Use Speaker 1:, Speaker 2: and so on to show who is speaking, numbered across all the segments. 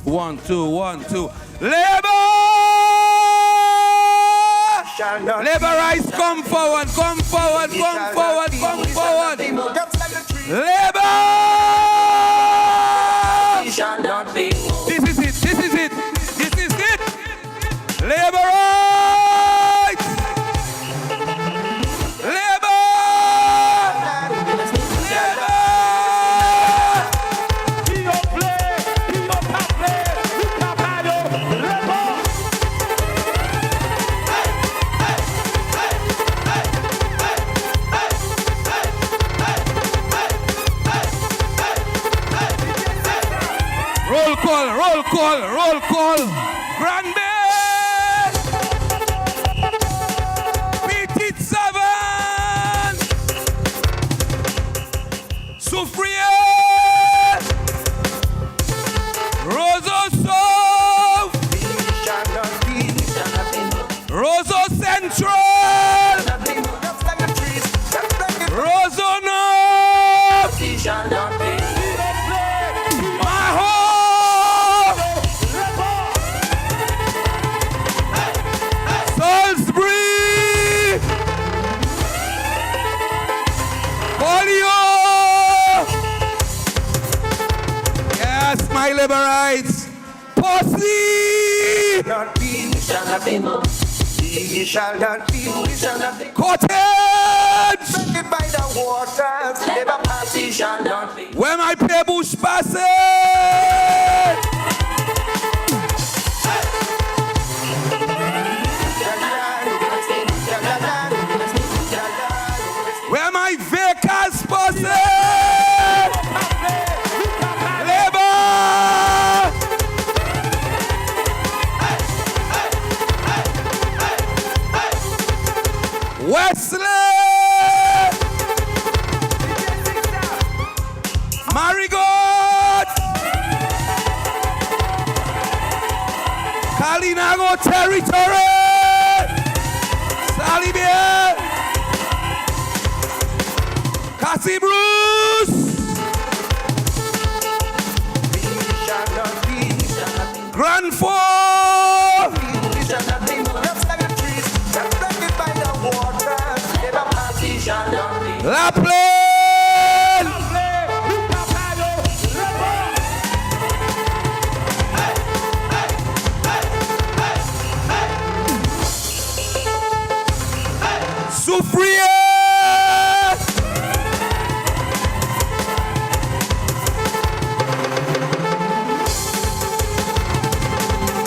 Speaker 1: 1, 2, 1, 2. Labor! Laborites, come forward, come forward, come forward, come forward. Labor! This is it, this is it, this is it. Laborites! Labor! Roll call, roll call, roll call. Grand bass. Petit 7. Soufrier. Roseau South. Roseau Central. Roseau North. My Liberites, Pussy!
Speaker 2: Not be, we shall not be more. We shall not be, we shall not be.
Speaker 1: Cottage!
Speaker 2: Surrounded by the waters, never pass, we shall not be.
Speaker 1: Where my pay bush passes! Where my vehicles passes! Wesley! Marigot! Kalinago territory! Salibia! Cassie Bruce! Grand Four! La Plaine! Soufrier!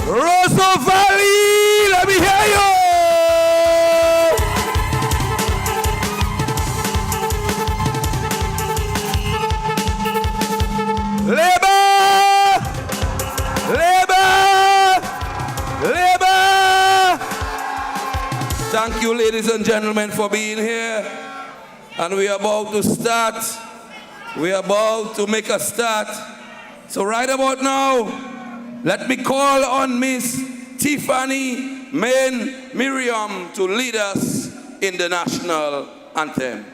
Speaker 1: Roseau Valley! Let me hear you! Thank you, ladies and gentlemen, for being here. And we are about to start. We are about to make a start. So right about now, let me call on Miss Tiffany Main Miriam to lead us in the national anthem.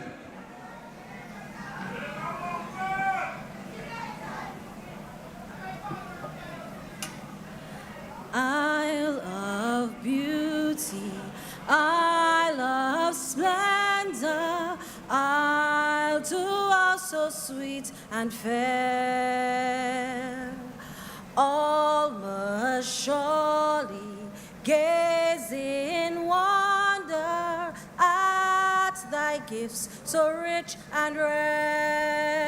Speaker 3: Isle of beauty, Isle of splendor, Isle to all so sweet and fair. All must surely gaze in wonder at thy gifts so rich and rare.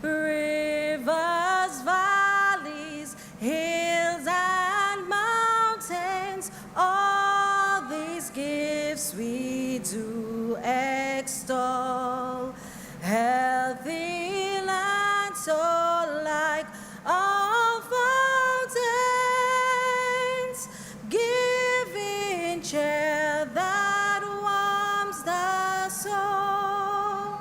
Speaker 3: Rivers, valleys, hills and mountains, all these gifts we do extol. Healthy land so like all fountains, giving cheer that warms the soul.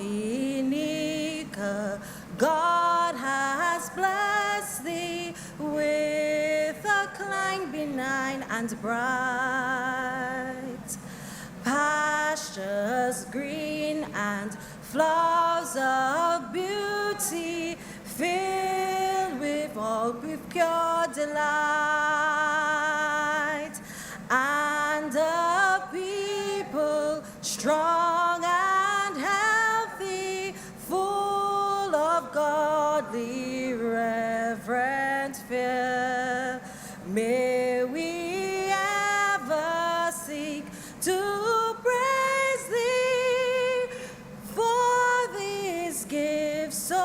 Speaker 3: Dominica, God has blessed thee with a clime benign and bright, pastures green and flowers of beauty fill pure delight, and a people strong and healthy, full of godly reverent fear. May we ever seek to praise thee for these gifts so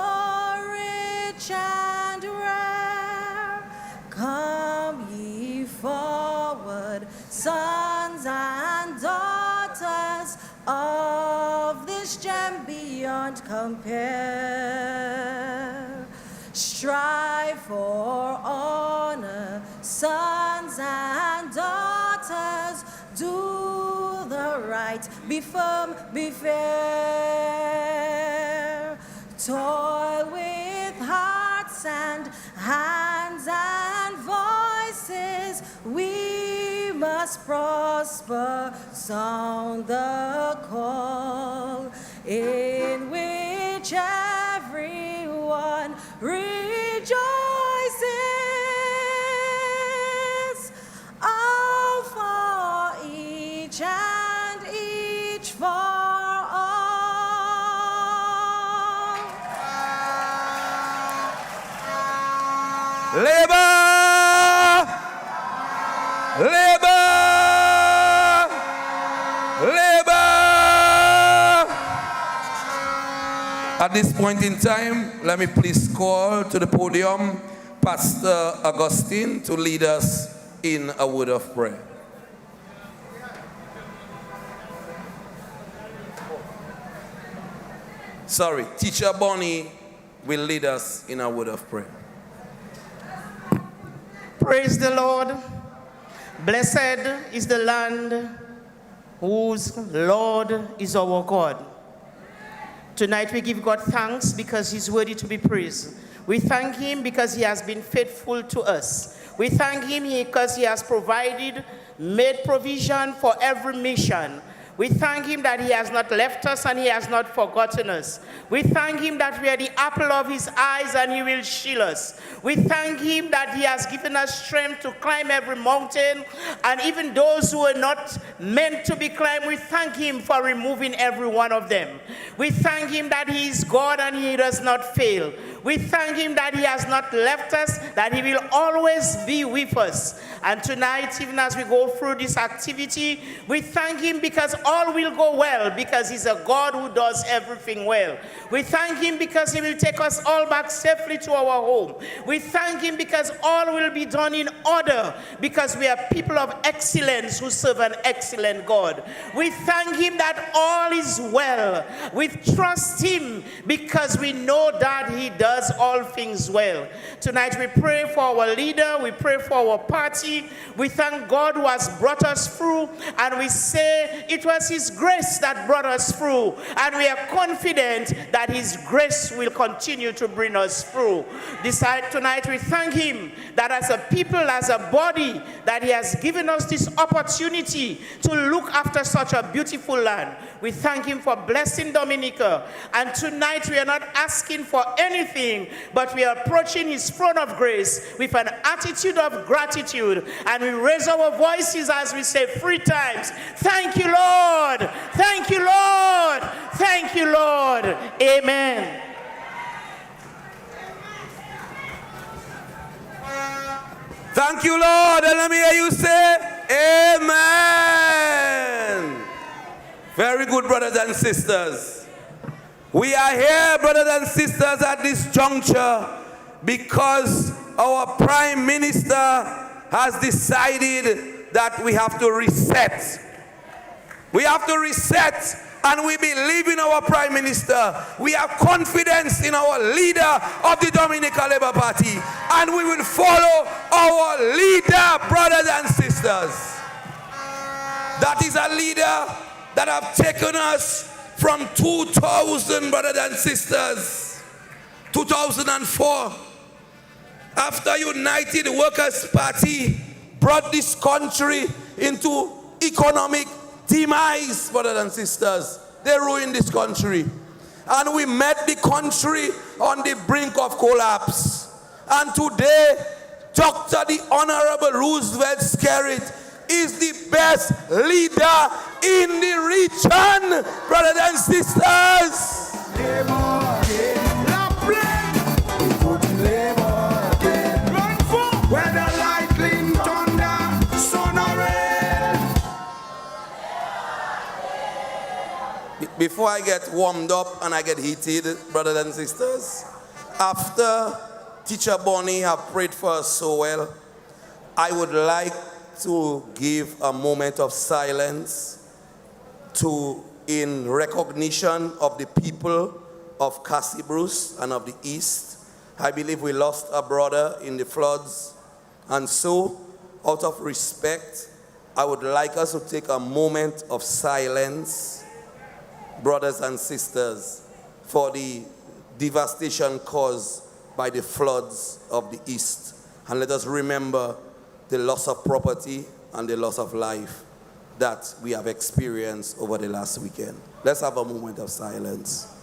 Speaker 3: rich and rare. Come ye forward, sons and daughters of this gem beyond compare. Strive for honor, sons and daughters, do the right, be firm, be fair. Toil with hearts and hands and voices, we must prosper, sound the call, in which everyone rejoices, all for each and each for all.
Speaker 1: Labor! Labor! Labor! At this point in time, let me please call to the podium Pastor Augustine to lead us in a word of prayer. Sorry, Teacher Bonnie will lead us in a word of prayer.
Speaker 4: Praise the Lord. Blessed is the land whose Lord is our God. Tonight we give God thanks because he's worthy to be praised. We thank him because he has been faithful to us. We thank him because he has provided, made provision for every mission. We thank him that he has not left us and he has not forgotten us. We thank him that we are the apple of his eyes and he will shield us. We thank him that he has given us strength to climb every mountain, and even those who are not meant to be climbed, we thank him for removing every one of them. We thank him that he is God and he does not fail. We thank him that he has not left us, that he will always be with us. And tonight, even as we go through this activity, we thank him because all will go well, because he's a God who does everything well. We thank him because he will take us all back safely to our home. We thank him because all will be done in order, because we are people of excellence who serve an excellent God. We thank him that all is well. We trust him because we know that he does all things well. Tonight we pray for our leader, we pray for our party. We thank God who has brought us through, and we say it was his grace that brought us through, and we are confident that his grace will continue to bring us through. Tonight we thank him that as a people, as a body, that he has given us this opportunity to look after such a beautiful land. We thank him for blessing Dominica, and tonight we are not asking for anything, but we are approaching his throne of grace with an attitude of gratitude, and we raise our voices as we say 3 times, thank you, Lord, thank you, Lord, thank you, Lord, amen.
Speaker 1: Thank you, Lord, and let me hear you say, amen. Very good, brothers and sisters. We are here, brothers and sisters, at this juncture because our Prime Minister has decided that we have to reset. We have to reset, and we believe in our Prime Minister. We have confidence in our leader of the Dominica Labour Party, and we will follow our leader, brothers and sisters. That is a leader that have taken us from 2000, brothers and sisters, 2004, after United Workers' Party brought this country into economic demise, brothers and sisters. They ruined this country. And we met the country on the brink of collapse. And today, Dr. the Honorable Roosevelt Skerrit is the best leader in the region, brothers and sisters.
Speaker 2: Whether lightning, thunder, sun or rain.
Speaker 1: Before I get warmed up and I get heated, brothers and sisters, after Teacher Bonnie have prayed for us so well, I would like to give a moment of silence in recognition of the people of Cassie Bruce and of the East. I believe we lost a brother in the floods. And so, out of respect, I would like us to take a moment of silence, brothers and sisters, for the devastation caused by the floods of the East. And let us remember the loss of property and the loss of life that we have experienced over the last weekend. Let's have a moment of silence.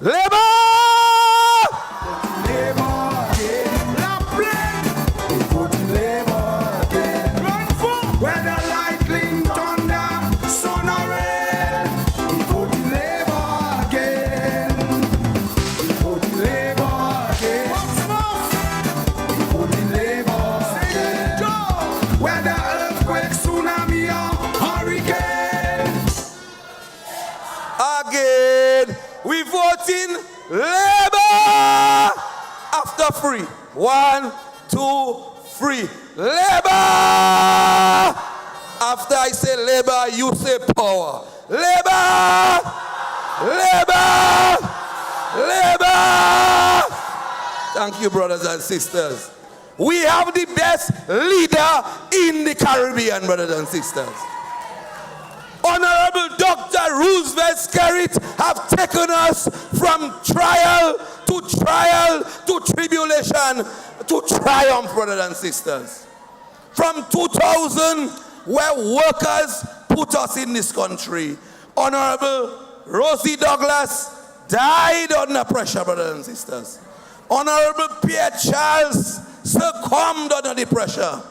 Speaker 1: Labor!
Speaker 2: Whether lightning, thunder, sun or rain, he put in labor again. He put in labor again. He put in labor again. Whether earthquake, tsunami or hurricane.
Speaker 1: Again, we vote in labor. After free. 1, 2, 3. Labor. After I say labor, you say power. Labor. Labor. Labor. Thank you, brothers and sisters. We have the best leader in the Caribbean, brothers and sisters. Honorable Dr. Roosevelt Skerrit have taken us from trial to tribulation to triumph, brothers and sisters. From 2000, where workers put us in this country, Honorable Rosie Douglas died under pressure, brothers and sisters. Honorable Pierre Charles succumbed under the pressure.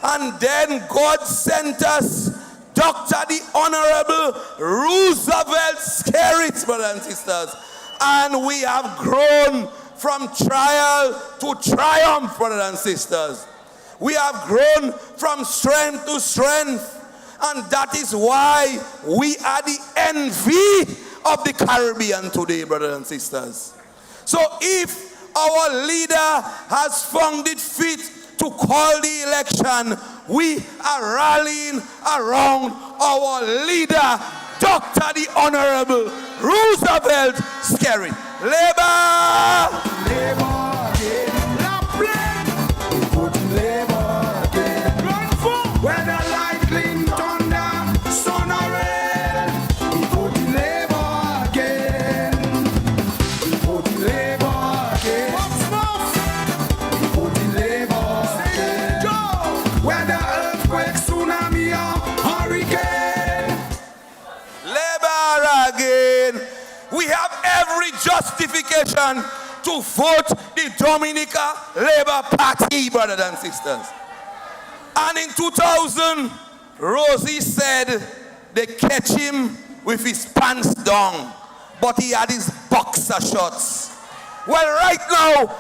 Speaker 1: And then God sent us Dr. the Honorable Roosevelt Skerrit, brothers and sisters. And we have grown from trial to triumph, brothers and sisters. We have grown from strength to strength. And that is why we are the envy of the Caribbean today, brothers and sisters. So if our leader has found it fit to call the election, we are rallying around our leader, Dr. the Honorable Roosevelt Skerrit. Labor!
Speaker 2: Whether lightning, thunder, sun or rain, he put in labor again. He put in labor again. He put in labor again. Whether earthquake, tsunami or hurricane.
Speaker 1: Labor again. We have every justification to vote the Dominica Labour Party, brothers and sisters. And in 2000, Rosie said they catch him with his pants down, but he had his boxer shorts. Well, right now,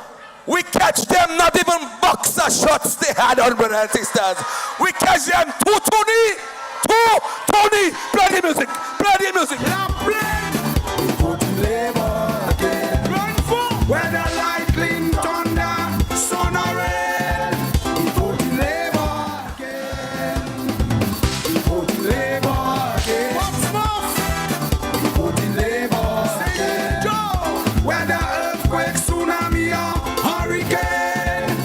Speaker 1: we catch them not even boxer shorts they had on, brothers and sisters. We catch them two Tony, play the music, play the music.
Speaker 2: Whether lightning, thunder, sun or rain, he put in labor again. He put in labor again. He put in labor again. Whether earthquake, tsunami or hurricane.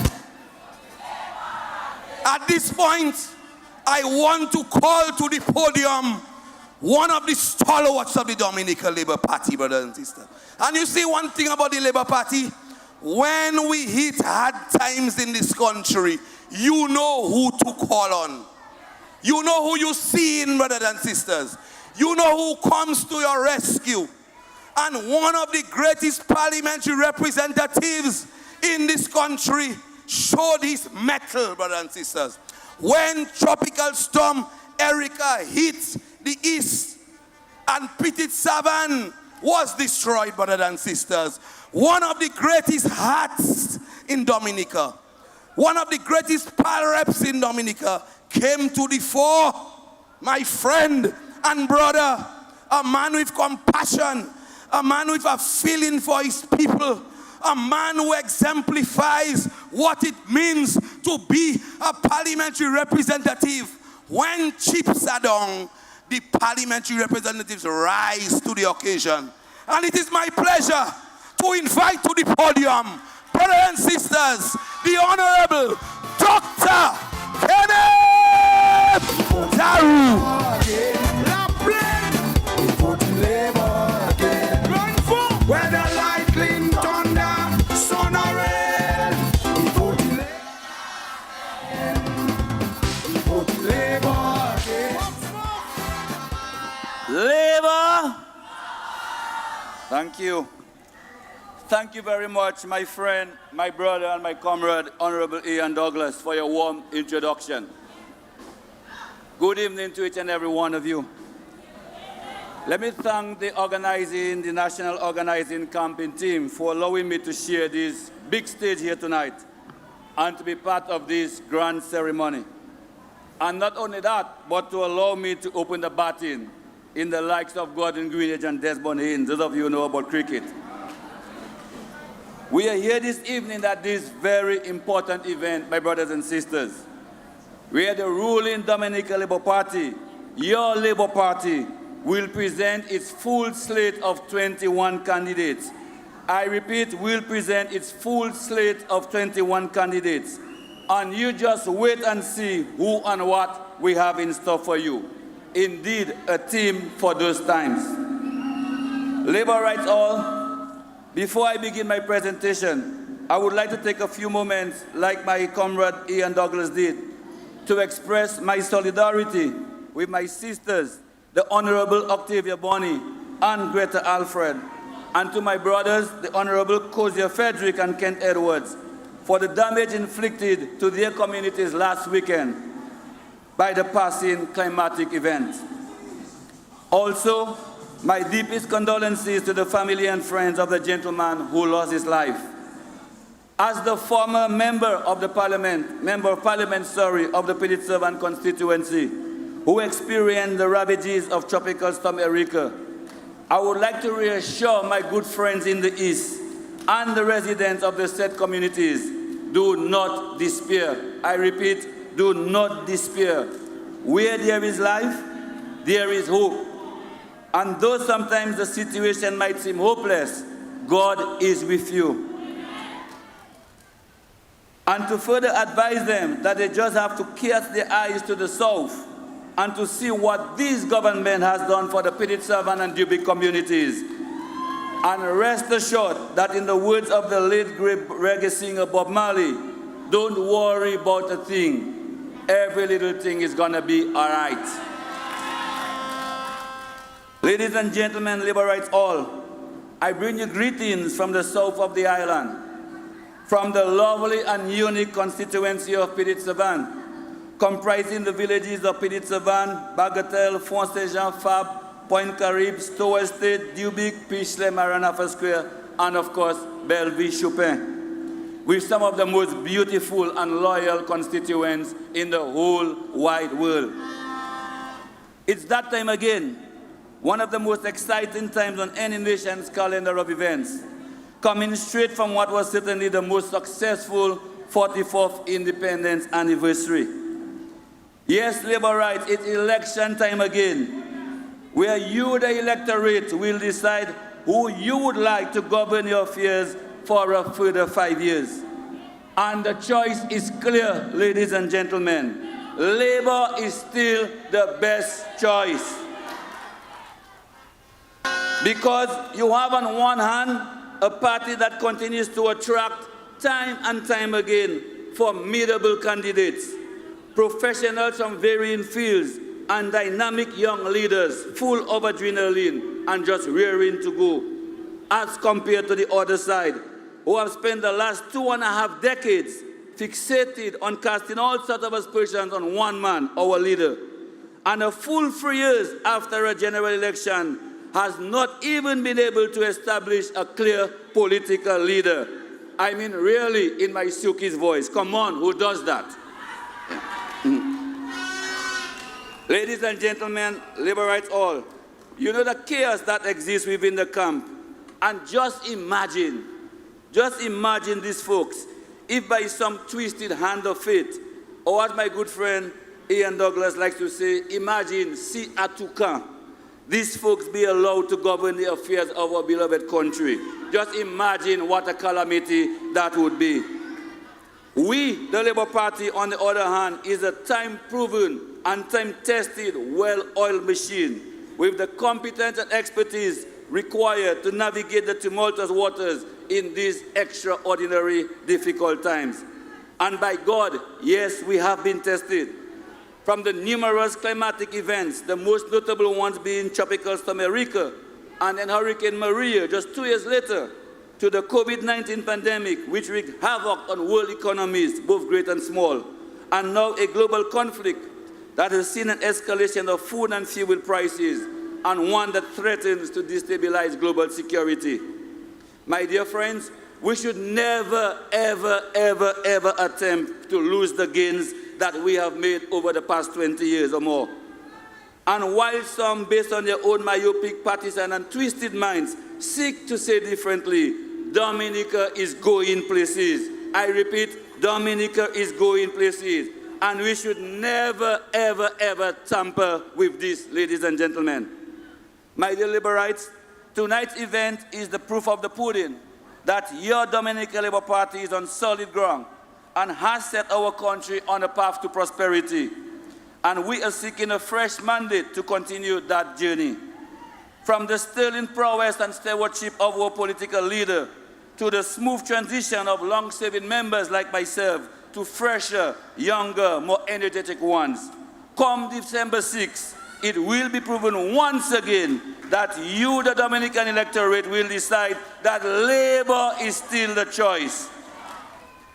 Speaker 1: At point, I want to call to the podium one of the stalwarts of the Dominica Labour Party, brothers and sisters. And you see one thing about the Labour Party, when we hit hard times in this country, you know who to call on. You know who you see in, brothers and sisters. You know who comes to your rescue. And one of the greatest parliamentary representatives in this country showed his mettle, brothers and sisters. When Tropical Storm Erica hit the east and Petit Savan was destroyed, brothers and sisters, one of the greatest hearts in Dominica, one of the greatest pal reps in Dominica came to the fore. My friend and brother, a man with compassion, a man with a feeling for his people, a man who exemplifies what it means to be a parliamentary representative. When chips are down, the parliamentary representatives rise to the occasion. And it is my pleasure to invite to the podium, brothers and sisters, the Honorable Dr. Kenneth Daru.
Speaker 2: Whether lightning, thunder, sun or rain, we vote Labour again.
Speaker 5: Labour. Thank you. Thank you very much, my friend, my brother, and my comrade, Honorable Ian Douglas, for your warm introduction. Good evening to each and every one of you. Let me thank the national organizing campaign team for allowing me to share this big stage here tonight and to be part of this grand ceremony. And not only that, but to allow me to open the batting in the likes of Gordon Greenidge and Desmond Haynes. Those of you who know about cricket. We are here this evening at this very important event, my brothers and sisters. We are the ruling Dominica Labour Party, your Labour Party, will present its full slate of 21 candidates. I repeat, will present its full slate of 21 candidates. And you just wait and see who and what we have in store for you. Indeed, a team for those times. Labour rights all. Before I begin my presentation, I would like to take a few moments, like my comrade Ian Douglas did, to express my solidarity with my sisters, the Honorable Octavia Bonney and Greta Alfred, and to my brothers, the Honorable Kozia Frederick and Kent Edwards, for the damage inflicted to their communities last weekend by the passing climatic event. Also, my deepest condolences to the family and friends of the gentleman who lost his life. As the former member of parliament of the Petit Savan constituency, who experienced the ravages of Tropical Storm Erica, I would like to reassure my good friends in the East and the residents of the said communities, do not despair. I repeat, do not despair. Where there is life, there is hope. And though sometimes the situation might seem hopeless, God is with you. And to further advise them that they just have to cast their eyes to the south and to see what this government has done for the Petit Savan and Dubic communities. And rest assured that in the words of the late great reggae singer Bob Marley, don't worry about a thing. Every little thing is gonna be all right. Ladies and gentlemen, Labour rights all, I bring you greetings from the south of the island, from the lovely and unique constituency of Petit Savan, comprising the villages of Petit Savan, Bagatelle, Font Saint-Jean, Fab, Point Carib, Stowe Estate, Dubic, Pichelay, Maranatha Square, and of course, Belleville Chopin, with some of the most beautiful and loyal constituents in the whole wide world. It's that time again, one of the most exciting times on any nation's calendar of events, coming straight from what was certainly the most successful 44th independence anniversary. Yes, Labour rights, it's election time again, where you, the electorate, will decide who you would like to govern your affairs for a further 5 years. And the choice is clear, ladies and gentlemen. Labour is still the best choice. Because you have on one hand a party that continues to attract time and time again formidable candidates, professionals from varying fields, and dynamic young leaders full of adrenaline and just raring to go, as compared to the other side, who have spent the last 2.5 decades fixated on casting all sorts of aspersions on one man, our leader, and a full 3 years after a general election has not even been able to establish a clear political leader. I mean, really, in my Suki's voice, come on, who does that? Ladies and gentlemen, labor rights all, you know the chaos that exists within the camp. And just imagine these folks, if by some twisted hand of fate, or as my good friend Ian Douglas likes to say, imagine si atuka, these folks be allowed to govern the affairs of our beloved country. Just imagine what a calamity that would be. We, the Labour Party, on the other hand, is a time-proven and time-tested, well-oiled machine with the competence and expertise required to navigate the tumultuous waters in these extraordinary, difficult times. And by God, yes, we have been tested. From the numerous climatic events, the most notable ones being Tropical Storm Erika and then Hurricane Maria just 2 years later, to the COVID-19 pandemic, which wreaked havoc on world economies, both great and small, and now a global conflict that has seen an escalation of food and fuel prices, and one that threatens to destabilize global security. My dear friends, we should never, ever, ever, ever attempt to lose the gains that we have made over the past 20 years or more. And while some, based on their own myopic, partisan, and twisted minds, seek to say differently, Dominica is going places. I repeat, Dominica is going places. And we should never, ever, ever tamper with this, ladies and gentlemen. My dear Laborites, tonight's event is the proof of the pudding that your Dominica Labour Party is on solid ground and has set our country on a path to prosperity. And we are seeking a fresh mandate to continue that journey. From the sterling prowess and stewardship of our political leader to the smooth transition of long-serving members like myself to fresher, younger, more energetic ones. Come December 6th, it will be proven once again that you, the Dominican electorate, will decide that Labour is still the choice.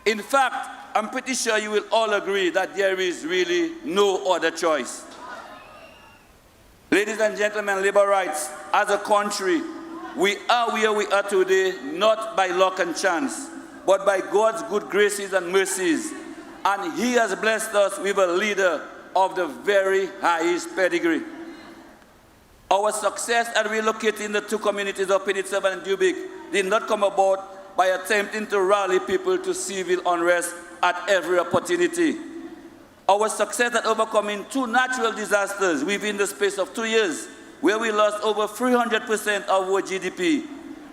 Speaker 5: In fact, I'm pretty sure you will all agree that there is really no other choice. Ladies and gentlemen, Labour rights, as a country, we are where we are today, not by luck and chance, but by God's good graces and mercies. And He has blessed us with a leader of the very highest pedigree. Our success at relocating the two communities of Penitentiary and Dubic did not come about by attempting to rally people to civil unrest at every opportunity. Our success at overcoming two natural disasters within the space of 2 years, where we lost over 300% of our GDP,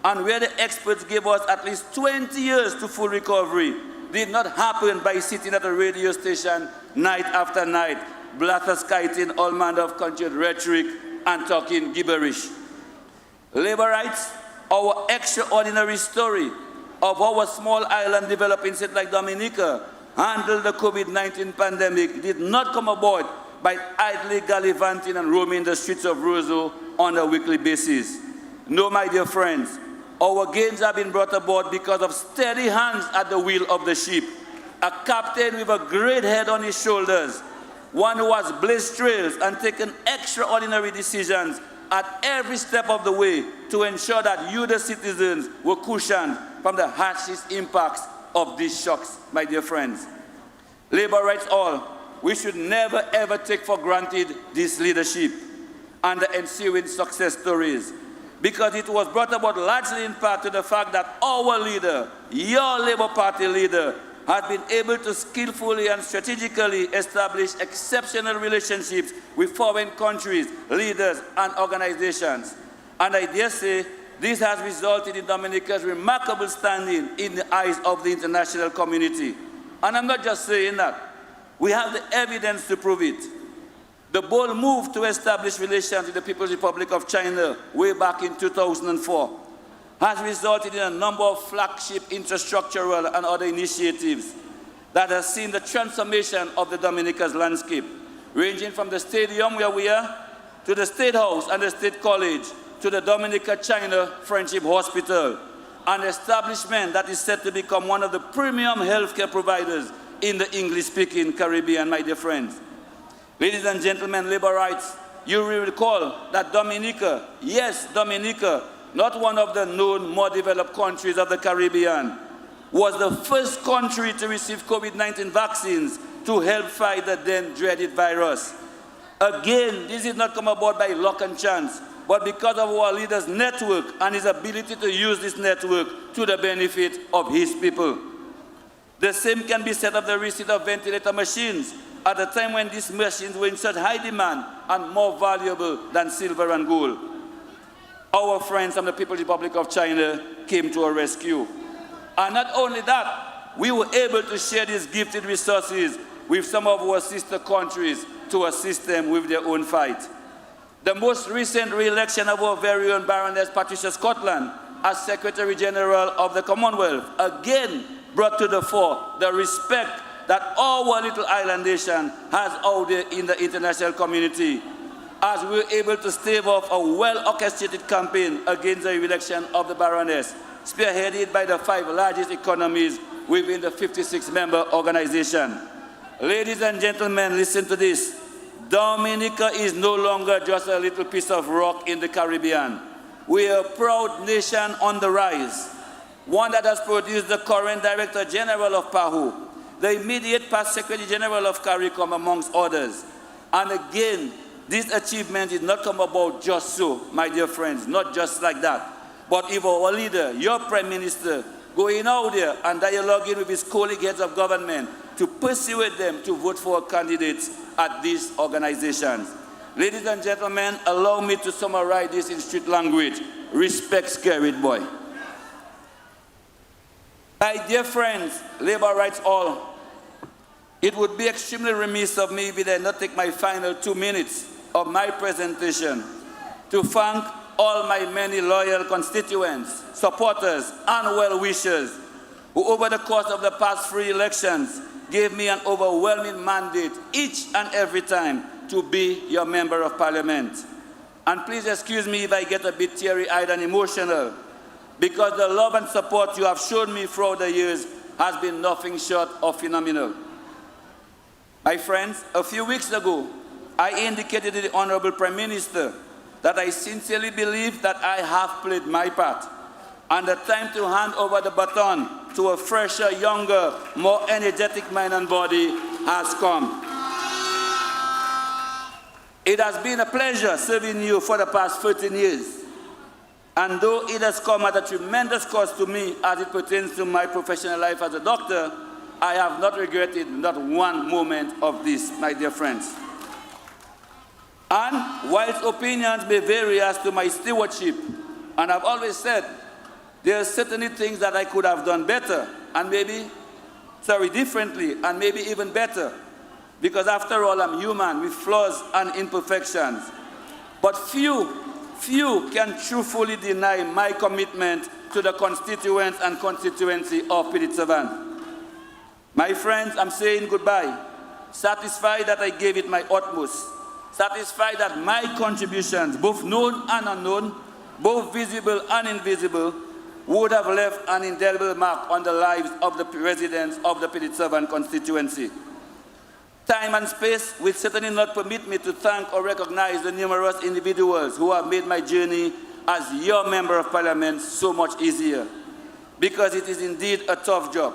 Speaker 5: and where the experts gave us at least 20 years to full recovery, did not happen by sitting at a radio station night after night, blatherskiting all manner of conjured rhetoric and talking gibberish. Labour rights, our extraordinary story of our small island developing state like Dominica handled the COVID-19 pandemic did not come about by idly gallivanting and roaming the streets of Roseau on a weekly basis. No, my dear friends, our gains have been brought about because of steady hands at the wheel of the ship, a captain with a great head on his shoulders, one who has blazed trails and taken extraordinary decisions at every step of the way to ensure that you, the citizens, were cushioned from the harshest impacts of these shocks, my dear friends. Labour rights all, we should never ever take for granted this leadership and the ensuing success stories, because it was brought about largely in part to the fact that our leader, your Labour Party leader, has been able to skillfully and strategically establish exceptional relationships with foreign countries, leaders, and organizations. And I dare say, this has resulted in Dominica's remarkable standing in the eyes of the international community. And I'm not just saying that. We have the evidence to prove it. The bold move to establish relations with the People's Republic of China way back in 2004 has resulted in a number of flagship infrastructural and other initiatives that has seen the transformation of the Dominica's landscape, ranging from the stadium where we are, to the State House and the State College, to the Dominica-China Friendship Hospital, an establishment that is set to become one of the premium healthcare providers in the English-speaking Caribbean, my dear friends. Ladies and gentlemen, labor rights, you will recall that Dominica, yes, Dominica, not one of the known, more developed countries of the Caribbean, was the first country to receive COVID-19 vaccines to help fight the then dreaded virus. Again, this did not come about by luck and chance, but because of our leader's network and his ability to use this network to the benefit of his people. The same can be said of the receipt of ventilator machines at a time when these machines were in such high demand and more valuable than silver and gold. Our friends from the People's Republic of China came to our rescue. And not only that, we were able to share these gifted resources with some of our sister countries to assist them with their own fight. The most recent re-election of our very own Baroness Patricia Scotland as Secretary General of the Commonwealth again brought to the fore the respect that our little island nation has out there in the international community, as we were able to stave off a well-orchestrated campaign against the re-election of the Baroness, spearheaded by the 5 largest economies within the 56-member organization. Ladies and gentlemen, listen to this. Dominica is no longer just a little piece of rock in the Caribbean. We are a proud nation on the rise, one that has produced the current Director General of PAHU, the immediate past Secretary General of CARICOM, amongst others. And again, this achievement did not come about just so, my dear friends, not just like that. But if our leader, your Prime Minister, going out there and dialoguing with his colleague heads of government to persuade them to vote for candidates at these organizations. Ladies and gentlemen, allow me to summarize this in street language. Respect scary boy. My dear friends, labor rights all, it would be extremely remiss of me if I did not take my final 2 minutes of my presentation to thank all my many loyal constituents, supporters, and well-wishers who over the course of the past 3 elections gave me an overwhelming mandate each and every time to be your member of parliament. And please excuse me if I get a bit teary-eyed and emotional, because the love and support you have shown me throughout the years has been nothing short of phenomenal. My friends, a few weeks ago, I indicated to the Honorable Prime Minister that I sincerely believe that I have played my part, and the time to hand over the baton to a fresher, younger, more energetic mind and body has come. It has been a pleasure serving you for the past 13 years. And though it has come at a tremendous cost to me as it pertains to my professional life as a doctor, I have not regretted not one moment of this, my dear friends. And whilst opinions may vary as to my stewardship, and I've always said there are certainly things that I could have done better, and differently, and maybe even better, because after all, I'm human with flaws and imperfections. But few can truthfully deny my commitment to the constituents and constituency of Piditsavan. My friends, I'm saying goodbye, satisfied that I gave it my utmost, satisfied that my contributions, both known and unknown, both visible and invisible, would have left an indelible mark on the lives of the residents of the Piditsavan constituency. Time and space will certainly not permit me to thank or recognize the numerous individuals who have made my journey as your member of parliament so much easier, because it is indeed a tough job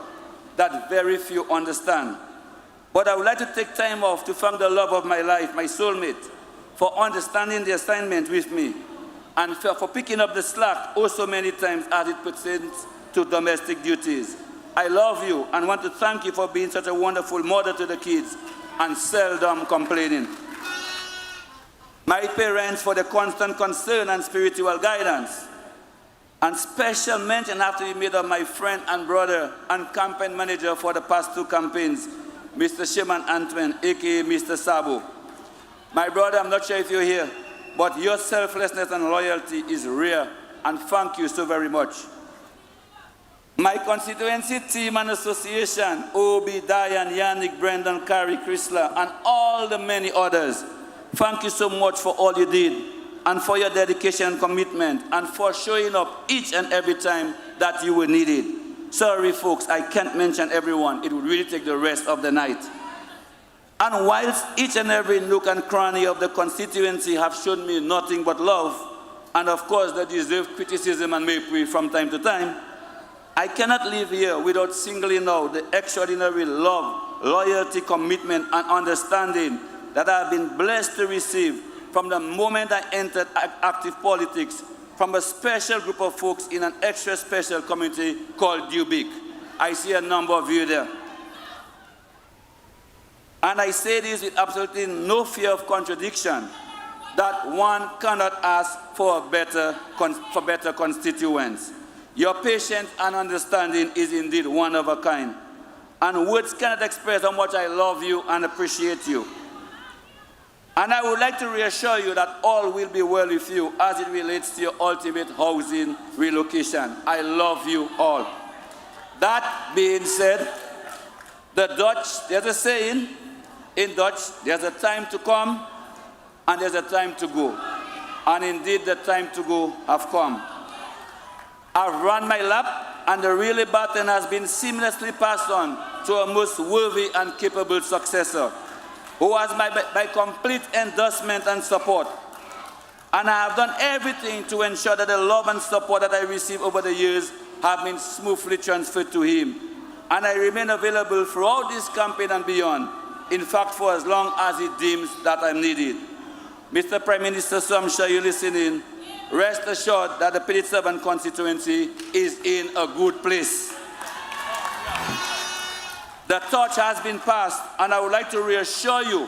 Speaker 5: that very few understand. But I would like to take time off to thank the love of my life, my soulmate, for understanding the assignment with me, and for picking up the slack oh so many times as it pertains to domestic duties. I love you and want to thank you for being such a wonderful mother to the kids and seldom complaining. My parents for the constant concern and spiritual guidance. And special mention have to be made of my friend and brother and campaign manager for the past 2 campaigns, Mr. Shaman Antoine, a.k.a. Mr. Sabo. My brother, I'm not sure if you're here, but your selflessness and loyalty is rare, and thank you so very much. My constituency team and association, Obi, Diane, Yannick, Brendan, Carrie, Chrysler, and all the many others, thank you so much for all you did, and for your dedication and commitment, and for showing up each and every time that you were needed. Sorry, folks, I can't mention everyone. It would really take the rest of the night. And whilst each and every nook and cranny of the constituency have shown me nothing but love, and of course they deserve criticism and maybe from time to time, I cannot leave here without singling out the extraordinary love, loyalty, commitment, and understanding that I have been blessed to receive from the moment I entered active politics from a special group of folks in an extra special community called Dubic. I see a number of you there. And I say this with absolutely no fear of contradiction, that one cannot ask for better constituents. Your patience and understanding is indeed one of a kind. And words cannot express how much I love you and appreciate you. And I would like to reassure you that all will be well with you as it relates to your ultimate housing relocation. I love you all. That being said, the Dutch, there's a saying in Dutch, there's a time to come and there's a time to go. And indeed the time to go have come. I've run my lap and the relay baton has been seamlessly passed on to a most worthy and capable successor, who has my complete endorsement and support. And I have done everything to ensure that the love and support that I received over the years have been smoothly transferred to him. And I remain available throughout this campaign and beyond, in fact, for as long as he deems that I'm needed. Mr. Prime Minister, so I'm sure you're listening. Rest assured that the P7 constituency is in a good place. The torch has been passed, and I would like to reassure you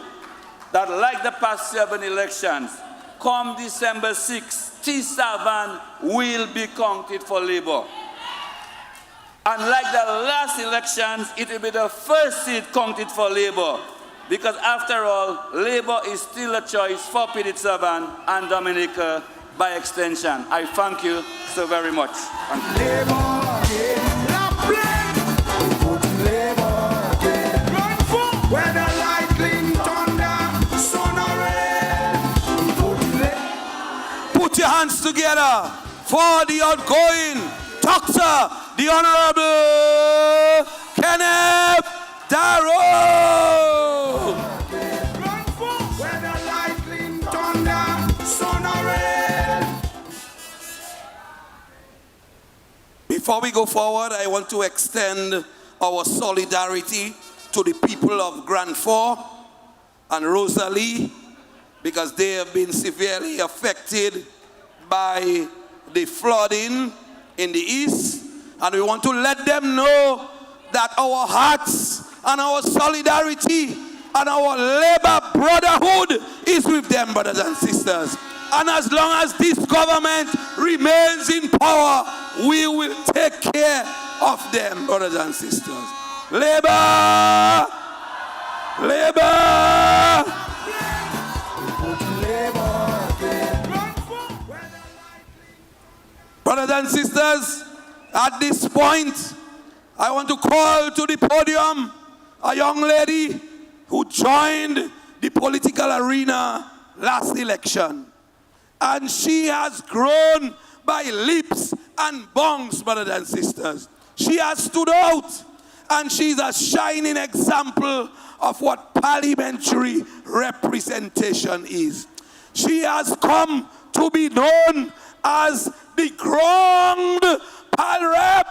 Speaker 5: that like the past 7 elections, come December 6, T7 will be counted for Labour. And like the last elections, it will be the first seat counted for Labour, because after all, Labour is still a choice for P7 and Dominica by extension. I thank you so very much. Thank you.
Speaker 1: Put your hands together for the outgoing Doctor, the Honorable Kenneth Darrow. Before we go forward, I want to extend our solidarity to the people of Grand Fort and Rosalie, because they have been severely affected by the flooding in the east. And we want to let them know that our hearts and our solidarity and our labor brotherhood is with them, brothers and sisters. And as long as this government remains in power, we will take care of them, brothers and sisters. Labor! Labor! Brothers and sisters, at this point, I want to call to the podium a young lady who joined the political arena last election. And she has grown by leaps and bounds, brothers and sisters. She has stood out, and she's a shining example of what parliamentary representation is. She has come to be known as the Grand Pal Rep.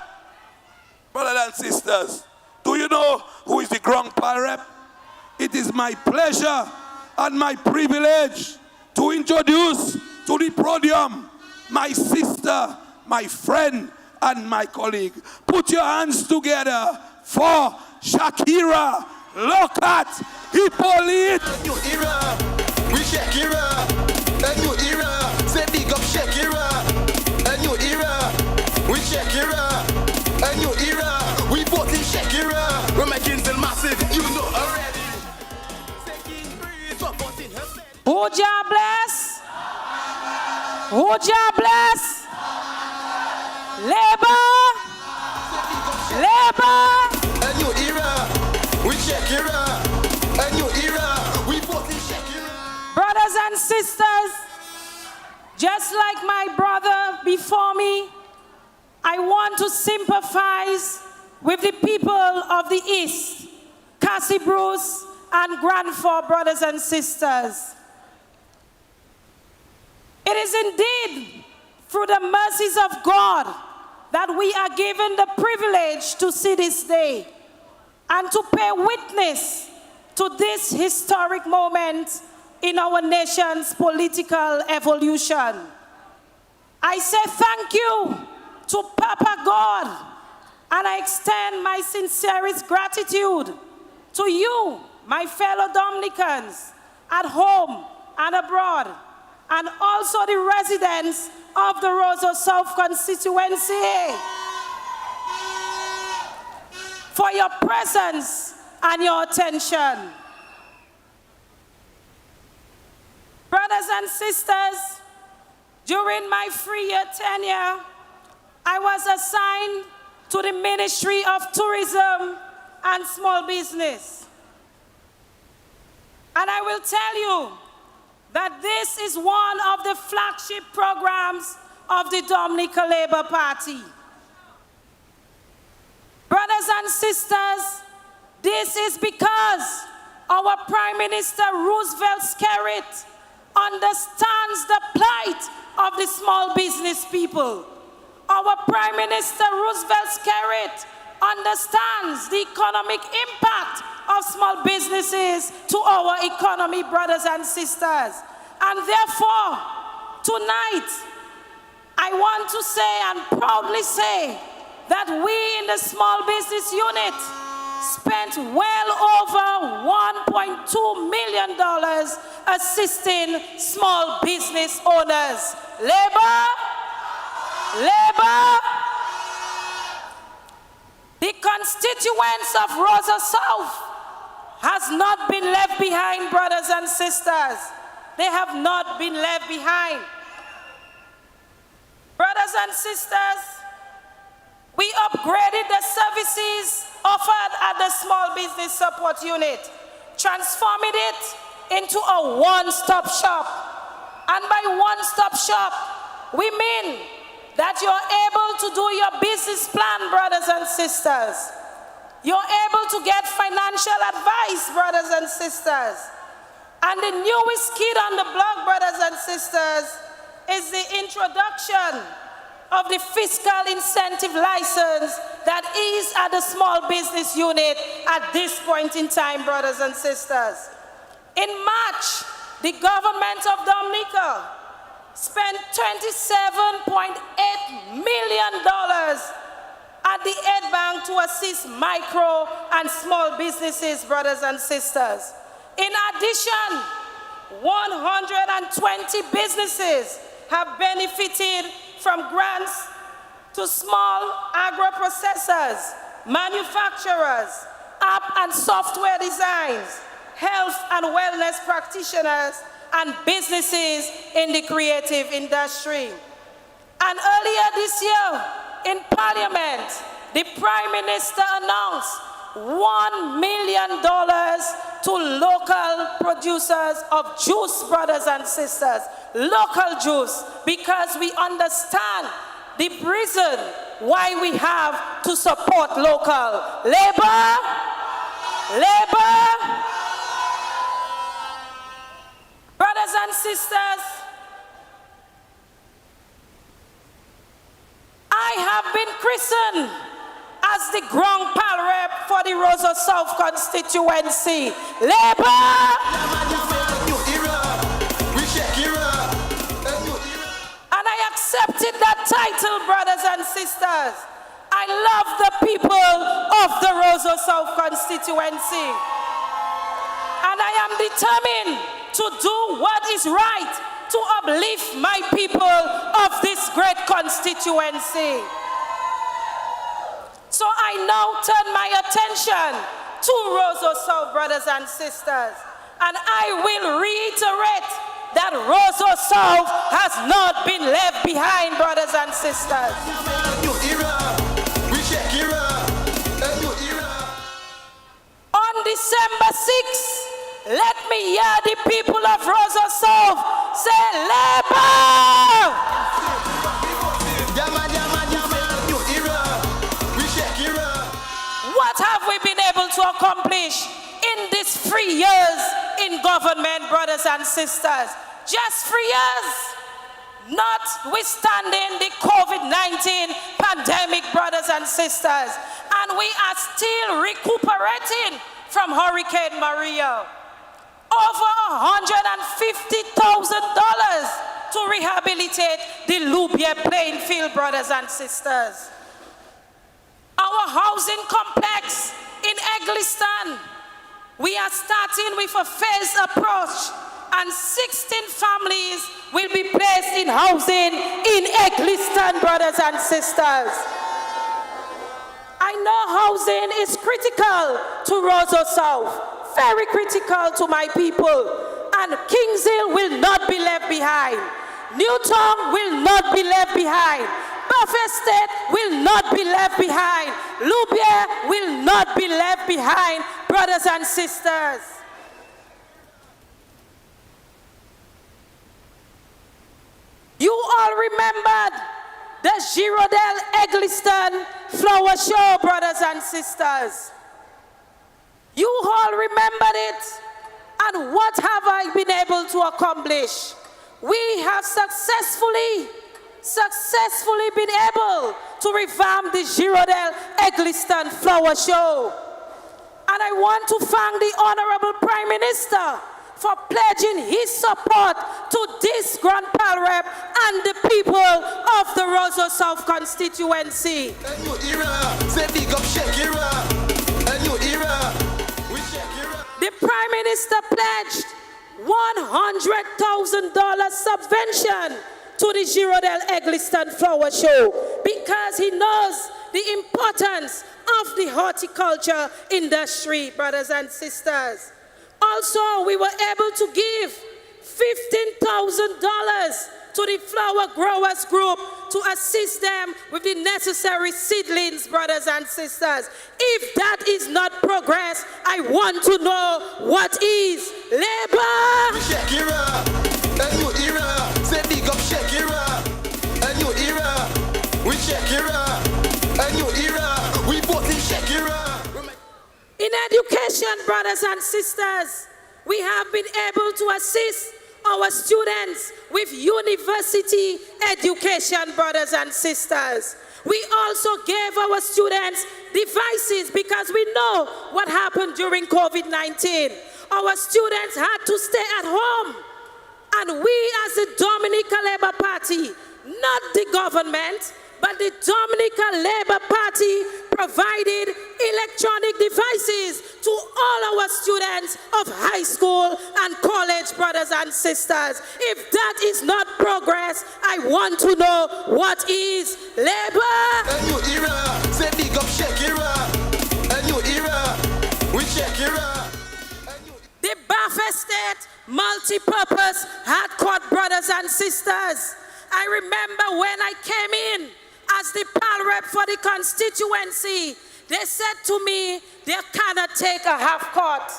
Speaker 1: Brothers and sisters, do you know who is the Grand Pal Rep? It is my pleasure and my privilege to introduce to the podium my sister, my friend, and my colleague. Put your hands together for Shakira Lokat Hippolyte.
Speaker 2: A new era, we Shakira. A new era, say big up Shakira. A new era, we Shakira. A new era, we voting Shakira. We're making it massive, you know.
Speaker 3: Who Jah bless? Who Jah bless? Labor.
Speaker 2: A new era, we Shakira. A new era, we voting Shakira.
Speaker 3: Brothers and sisters, just like my brother before me, I want to sympathize with the people of the East, Cassie Bruce and Grandford, brothers and sisters. It is indeed through the mercies of God that we are given the privilege to see this day and to bear witness to this historic moment in our nation's political evolution. I say thank you to Papa God, and I extend my sincerest gratitude to you, my fellow Dominicans, at home and abroad, and also the residents of the Roseau South constituency, for your presence and your attention. Brothers and sisters, during my 3-year tenure, I was assigned to the Ministry of Tourism and Small Business. And I will tell you that this is one of the flagship programs of the Dominica Labour Party. Brothers and sisters, this is because our Prime Minister Roosevelt Skerritt understands the plight of the small business people. Our Prime Minister Roosevelt Skerritt understands the economic impact of small businesses to our economy, brothers and sisters. And therefore, tonight, I want to say and proudly say that we in the small business unit spent well over $1.2 million assisting small business owners. Labor. The constituents of Roseau South has not been left behind, brothers and sisters. They have not been left behind. Brothers and sisters, we upgraded the services offered at the Small Business Support Unit, transforming it into a one-stop shop. And by one-stop shop, we mean that you're able to do your business plan, brothers and sisters. You're able to get financial advice, brothers and sisters. And the newest kid on the block, brothers and sisters, is the introduction of the fiscal incentive license that is at the small business unit at this point in time, brothers and sisters. In March, the government of Dominica spent $27.8 million at the Aid Bank to assist micro and small businesses, brothers and sisters. In addition, 120 businesses have benefited from grants to small agro-processors, manufacturers, app and software designs, health and wellness practitioners, and businesses in the creative industry. And earlier this year, in Parliament, the Prime Minister announced $1 million to local producers of juice, brothers and sisters. Local juice, because we understand the reason why we have to support local. Labor. Brothers and sisters, I have been christened as the Grand Pal Rep for the Roseau South constituency. Labor! And I accepted that title, brothers and sisters. I love the people of the Roseau South constituency. And I am determined to do what is right to uplift my people of this great constituency. So I now turn my attention to Roseau South, brothers and sisters, and I will reiterate that Roseau South has not been left behind, brothers and sisters.
Speaker 2: New era, we check era, a new era.
Speaker 3: On December 6th, let me hear the people of Roseau South say, Labour!
Speaker 2: Yama, yama, yama, new era, we check era.
Speaker 3: What have we been able to accomplish in these 3 years in government, brothers and sisters? Just 3 years. Notwithstanding the COVID-19 pandemic, brothers and sisters. And we are still recuperating from Hurricane Maria. Over $150,000 to rehabilitate the Loubier playing field, brothers and sisters. Our housing complex in Egliston, we are starting with a phased approach, and 16 families will be placed in housing in Egliston, brothers and sisters. I know housing is critical to Roseau South, very critical to my people, and Kings Hill will not be left behind. Newtown will not be left behind. Buffett State will not be left behind. Loubier will not be left behind, brothers and sisters. You all remembered the Girodel Egliston Flower Show, brothers and sisters. You all remembered it. And what have I been able to accomplish? We have successfully been able to revamp the Girodel Egliston Flower Show. And I want to thank the Honorable Prime Minister for pledging his support to this Grand Pal Rep and the people of the Roseau South constituency.
Speaker 2: A new era, say big up Shakira. A new era, we Shakira.
Speaker 3: The Prime Minister pledged $100,000 subvention to the Girodel Egliston Flower Show because he knows the importance of the horticulture industry, brothers and sisters. Also, we were able to give $15,000 to the flower growers group to assist them with the necessary seedlings, brothers and sisters. If that is not progress, I want to know what is. Labour!
Speaker 2: Shakira, a new era, say big up Shakira. A new era, we Shakira. A new era, we both in Shakira.
Speaker 3: In education, brothers and sisters, we have been able to assist our students with university education, brothers and sisters. We also gave our students devices because we know what happened during COVID-19. Our students had to stay at home. And we as the Dominica Labour Party, not the government, but the Dominica Labour Party provided electronic devices to all our students of high school and college, brothers and sisters. If that is not progress, I want to know what is. Labour!
Speaker 2: A new era, say big up Shakira. A new era, we Shakira.
Speaker 3: The Buffett State multi-purpose hardcore, brothers and sisters. I remember when I came in as the PAL rep for the constituency, they said to me, they cannot take a half court.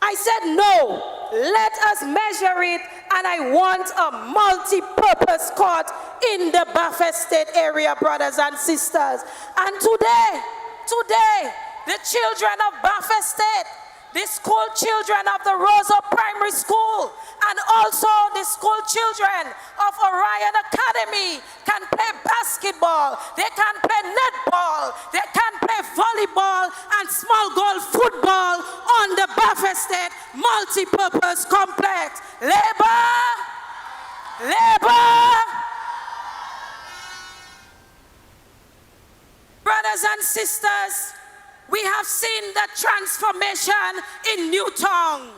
Speaker 3: I said, no, let us measure it, and I want a multi-purpose court in the Buffett State area, brothers and sisters. And today, the children of Buffett State, the school children of the Roseau Primary School, and also the school children of Orion Academy can play basketball, they can play netball, they can play volleyball and small goal football on the Buffett State multi-purpose complex. Labour! Labour! Brothers and sisters, we have seen the transformation in Newtown.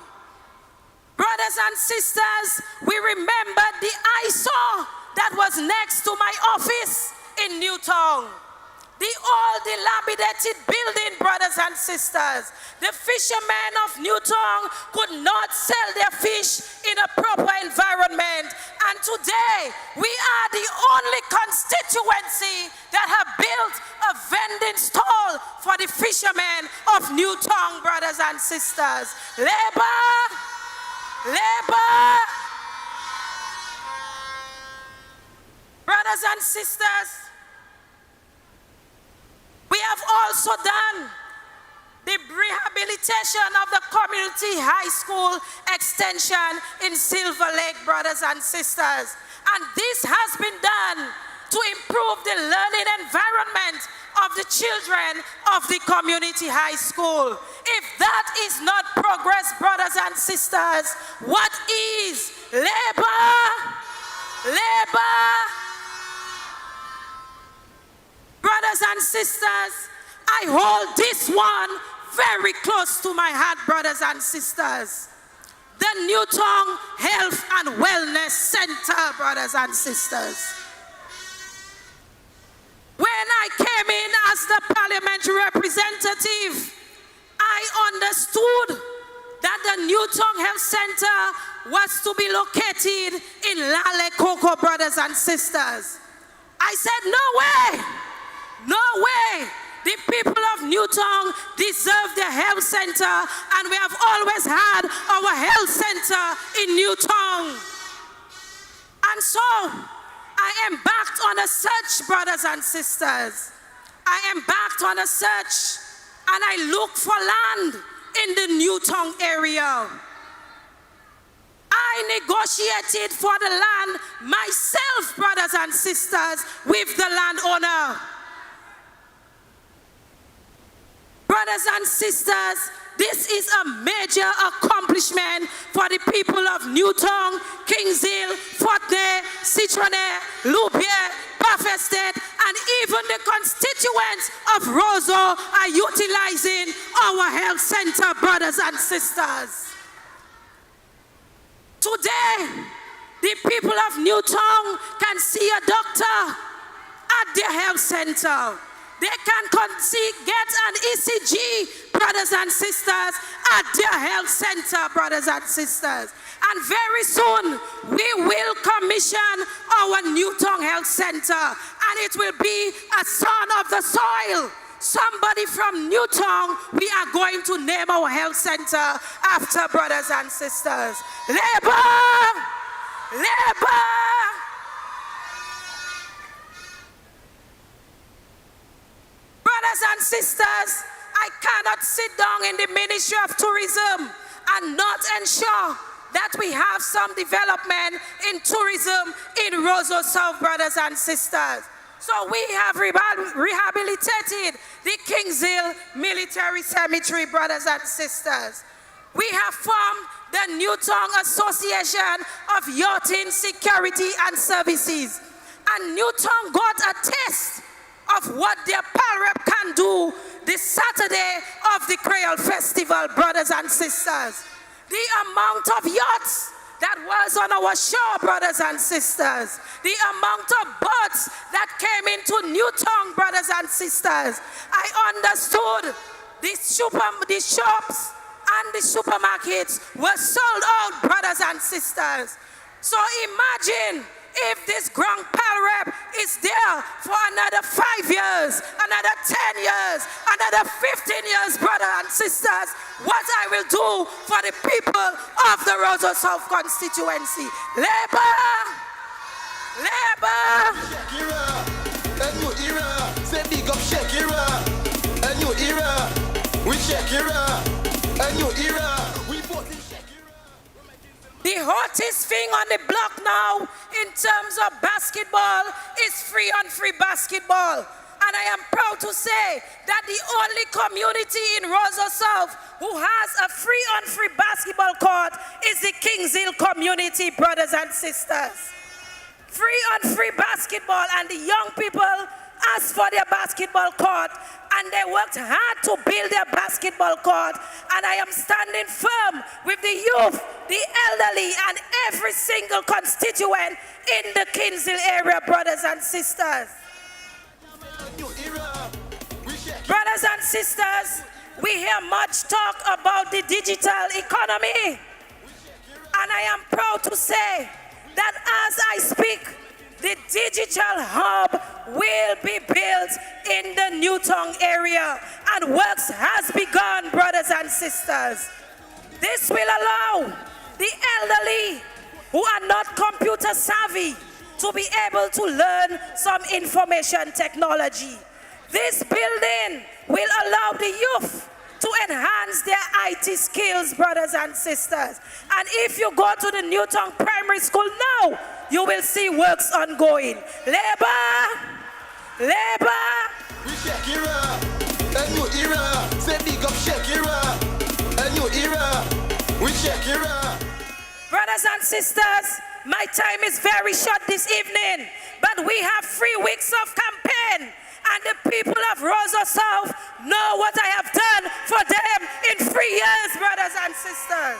Speaker 3: Brothers and sisters, we remember the eyesore that was next to my office in Newtown. the old dilapidated building, brothers and sisters. The fishermen of Newtown could not sell their fish in a proper environment. And today, we are the only constituency that have built a vending stall for the fishermen of Newtown, brothers and sisters. Labor, labor. Brothers and sisters, we have also done the rehabilitation of the community high school extension in Silver Lake, brothers and sisters. And this has been done to improve the learning environment of the children of the community high school. If that is not progress, brothers and sisters, what is labor? Labor. Brothers and sisters, I hold this one very close to my heart, brothers and sisters. The Newtown Health and Wellness Center, brothers and sisters. When I came in as the parliamentary representative, I understood that the Newtown Health Center was to be located in Lale Coco, brothers and sisters. I said, no way. No way! The people of Newtown deserve their health center, and we have always had our health center in Newtown. And so, I embarked on a search, brothers and sisters. I embarked on a search, and I looked for land in the Newtown area. I negotiated for the land myself, brothers and sisters, with the landowner. Brothers and sisters, this is a major accomplishment for the people of Newtown, Kings Hill, Fortney, Citronay, Louvier, Buff Estate, and even the constituents of Roseau are utilizing our health center, brothers and sisters. Today, the people of Newtown can see a doctor at their health center. They can get an ECG, brothers and sisters, at their health center, brothers and sisters. And very soon, we will commission our Newtown Health Center, and it will be a son of the soil. Somebody from Newtown, we are going to name our health center after, brothers and sisters. Labor! Labor! Brothers and sisters, I cannot sit down in the Ministry of Tourism and not ensure that we have some development in tourism in Roseau South, brothers and sisters. So we have rehabilitated the Kings Hill Military Cemetery, brothers and sisters. We have formed the Newtown Association of Yachting Security and Services. And Newtown got a taste of what their PALREP can do this Saturday of the Creole Festival, brothers and sisters. The amount of yachts that was on our shore, brothers and sisters. The amount of boats that came into Newtown, brothers and sisters. I understood the shops and the supermarkets were sold out, brothers and sisters. So imagine if this Grand PALREP is there for another 5 years, another 10 years, another 15 years, brothers and sisters, what I will do for the people of the Roseau South constituency. Labor! Labor!
Speaker 2: Shakira, a new era. Say big up Shakira, a new era. We Shakira, a new era. We vote in Shakira.
Speaker 3: The hottest thing on the block now in terms of basketball is free on free basketball. And I am proud to say that the only community in Roseau South who has a free on free basketball court is the Kings Hill community, brothers and sisters. Free on free basketball, and the young people asked for their basketball court, and they worked hard to build their basketball court. And I am standing firm with the youth, the elderly, and every single constituent in the Kings Hill area, brothers and sisters. Brothers and sisters, we hear much talk about the digital economy. And I am proud to say that as I speak, the digital hub will be built in the Newtown area, and works has begun, brothers and sisters. This will allow the elderly who are not computer savvy to be able to learn some information technology. This building will allow the youth to enhance their IT skills, brothers and sisters. And if you go to the Newtown Primary School now, you will see works ongoing. Labor! Labor!
Speaker 2: We Shakira, a new era. Say big up Shakira, a new era. We Shakira.
Speaker 3: Brothers and sisters, my time is very short this evening, but we have 3 weeks of campaign. And the people of Roseau South know what I have done for them in 3 years, brothers and sisters.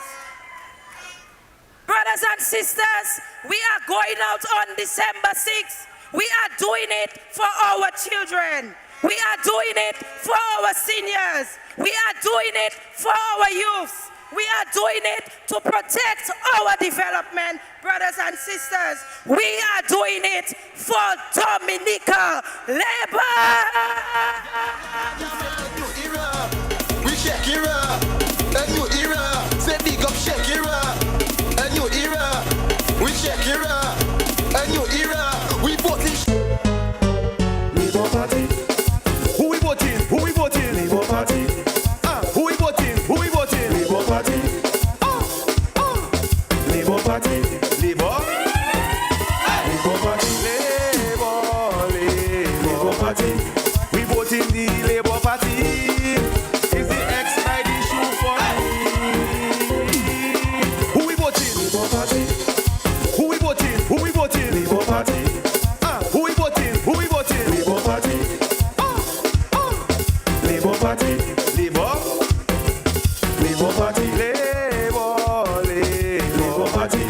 Speaker 3: Brothers and sisters, we are going out on December 6th. We are doing it for our children. We are doing it for our seniors. We are doing it for our youth. We are doing it to protect our development, brothers and sisters. We are doing it for Dominica. Labor!
Speaker 2: We Shakira, a new era. Say big up Shakira, a new era. We Shakira, a new era. We voting. Labour Party. Who we voting? Who we voting? Labour Party. Who we voting? Who we voting? Labour Party. Labour Party. Labour. Labour Party. Labour Party. We voting the Labour Party. Is the X-Ride issue for me? Who we voting? Labour Party. Who we voting? Who we voting? Labour Party. Who we voting? Who we voting? Labour Party. Labour Party. Labour. Labour Party. Labour Party.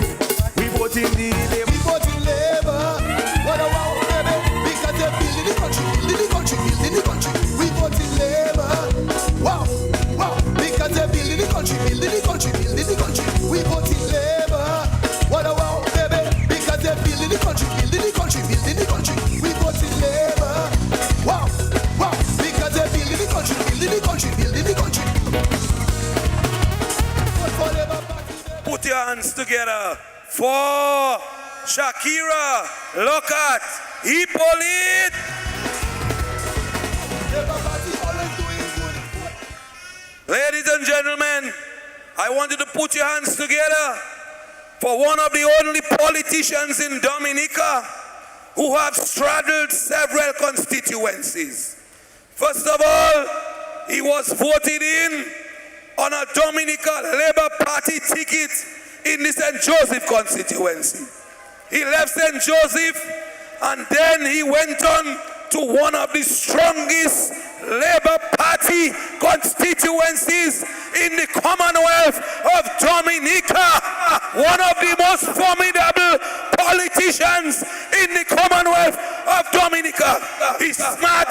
Speaker 2: We voting the Labour. We voting Labour. What a wow, baby. Because they're building the country, building the country, building the country. We voting Labour. Wow, wow. Because they're building the country, building the country, building the country. We voting Labour. What a wow, baby. Because they're building the country, building the country, building the country. We voting Labour. Wow, wow. Because they're building the country, building the country, building the country.
Speaker 1: Put your hands together for Shakira. Look at Hippolyte. Ladies and gentlemen, I want you to put your hands together for one of the only politicians in Dominica who have straddled several constituencies. First of all, he was voted in on a Dominica Labour Party ticket in the St. Joseph constituency. He left St. Joseph and then he went on to one of the strongest Labour Party constituencies in the Commonwealth of Dominica. One of the most formidable politicians in the Commonwealth of Dominica. He's smart,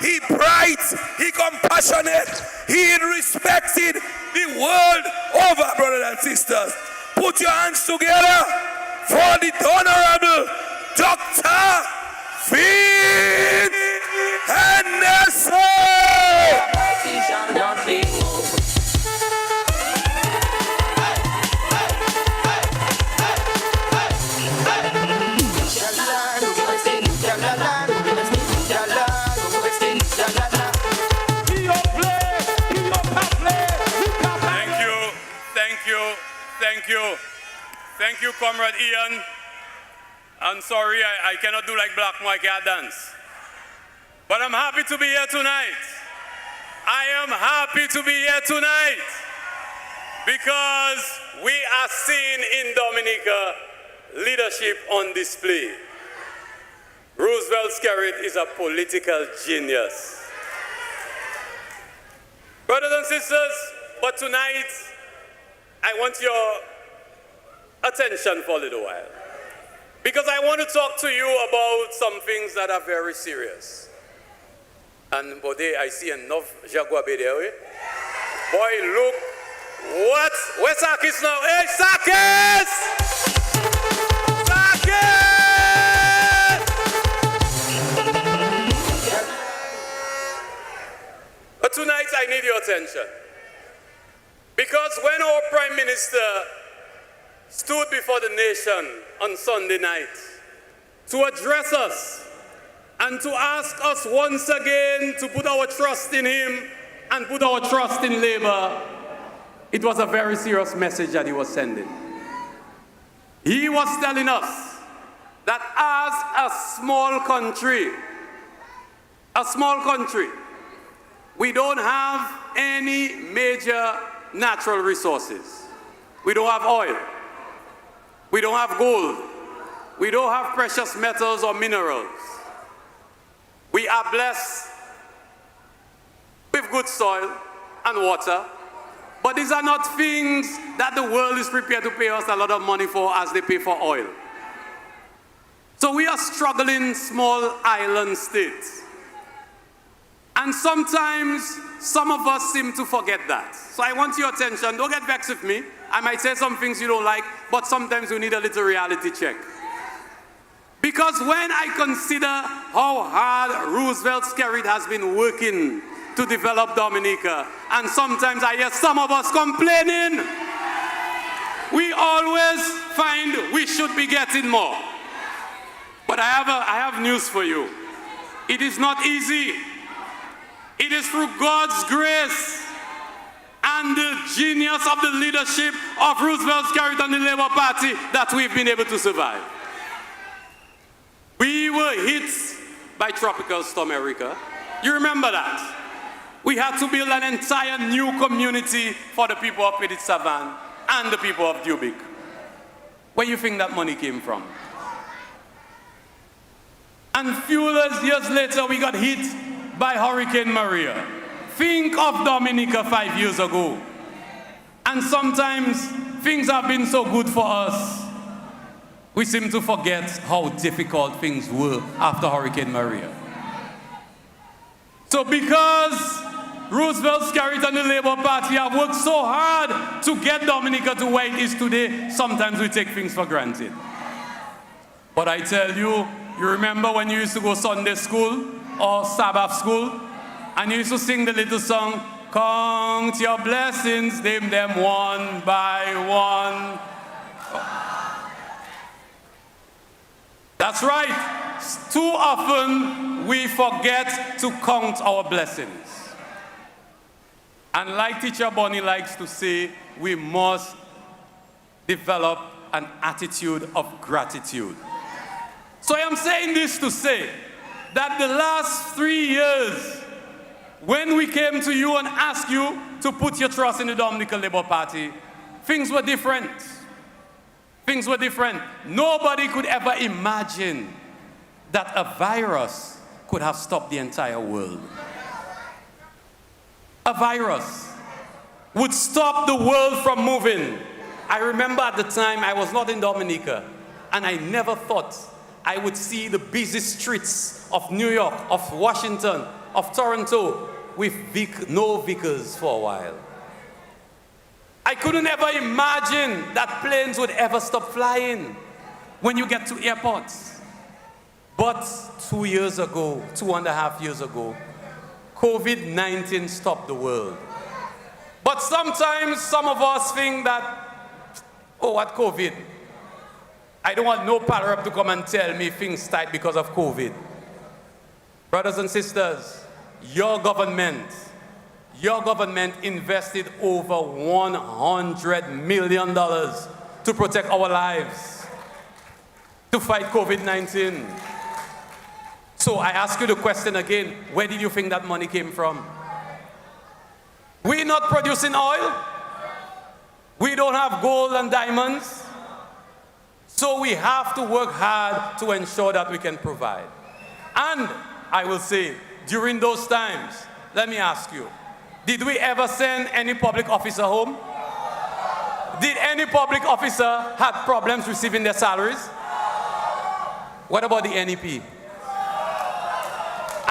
Speaker 1: he's bright, he's compassionate, he respected the world over, brothers and sisters. Put your hands together for the Honorable Dr. Finn Henderson.
Speaker 6: Thank you, Comrade Ian. I'm sorry, I cannot do like Black Mike and dance. But I'm happy to be here tonight. I am happy to be here tonight because we are seeing in Dominica leadership on display. Roosevelt Skerritt is a political genius. Brothers and sisters, but tonight, I want your attention for a little while. Because I want to talk to you about some things that are very serious. And Bode, I see enough Jaguar there. Boy, look. What? Where's Sakis now? Hey, Sakis! Sakis! But tonight I need your attention. Because when our Prime Minister stood before the nation on Sunday night to address us and to ask us once again to put our trust in him and put our trust in Labour, it was a very serious message that he was sending. He was telling us that as a small country, we don't have any major natural resources. We don't have oil. We don't have gold. We don't have precious metals or minerals. We are blessed with good soil and water, but these are not things that the world is prepared to pay us a lot of money for as they pay for oil. So we are struggling small island states. And sometimes some of us seem to forget that. So I want your attention. Don't get vexed with me. I might say some things you don't like, but sometimes we need a little reality check. Because when I consider how hard Roosevelt Skerrit has been working to develop Dominica, and sometimes I hear some of us complaining, we always find we should be getting more. But I have news for you. It is not easy. It is through God's grace and the genius of the leadership of Roosevelt Skerrit and the Labour Party that we've been able to survive. We were hit by Tropical Storm Erika. You remember that? We had to build an entire new community for the people of Petit Savan and the people of Dubic. Where do you think that money came from? And few years later, we got hit by Hurricane Maria. Think of Dominica 5 years ago. And sometimes things have been so good for us, we seem to forget how difficult things were after Hurricane Maria. So because Roosevelt Skerrit and the Labour Party have worked so hard to get Dominica to where it is today, sometimes we take things for granted. But I tell you, you remember when you used to go Sunday school or Sabbath school, and you used to sing the little song, count your blessings, name them one by one. That's right. Too often we forget to count our blessings. And like Teacher Bonnie likes to say, we must develop an attitude of gratitude. So I am saying this to say that the last 3 years, when we came to you and asked you to put your trust in the Dominica Labour Party, things were different. Things were different. Nobody could ever imagine that a virus could have stopped the entire world. A virus would stop the world from moving. I remember at the time I was not in Dominica, and I never thought I would see the busy streets of New York, of Washington, of Toronto with no vehicles for a while. I couldn't ever imagine that planes would ever stop flying when you get to airports. But 2 years ago, 2.5 years ago, COVID-19 stopped the world. But sometimes some of us think that, oh, what COVID? I don't want no power up to come and tell me things tight because of COVID. Brothers and sisters, your government invested over $100 million to protect our lives, to fight COVID-19. So I ask you the question again, where did you think that money came from? We're not producing oil. We don't have gold and diamonds. So we have to work hard to ensure that we can provide. And I will say, during those times, let me ask you, did we ever send any public officer home? Did any public officer have problems receiving their salaries? What about the NEP?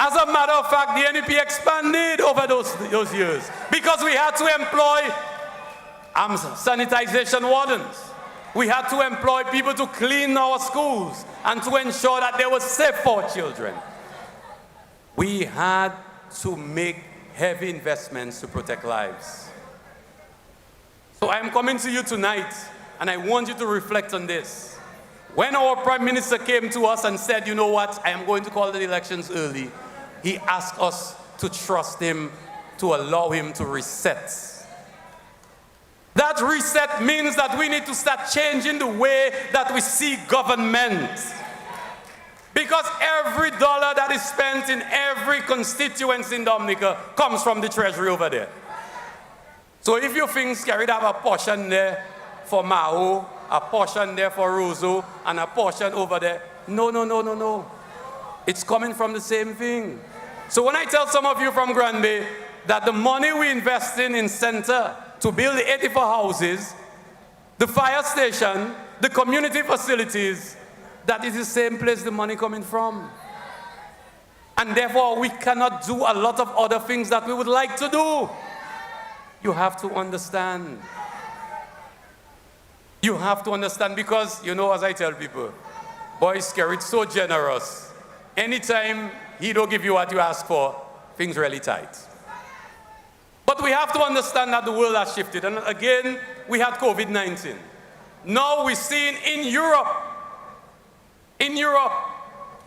Speaker 6: As a matter of fact, the NEP expanded over those years because we had to employ sanitization wardens. We had to employ people to clean our schools and to ensure that they were safe for children. We had to make heavy investments to protect lives. So I am coming to you tonight, and I want you to reflect on this. When our Prime Minister came to us and said, you know what, I am going to call the elections early, he asked us to trust him, to allow him to reset. That reset means that we need to start changing the way that we see government. Because every dollar that is spent in every constituency in Dominica comes from the treasury over there. So if you think Scary have a portion there for Mao, a portion there for Roseau, and a portion over there, no. It's coming from the same thing. So when I tell some of you from Grand Bay that the money we invest in center to build the 84 houses, the fire station, the community facilities, that is the same place the money coming from. And therefore, we cannot do a lot of other things that we would like to do. You have to understand. You have to understand because, you know, as I tell people, boy, Skerrit's so generous. Anytime he don't give you what you ask for, things really tight. But we have to understand that the world has shifted. And again, we had COVID-19. Now we're seeing in Europe,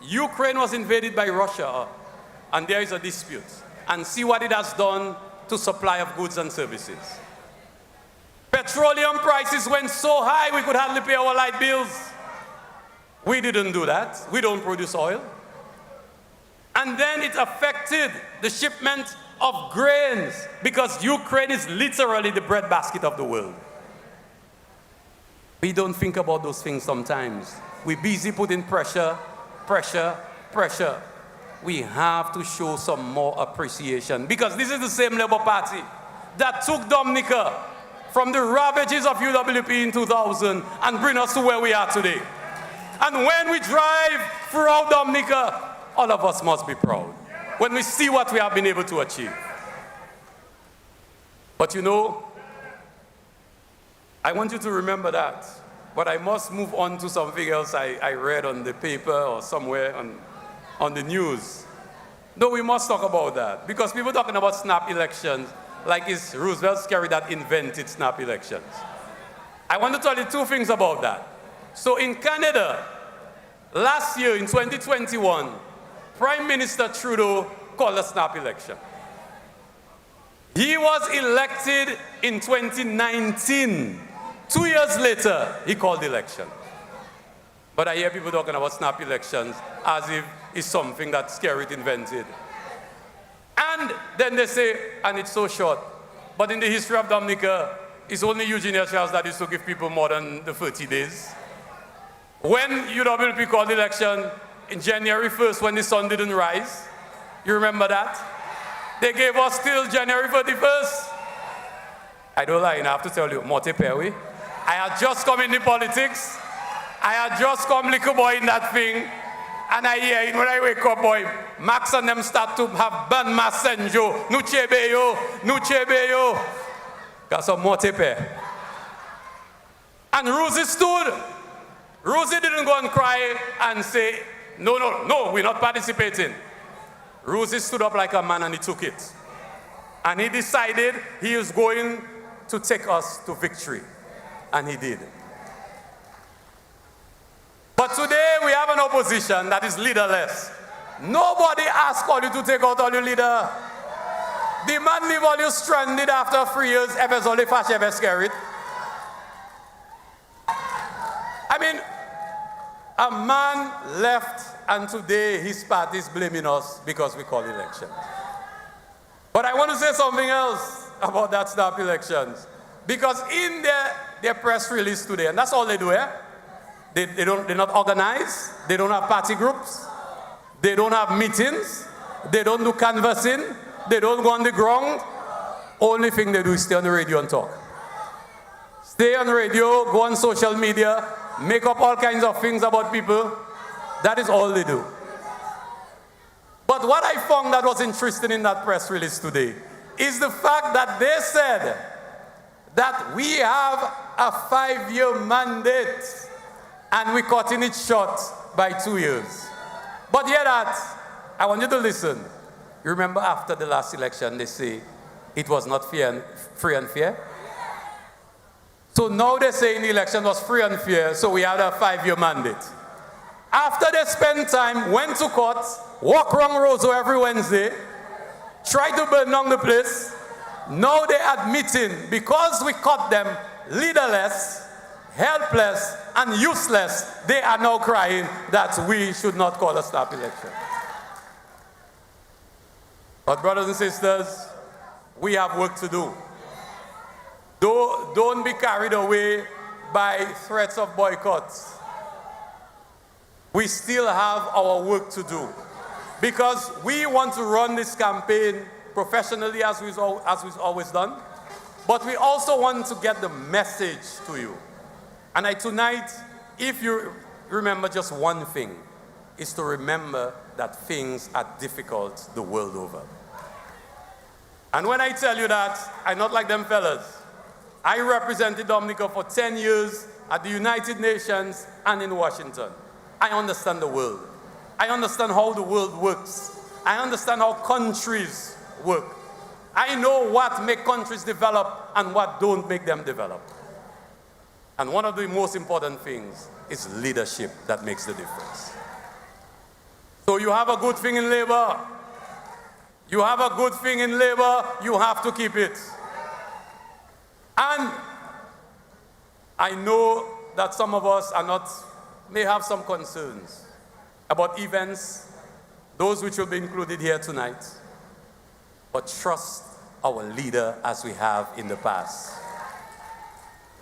Speaker 6: Ukraine was invaded by Russia, and there is a dispute. And see what it has done to supply of goods and services. Petroleum prices went so high we could hardly pay our light bills. We didn't do that. We don't produce oil. And then it affected the shipment of grains because Ukraine is literally the breadbasket of the world. We don't think about those things sometimes. We're busy putting pressure. We have to show some more appreciation because this is the same Labour Party that took Dominica from the ravages of UWP in 2000 and bring us to where we are today. And when we drive throughout Dominica, all of us must be proud when we see what we have been able to achieve. But you know, I want you to remember that. But I must move on to something else I read on the paper or somewhere on the news. No, we must talk about that. Because people talking about snap elections like it's Roosevelt Skerrit that invented snap elections. I want to tell you two things about that. So in Canada, last year in 2021, Prime Minister Trudeau called a snap election. He was elected in 2019. 2 years later, he called the election. But I hear people talking about snap elections as if it's something that Skerrit invented. And then they say, and it's so short, but in the history of Dominica, it's only Eugenia Charles that used to give people more than the 30 days. When UWP called the election in January 1st when the sun didn't rise, you remember that? They gave us till January 31st. I don't lie, I have to tell you, Morte Perry. I had just come into politics. I had just come little boy in that thing. And I hear it when I wake up, boy, Max and them start to have ban masenjo, nuchebeyo. Got some Morte Perry. And Rosie stood. Rosie didn't go and cry and say, no, we're not participating. Rosie stood up like a man and he took it. And he decided he is going to take us to victory. And he did. But today we have an opposition that is leaderless. Nobody asked all you to take out all your leader. The man leave all you stranded after 3 years, ever only fast, ever scared. I mean, a man left and today his party is blaming us because we call elections. But I want to say something else about that snap elections. Because in their press release today, and that's all they do, they're not organized, they don't have party groups, they don't have meetings, they don't do canvassing, they don't go on the ground. Only thing they do is stay on the radio and talk. Stay on the radio, go on social media, make up all kinds of things about people. That is all they do. But
Speaker 7: But what I found that was interesting in that press release today is the fact that they said that we have a 5-year mandate and we're cutting it short by 2 years. But hear that, I want you to listen. You remember after the last election, they say it was not free and fair? So now they say the election was free and fair, so we had a 5-year mandate. After they spent time, went to court, walk around Roseau every Wednesday, tried to burn down the place, now they're admitting because we cut them leaderless, helpless, and useless, they are now crying that we should not call a snap election. But brothers and sisters, we have work to do. Don't be carried away by threats of boycotts. We still have our work to do because we want to run this campaign professionally as we've always done, but we also want to get the message to you. And tonight, if you remember just one thing, is to remember that things are difficult the world over. And when I tell you that, I'm not like them fellas. I represented Dominica for 10 years at the United Nations and in Washington. I understand the world. I understand how the world works. I understand how countries work. I know what makes countries develop and what don't make them develop. And one of the most important things is leadership that makes the difference. So you have a good thing in labor. You have a good thing in labor, you have to keep it. And I know that some of us may have some concerns about events, those which will be included here tonight. But trust our leader as we have in the past.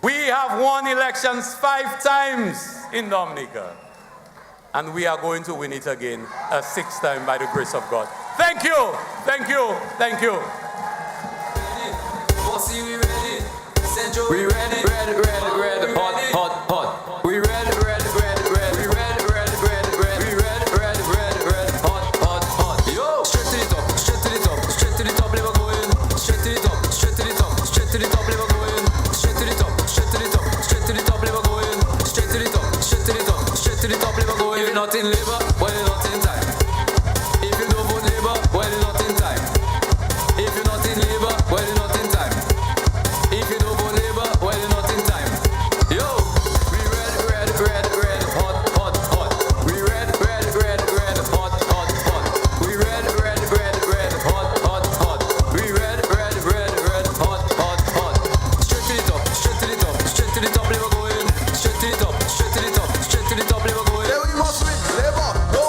Speaker 7: We have won elections 5 times in Dominica. And we are going to win it again a 6th time by the grace of God. Thank you, thank you, thank you.
Speaker 8: We ready, hot. We ready, hot. Yo, straight to the top, live going. Straight to the top, live going. Straight to the top, live going. Straight to the top, live going. If you're not in labor, well, you're not in time. If you don't vote labor, well, you're not in time. If you're not in labor, well, you're not in time. If you don't vote labor, well, you're not in time. Yo, we red, hot. We red, hot. We red, hot. We red, hot. Straight to the top, live going. Straight to the top, live going.
Speaker 2: Yeah, we must win, labor. No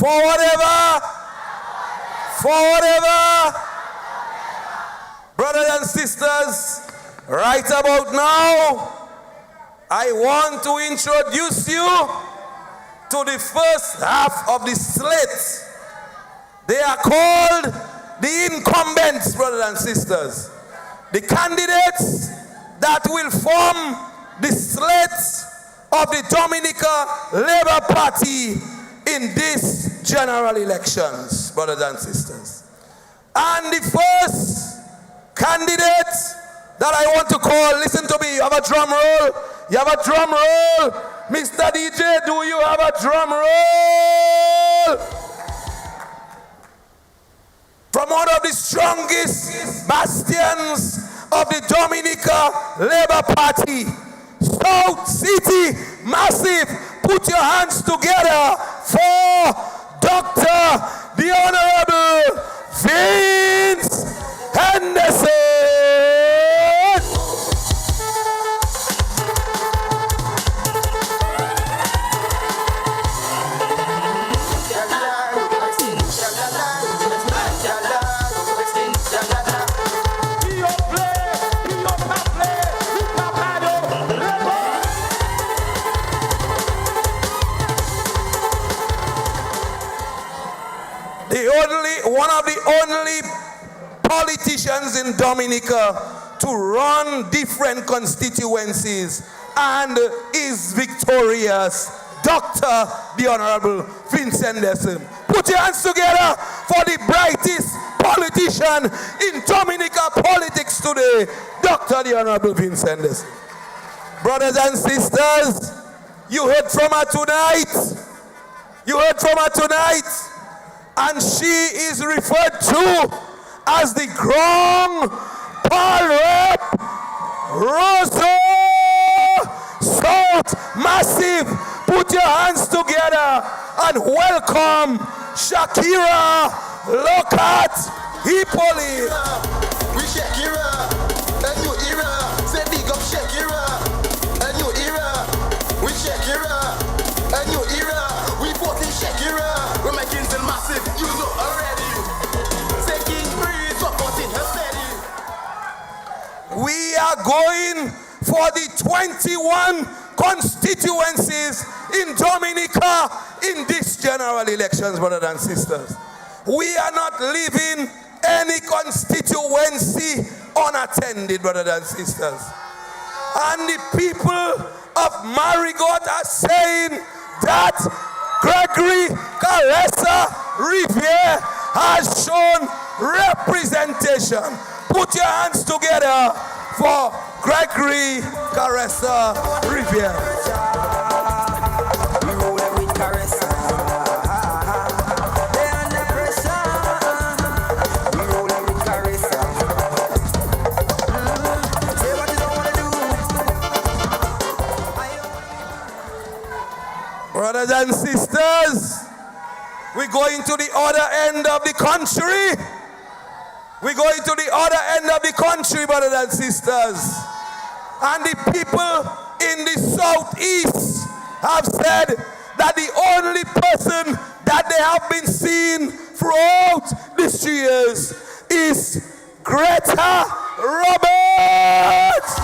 Speaker 1: For whatever. For whatever. Brothers and sisters, right about now, I want to introduce you to the first half of the slate. They are called the incumbents, brothers and sisters. The candidates that will form the slate of the Dominica Labour Party in these general elections, brothers and sisters. And the first candidate that I want to call, listen to me, you have a drum roll? You have a drum roll? Mr. DJ, do you have a drum roll? From one of the strongest bastions of the Dominica Labour Party, South City, massive, put your hands together for Dr. the Honorable Vince Henderson. One of the only politicians in Dominica to run different constituencies and is victorious, Dr. the Honorable Vince Henderson. Put your hands together for the brightest politician in Dominica politics today, Dr. the Honorable Vince Henderson. Brothers and sisters, you heard from her tonight. You heard from her tonight. And she is referred to as the Grand Parep Rosso South Massive. Put your hands together and welcome Shakira Lokat Hippolyte.
Speaker 2: We Shakira, a new era. Say big up Shakira, a new era. We Shakira, a new era. We fought in Shakira. We're making the massive, you know already. Taking breeze, supporting her steady.
Speaker 1: We are going for the 21 constituencies in Dominica in these general elections, brothers and sisters. We are not leaving any constituency unattended, brothers and sisters. And the people of Marigot are saying that Gregory Caressa Riviere has shown representation. Put your hands together for Gregory Caressa Riviere. Brothers and sisters, we're going to the other end of the country. We're going to the other end of the country, brothers and sisters. And the people in the southeast have said that the only person that they have been seeing throughout these 3 years is Greta Roberts.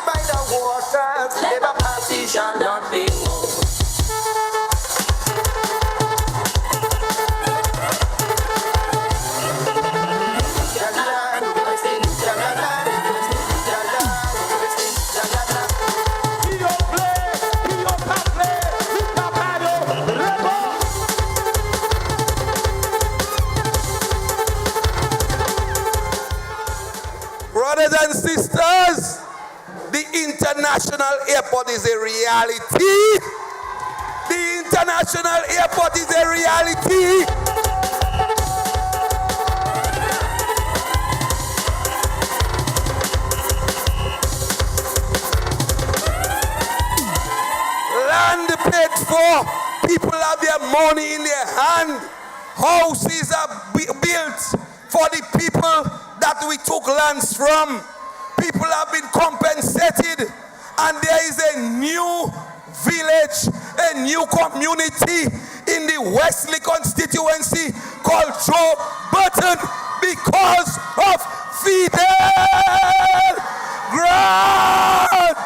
Speaker 2: By the water, Labour Party shall not be moved.
Speaker 1: Brothers and sisters, the international airport is a reality. The international airport is a reality. Land paid for, people have their money in their hand. Houses are built for the people that we took lands from. People have been compensated, and there is a new village, a new community in the Wesley constituency called Joe Burton because of Fidel Grant.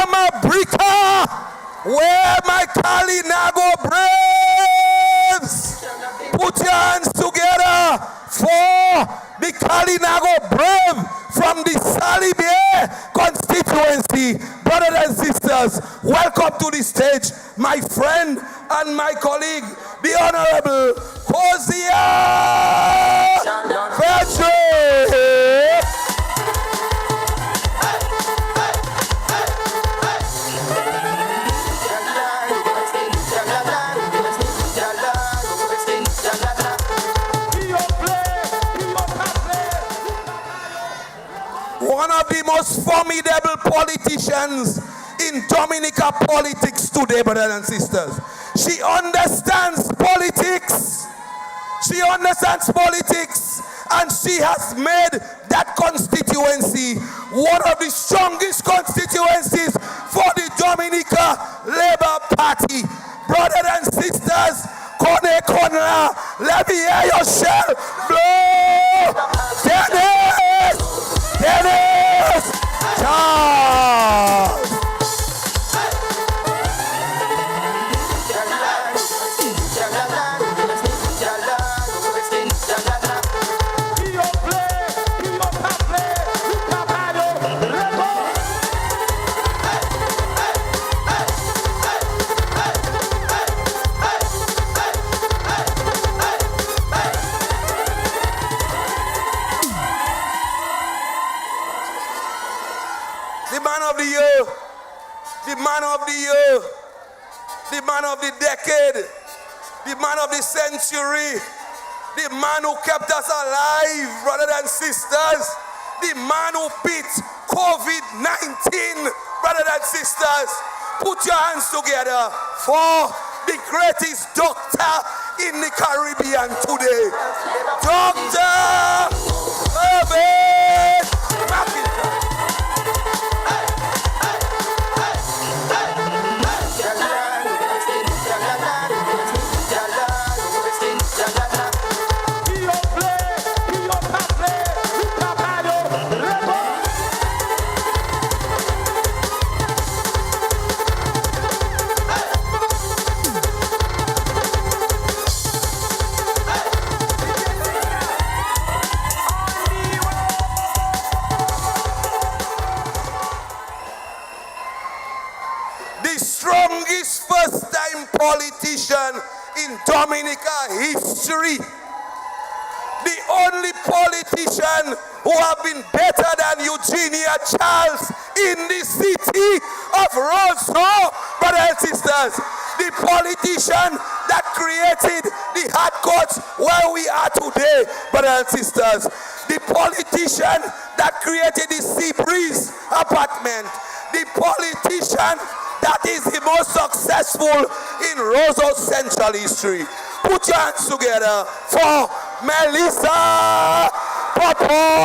Speaker 1: Mabrika, where my Kalinago Braves? Put your hands together for the Kalinago Brave from the Salibie constituency. Brothers and sisters, welcome to the stage, my friend and my colleague, the Honorable Hosea Frederick. One of the most formidable politicians in Dominica politics today, brothers and sisters. She understands politics. She understands politics, and she has made that constituency one of the strongest constituencies for the Dominica Labour Party. Brothers and sisters, Kone Konla, let me hear your shell blow. Dennis Charles. The man of the year, the man of the year, the man of the decade, the man of the century, the man who kept us alive, brothers and sisters, the man who beat COVID-19, brothers and sisters. Put your hands together for the greatest doctor in the Caribbean today, Dr. Irving McIntyre. Strongest first-time politician in Dominica history. The only politician who have been better than Eugenia Charles in the city of Roseau, brothers and sisters. The politician that created the hard courts where we are today, brothers and sisters. The politician that created the Sea Breeze apartment. The politician that is the most successful in Roseau Central history. Put your hands together for Melissa Popon-Scary.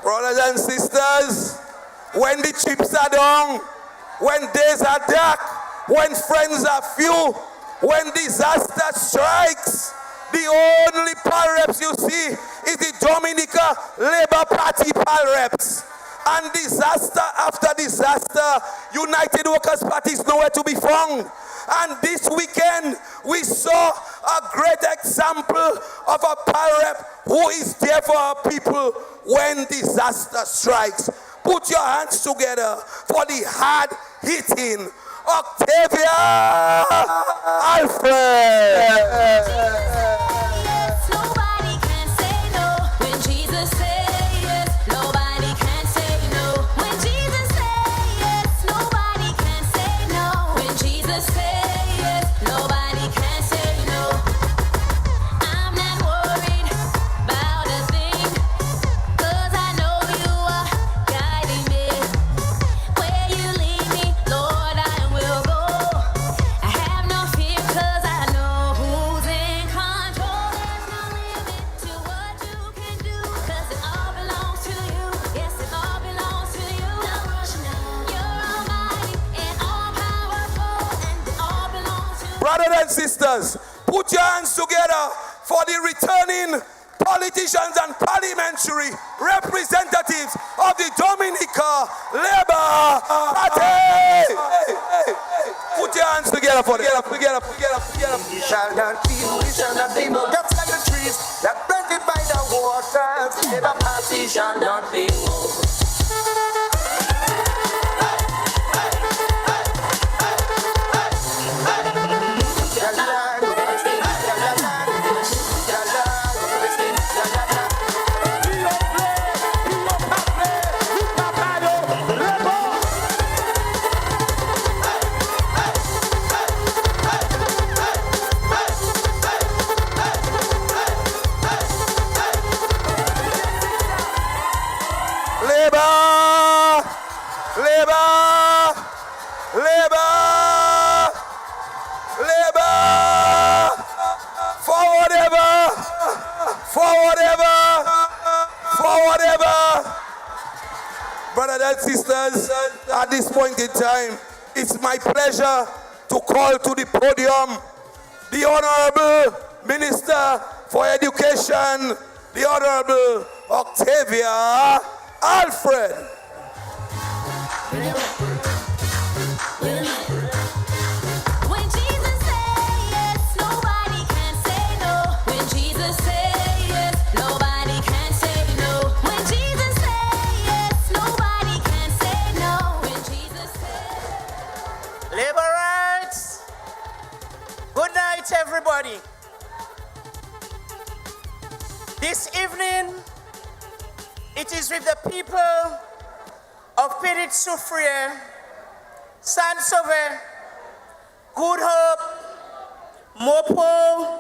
Speaker 1: Brothers and sisters, when the chips are down, when days are dark, when friends are few, when disaster strikes, the only pal reps you see is the Dominica Labour Party pal reps. And disaster after disaster, United Workers' Party is nowhere to be found. And this weekend, we saw a great example of a pirate who is there for our people when disaster strikes. Put your hands together for the hard-hitting Octavia Alfred.
Speaker 9: Nobody can say no when Jesus says yes. Nobody can say no when Jesus says yes. Nobody can say no when Jesus says yes. Nobody can say no. I'm not worried about a thing, 'cause I know you are guiding me. Where you lead me, Lord, I will go. I have no fear, 'cause I know who's in control. There's no limit to what you can do, 'cause it all belongs to you. Yes, it all belongs to you. You're almighty and all powerful, and it all belongs to you.
Speaker 1: Brothers and sisters, put your hands together for the returning politicians and parliamentary representatives of the Dominica Labour Party. Put your hands together for them. Together.
Speaker 2: We shall not be moved. Just like the trees that planted by the waters. Labour Party shall not be moved.
Speaker 1: Brothers and sisters, at this point in time, it's my pleasure to call to the podium the Honorable Minister for Education, the Honorable Octavia Alfred.
Speaker 9: When Jesus says yes, nobody can say no. When Jesus says yes, nobody can say no. When Jesus says yes, nobody can say no. When Jesus says
Speaker 4: Laborites, good night, everybody. This evening, it is with the people of Petit Soufrière, Saint-Sauveur, Good Hope, Mopo,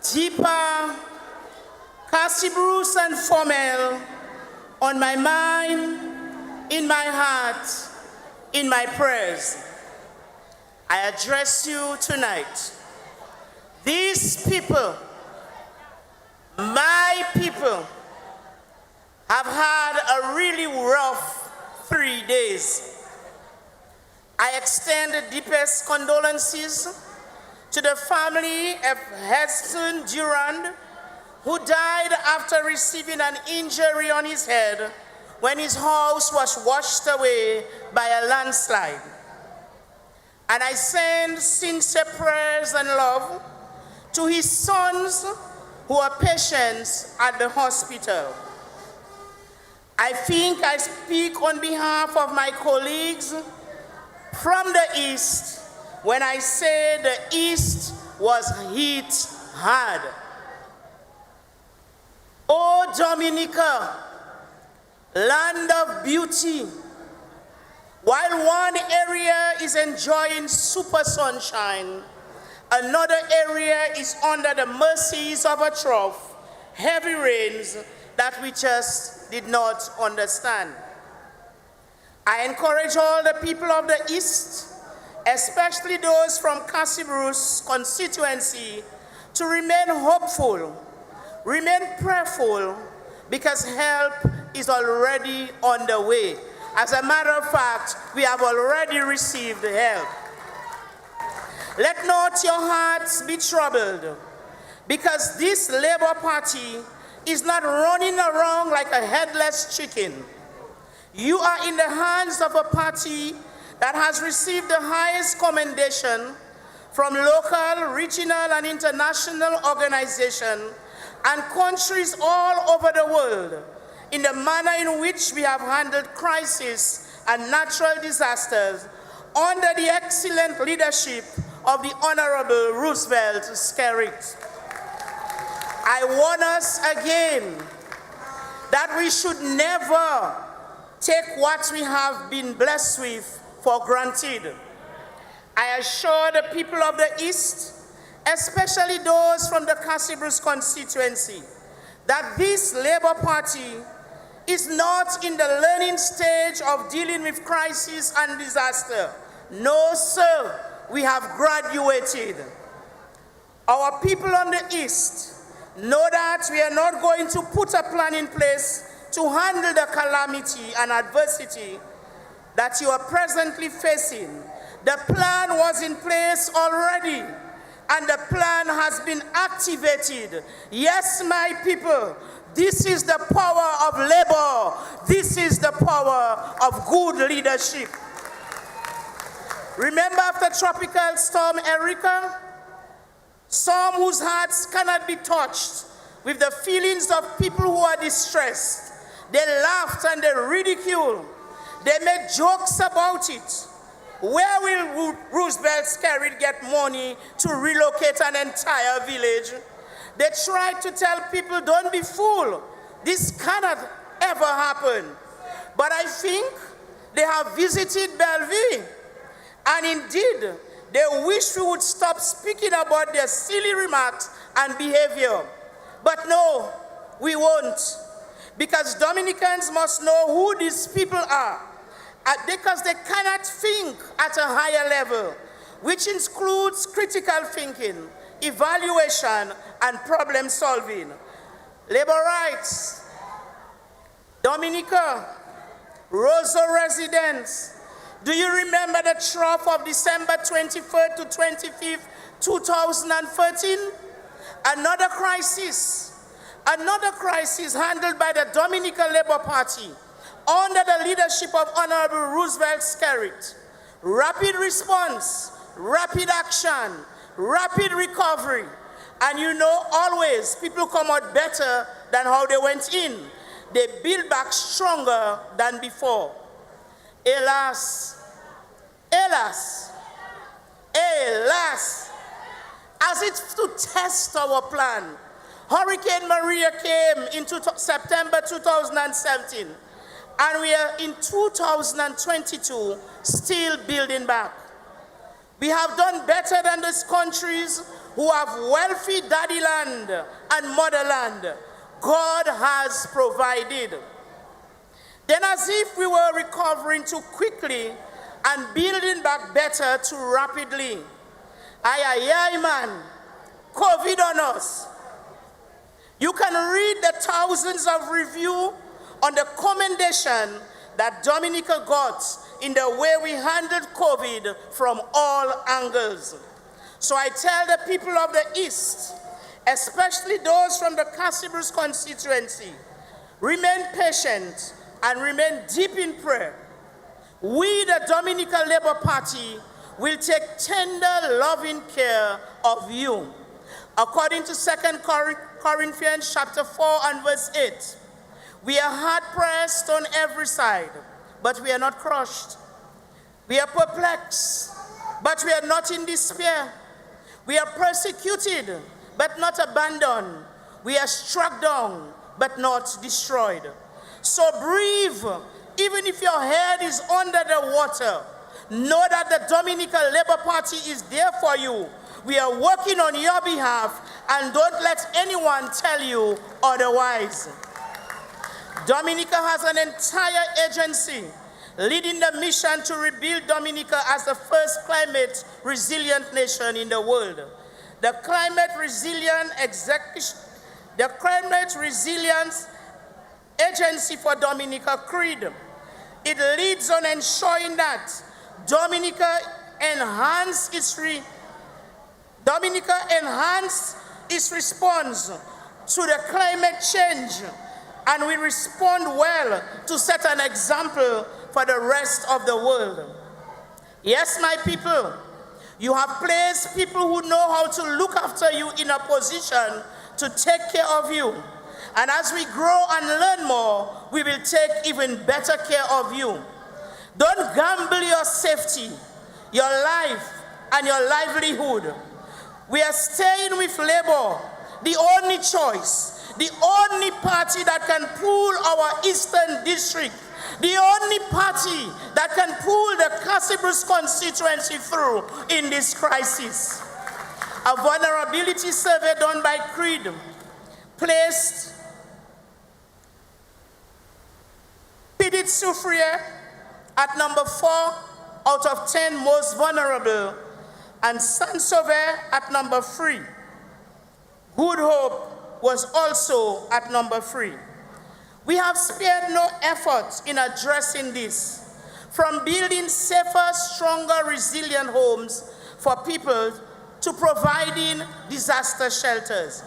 Speaker 4: Jipa, Cassibrousse, and Formel on my mind, in my heart, in my prayers. I address you tonight. These people, my people, have had a really rough 3 days. I extend the deepest condolences to the family of Heston Durand, who died after receiving an injury on his head when his house was washed away by a landslide. And I send sincere prayers and love to his sons who are patients at the hospital. I think I speak on behalf of my colleagues from the East when I say the East was hit hard. Oh, Dominica, land of beauty. While one area is enjoying super sunshine, another area is under the mercies of a trough, heavy rains that we just did not understand. I encourage all the people of the East, especially those from Cassibrousse constituency, to remain hopeful, remain prayerful, because help is already on the way. As a matter of fact, we have already received help. Let not your hearts be troubled, because this Labour Party is not running around like a headless chicken. You are in the hands of a party that has received the highest commendation from local, regional, and international organizations and countries all over the world in the manner in which we have handled crises and natural disasters under the excellent leadership of the Honorable Roosevelt Skerrit. I warn us again that we should never take what we have been blessed with for granted. I assure the people of the East, especially those from the Cassibus constituency, that this Labour Party is not in the learning stage of dealing with crisis and disaster. No, sir, we have graduated. Our people on the East know that we are not going to put a plan in place to handle the calamity and adversity that you are presently facing. The plan was in place already, and the plan has been activated. Yes, my people, this is the power of labor. This is the power of good leadership. Remember after Tropical Storm Erika? Some whose hearts cannot be touched with the feelings of people who are distressed. They laughed and they ridiculed. They made jokes about it. Where will Roosevelt Skerrit get money to relocate an entire village? They tried to tell people, don't be fooled. This cannot ever happen. But I think they have visited Bellevue. And indeed, they wish we would stop speaking about their silly remarks and behavior. But no, we won't. Because Dominicans must know who these people are. Because they cannot think at a higher level, which includes critical thinking, evaluation, and problem solving. Labor rights, Dominica, Roseau residents. Do you remember the trough of December 23rd to 25th, 2013? Another crisis handled by the Dominica Labour Party under the leadership of Honorable Roosevelt Skerrit. Rapid response, rapid action, rapid recovery. And you know, always people come out better than how they went in. They build back stronger than before. Alas, alas, alas, as if to test our plan, Hurricane Maria came in September 2017, and we are in 2022 still building back. We have done better than those countries who have wealthy daddy land and motherland. God has provided. Then, as if we were recovering too quickly and building back better too rapidly, aye, man, COVID on us. You can read the thousands of reviews on the commendation that Dominica got in the way we handled COVID from all angles. So I tell the people of the East, especially those from the Cassibus constituency, remain patient and remain deep in prayer. We, the Dominica Labour Party, will take tender, loving care of you. According to 2 Corinthians chapter 4 and verse 8, we are hard-pressed on every side, but we are not crushed. We are perplexed, but we are not in despair. We are persecuted, but not abandoned. We are struck down, but not destroyed. So breathe, even if your head is under the water. Know that the Dominica Labour Party is there for you. We are working on your behalf, and don't let anyone tell you otherwise. Dominica has an entire agency leading the mission to rebuild Dominica as the first climate resilient nation in the world. The Climate Resilience Agency for Dominica CREED. It leads on ensuring that Dominica enhance its response to the climate change and we respond well to set an example for the rest of the world. Yes, my people, you have placed people who know how to look after you in a position to take care of you. And as we grow and learn more, we will take even better care of you. Don't gamble your safety, your life, and your livelihood. We are staying with Labour, the only choice, the only party that can pull our Eastern District, the only party that can pull the Cassibrus constituency through in this crisis. A vulnerability survey done by Creed placed Pidit Soufriere at number 4 out of 10 most vulnerable, and Saint-Sauveur at number 3. Good Hope was also at number 3. We have spared no effort in addressing this, from building safer, stronger, resilient homes for people to providing disaster shelters.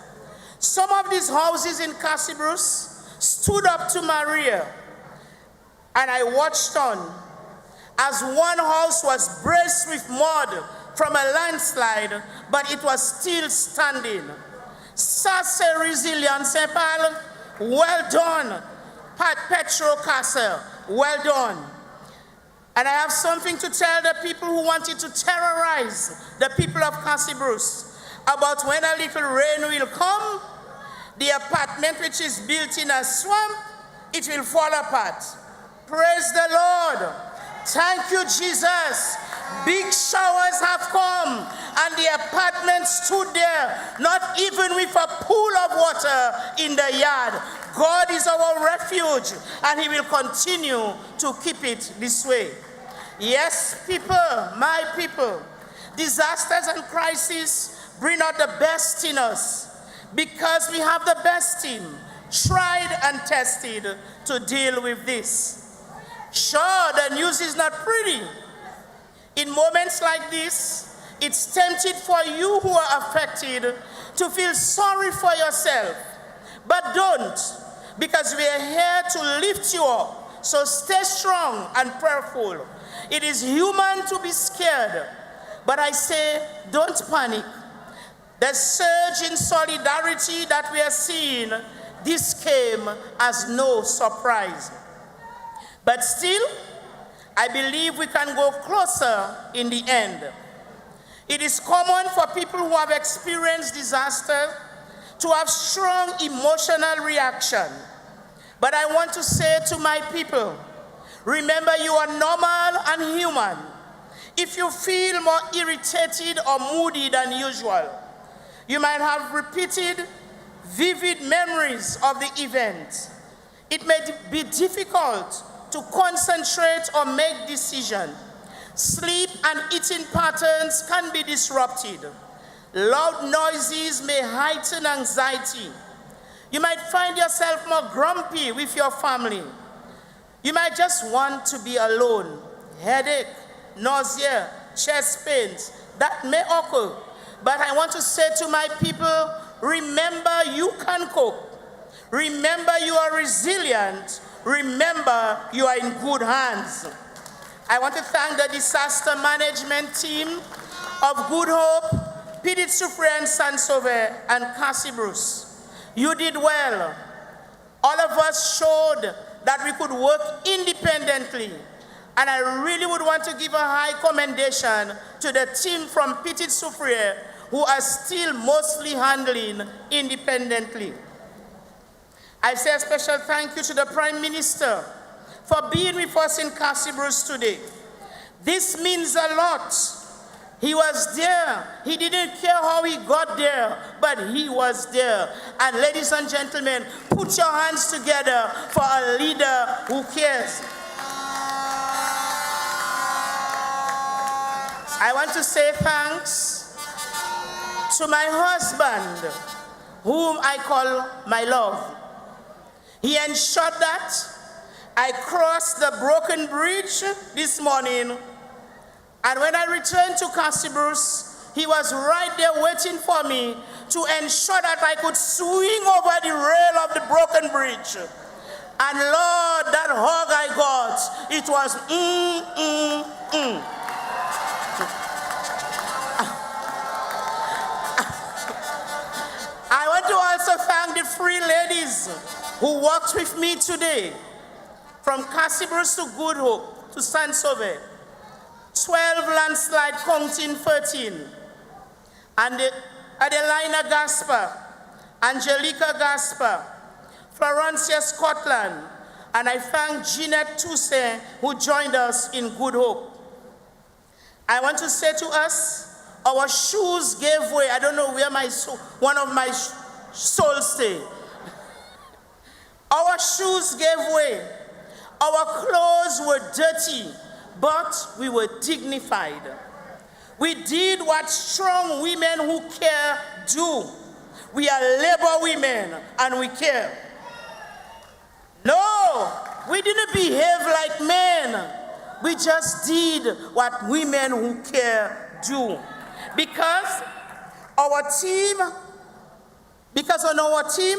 Speaker 4: Some of these houses in Cassibrus stood up to Maria, and I watched on as one house was braced with mud from a landslide, but it was still standing. Ça, c'est résilience, Paul. Well done, Petro Castle. Well done. And I have something to tell the people who wanted to terrorize the people of Cassibrus about when a little rain will come, the apartment which is built in a swamp, it will fall apart. Praise the Lord. Thank you, Jesus. Big showers have come, and the apartment stood there, not even with a pool of water in the yard. God is our refuge, and he will continue to keep it this way. Yes, people, my people, disasters and crises bring out the best in us, because we have the best team, tried and tested to deal with this. Sure, the news is not pretty. In moments like this, it's tempted for you who are affected to feel sorry for yourself. But don't, because we are here to lift you up. So stay strong and prayerful. It is human to be scared, but I say, don't panic. The surge in solidarity that we are seeing, this came as no surprise. But still, I believe we can go closer in the end. It is common for people who have experienced disaster to have strong emotional reaction. But I want to say to my people, remember you are normal and human. If you feel more irritated or moody than usual, you might have repeated vivid memories of the event. It may be difficult to concentrate or make decisions. Sleep and eating patterns can be disrupted. Loud noises may heighten anxiety. You might find yourself more grumpy with your family. You might just want to be alone. Headache, nausea, chest pains, that may occur. But I want to say to my people, remember you can cope. Remember you are resilient. Remember you are in good hands. I want to thank the disaster management team of Good Hope, Pidit Soufriere and Saint-Sauveur, and Cassibrus. You did well. All of us showed that we could work independently. And I really would want to give a high commendation to the team from Pidit Soufriere, who are still mostly handling independently. I say a special thank you to the Prime Minister for being with us in Cassibrus today. This means a lot. He was there. He didn't care how he got there, but he was there. And ladies and gentlemen, put your hands together for a leader who cares. I want to say thanks to my husband, whom I call my love. He ensured that I crossed the broken bridge this morning, and when I returned to Cassibrus, he was right there waiting for me to ensure that I could swing over the rail of the broken bridge. And Lord, that hug I got, it was I want to also thank the three ladies who worked with me today, from Cassibers to Good Hope to Sansove, 12 landslide counting 13, and Adelina Gasper, Angelica Gasper, Florencia Scotland, and I thank Jeanette Toussaint who joined us in Good Hope. I want to say to us, our shoes gave way. I don't know where one of my souls stay. Our shoes gave way. Our clothes were dirty, but we were dignified. We did what strong women who care do. We are labor women and we care. No, we didn't behave like men. We just did what women who care do. Because on our team,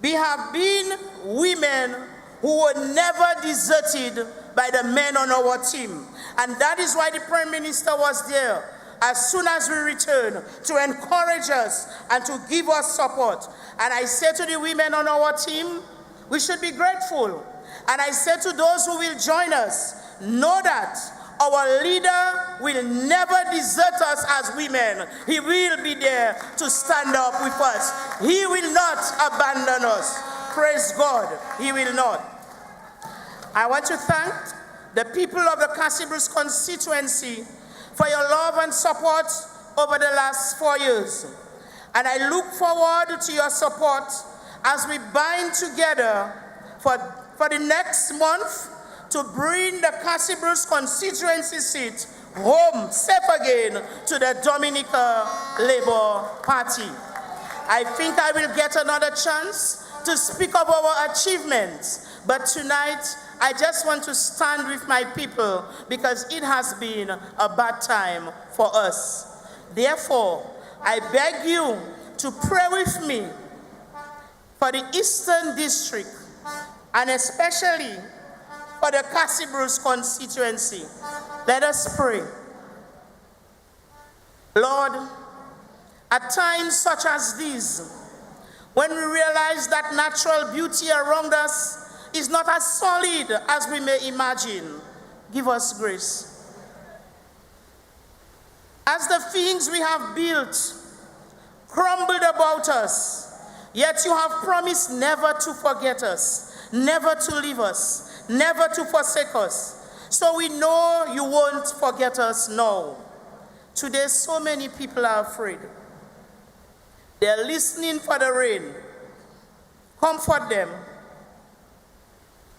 Speaker 4: we have been women who were never deserted by the men on our team. And that is why the Prime Minister was there as soon as we returned to encourage us and to give us support. And I said to the women on our team, we should be grateful. And I said to those who will join us, know that our leader will never desert us as women. He will be there to stand up with us. He will not abandon us. Praise God, he will not. I want to thank the people of the Cassibers constituency for your love and support over the last 4 years. And I look forward to your support as we bind together for the next month to bring the Cassibers constituency seat home safe again to the Dominica Labour Party. I think I will get another chance to speak of our achievements, but tonight I just want to stand with my people because it has been a bad time for us. Therefore, I beg you to pray with me for the Eastern District and especially for the Cassibers constituency. Let us pray. Lord, at times such as these, when we realize that natural beauty around us is not as solid as we may imagine, give us grace. As the things we have built crumbled about us, yet you have promised never to forget us, never to leave us, never to forsake us. So we know you won't forget us now. Today, so many people are afraid. They're listening for the rain. Comfort them.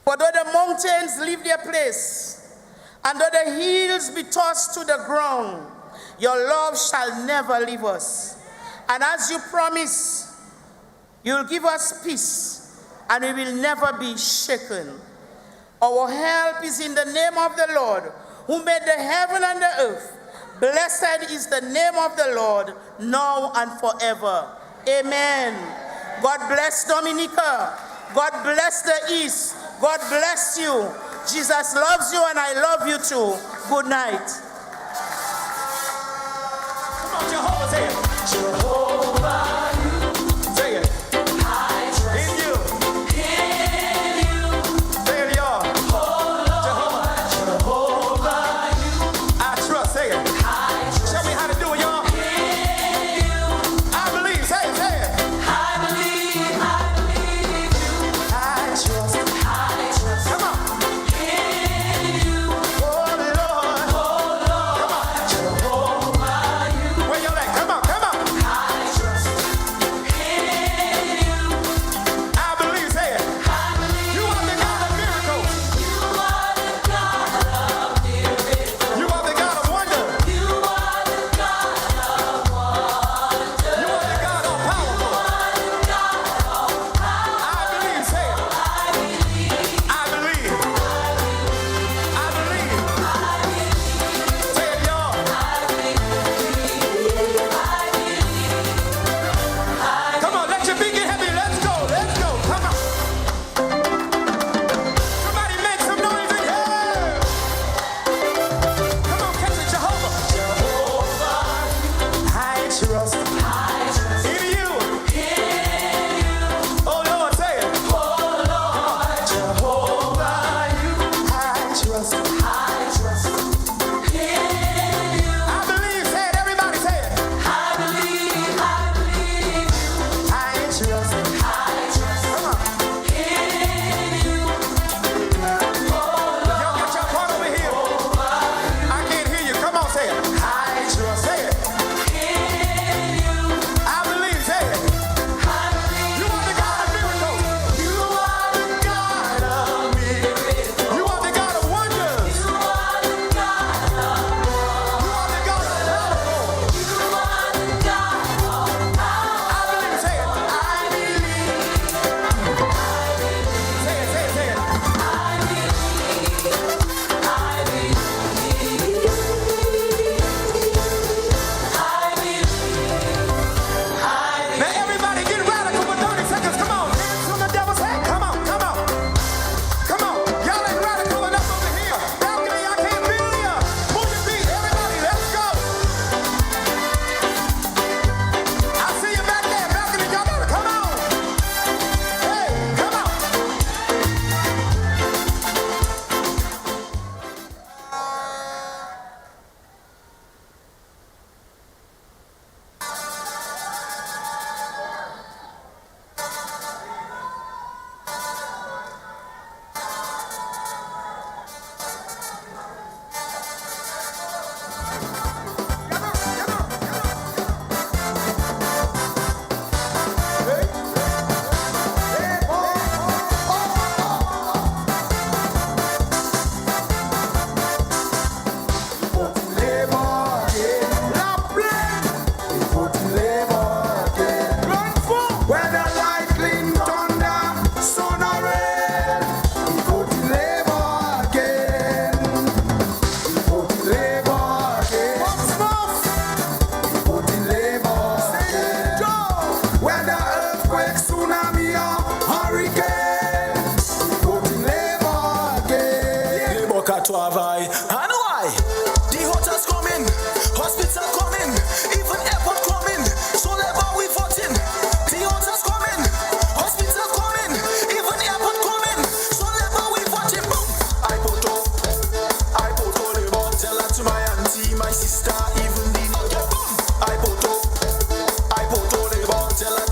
Speaker 4: For though the mountains leave their place, and though the hills be tossed to the ground, your love shall never leave us. And as you promise, you'll give us peace, and we will never be shaken. Our help is in the name of the Lord, who made the heaven and the earth. Blessed is the name of the Lord, now and forever. Amen. God bless Dominica. God bless the East. God bless you. Jesus loves you and I love you too. Good night. Come on, Jehovah, say it. Jehovah, you. Say it. I trust in you. In you. Say it, y'all. Oh, Lord. Jehovah, you. I trust. Say it. I trust. Show me how to do it, y'all. In you. I believe. Say it. Say it. I believe you. I trust. Come on. In you. Oh, Lord. Oh, Lord. Jehovah, you. Where y'all at? Come on, come on.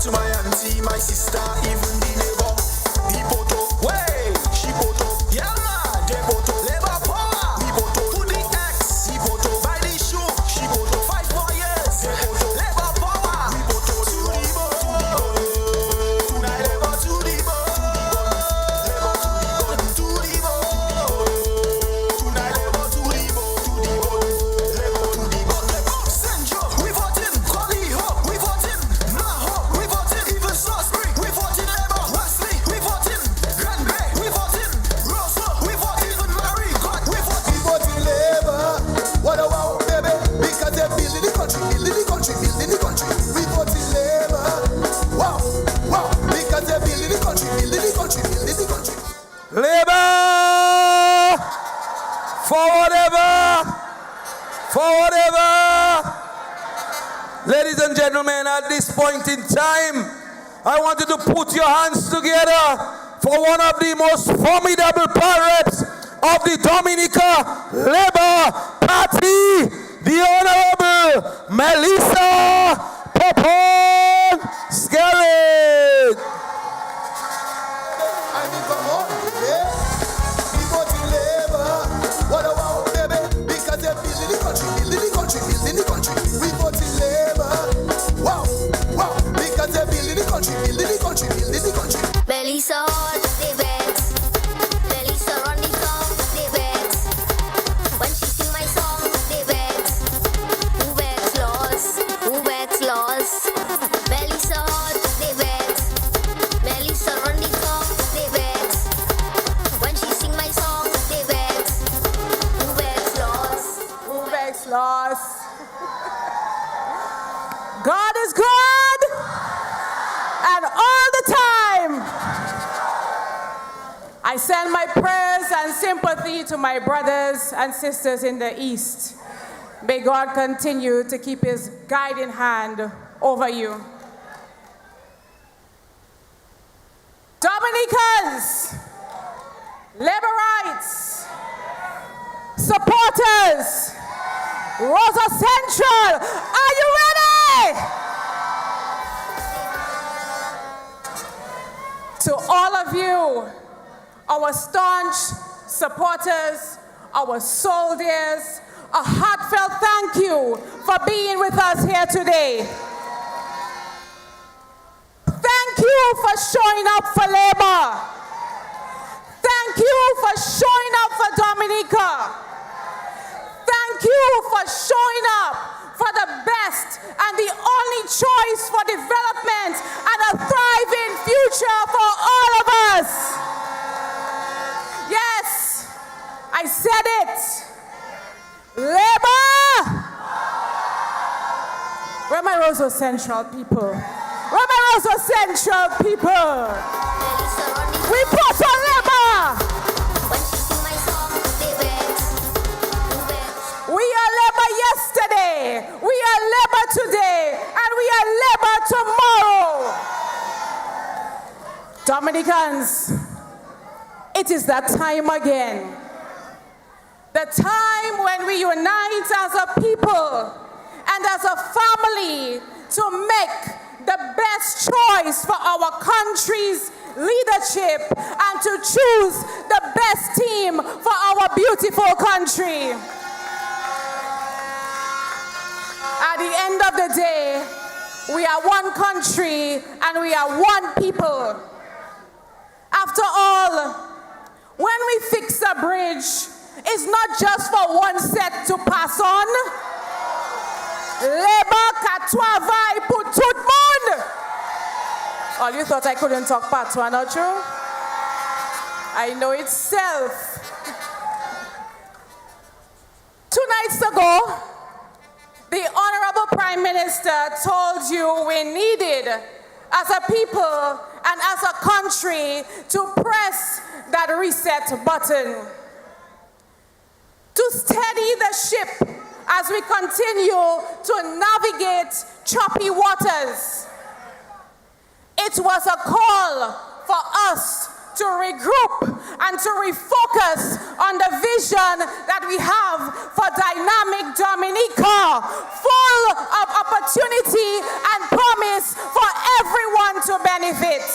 Speaker 2: to my auntie, my sister, even the neighbor. The photo, way, she photo, yeah man, they photo, labor power, the photo, to the X, the photo, buy the shoe, she photo, 5 more years, they photo, labor power, the photo, to the bone, tonight labor to the bone, labor to the bone, tonight labor to the bone, labor to the bone, labor, Central, we voting, Collie Hope, we voting, Maho, we voting, even Salisbury, we voting labor, Wesley, we voting, Granby, we voting, Rosso, we voting, even Mary, God, we voting labor. What about baby? Because they're building the country, building the country, building the country. We voting labor. Wow, wow. Because they're building the country, building the country, building the country.
Speaker 1: Labor! Forward ever! Forward ever! Ladies and gentlemen, at this point in time, I want you to put your hands together for one of the most formidable pirates of the Dominica Labour Party, the Honorable Melissa Popon Skerrit.
Speaker 2: I mean, come on, yeah. We voting labor. What about baby? Because they're building the country, building the country, building the country. We voting labor. Wow, wow. Because they're building the country, building the country, building the country.
Speaker 9: Belly so hot, they vex. Belly so run the tongue, they vex. When she sing my song, they vex. Who vex laws? Who vex laws? Belly so hot, they vex. Belly so run the tongue, they vex. When she sing my song, they vex. Who vex laws?
Speaker 3: Who vex laws? God is good and all the time. I send my prayers and sympathy to my brothers and sisters in the East. May God continue to keep his guiding hand over you. Dominicans, Laborites, supporters, Rosa Central, are you ready? To all of you, our staunch supporters, our soldiers, a heartfelt thank you for being with us here today. Thank you for showing up for labor. Thank you for showing up for Dominica. Thank you for showing up for the best and the only choice for development and a thriving future for all of us. Yes, I said it. Labor. Where are my Roseau Central people? Where are my Roseau Central people? We put on labor.
Speaker 9: When she sing my song, they vex. Who vex?
Speaker 3: We are labor yesterday, we are labor today, and we are labor tomorrow. Dominicans, it is that time again. The time when we unite as a people and as a family to make the best choice for our country's leadership and to choose the best team for our beautiful country. At the end of the day, we are one country and we are one people. After all, when we fix a bridge, it's not just for one set to pass on. Labor katwavai pour tout monde. Oh, you thought I couldn't talk patois, not true? I know itself. 2 nights ago, the Honorable Prime Minister told you we needed, as a people and as a country, to press that reset button. To steady the ship as we continue to navigate choppy waters. It was a call for us to regroup and to refocus on the vision that we have for dynamic Dominica, full of opportunity and promise for everyone to benefit.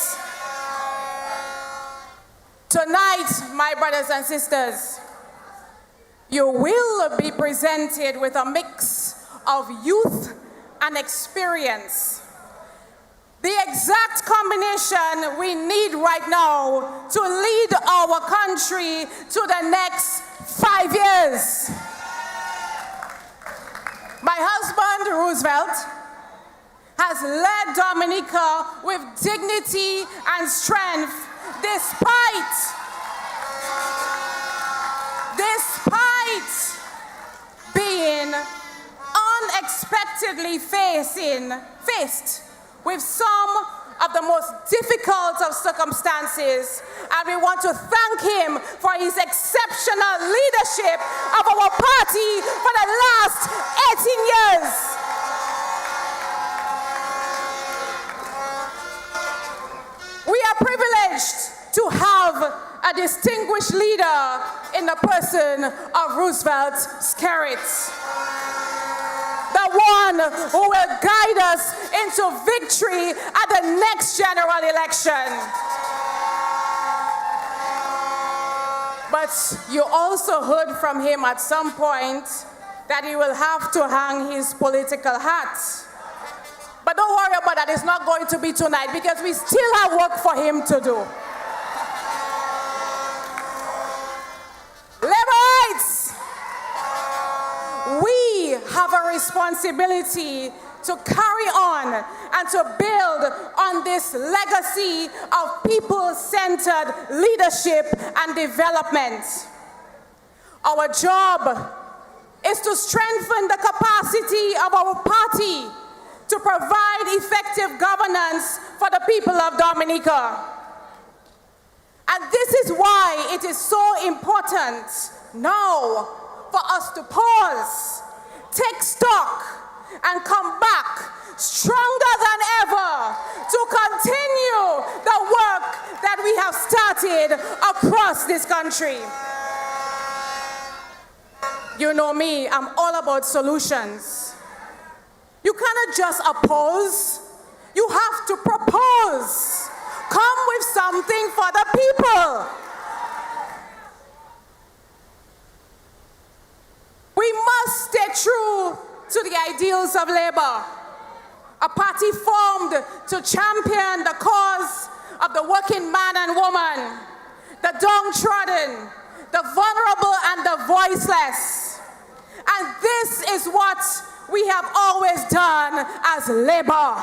Speaker 3: Tonight, my brothers and sisters, you will be presented with a mix of youth and experience. The exact combination we need right now to lead our country to the next 5 years. My husband, Roosevelt, has led Dominica with dignity and strength despite being unexpectedly faced with some of the most difficult of circumstances, and we want to thank him for his exceptional leadership of our party for the last 18 years. We are privileged to have a distinguished leader in the person of Roosevelt Skerritt, the one who will guide us into victory at the next general election. But you also heard from him at some point that he will have to hang his political hat. But don't worry about that, it's not going to be tonight because we still have work for him to do. Laborites, we have a responsibility to carry on and to build on this legacy of people-centered leadership and development. Our job is to strengthen the capacity of our party to provide effective governance for the people of Dominica. And this is why it is so important now for us to pause, take stock, and come back stronger than ever to continue the work that we have started across this country. You know me, I'm all about solutions. You cannot just oppose, you have to propose. Come with something for the people. We must stay true to the ideals of labor, a party formed to champion the cause of the working man and woman, the downtrodden, the vulnerable and the voiceless. And this is what we have always done as labor.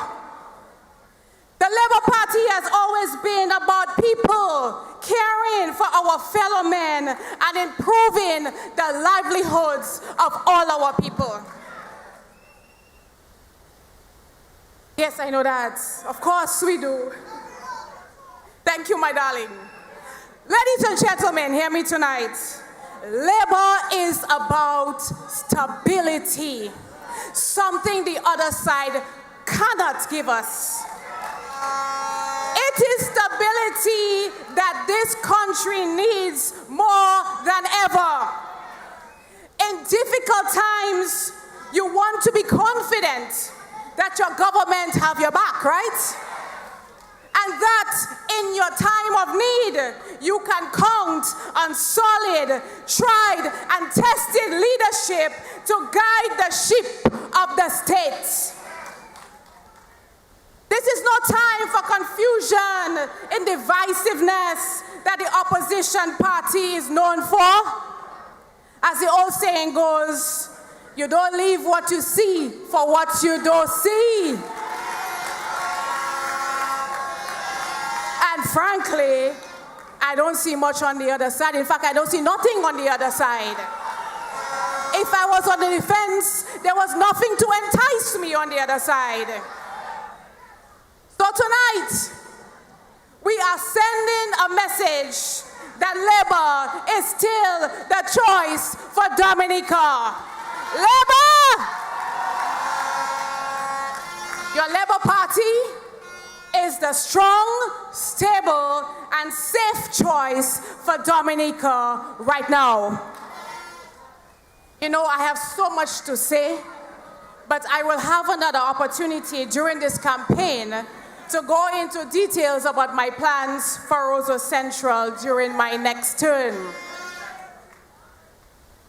Speaker 3: The Labour Party has always been about people caring for our fellow men and improving the livelihoods of all our people. Yes, I know that. Of course we do. Thank you, my darling. Ladies and gentlemen, hear me tonight. Labor is about stability, something the other side cannot give us. It is stability that this country needs more than ever. In difficult times, you want to be confident that your government have your back, right? And that in your time of need, you can count on solid, tried, and tested leadership to guide the ship of the state. This is no time for confusion and divisiveness that the opposition party is known for. As the old saying goes, you don't leave what you see for what you don't see. And frankly, I don't see much on the other side. In fact, I don't see nothing on the other side. If I was on the defense, there was nothing to entice me on the other side. So tonight, we are sending a message that Labour is still the choice for Dominica. Labour! Your Labour Party is the strong, stable, and safe choice for Dominica right now. You know, I have so much to say, but I will have another opportunity during this campaign to go into details about my plans for Roseau Central during my next term.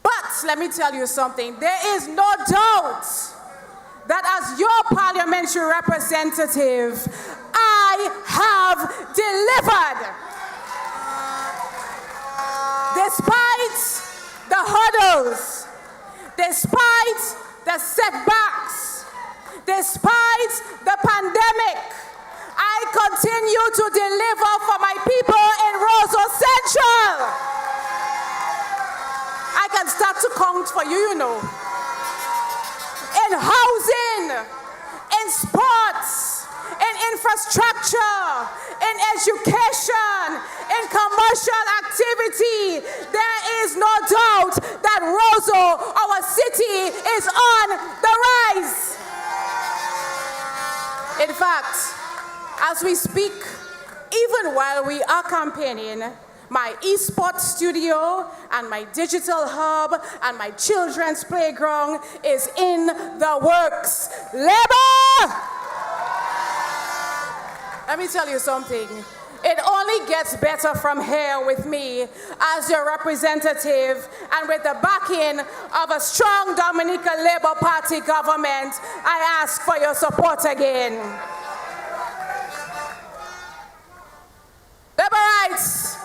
Speaker 3: But let me tell you something, there is no doubt that as your parliamentary representative, I have delivered. Despite the hurdles, despite the setbacks, despite the pandemic, I continue to deliver for my people in Roseau Central. I can start to count for you, you know. In housing, in sports, in infrastructure, in education, in commercial activity, there is no doubt that Roseau, our city, is on the rise. In fact, as we speak, even while we are campaigning, my esports studio and my digital hub and my children's playground is in the works. Labor! Let me tell you something. It only gets better from here with me as your representative and with the backing of a strong Dominica Labour Party government. I ask for your support again. Laborites,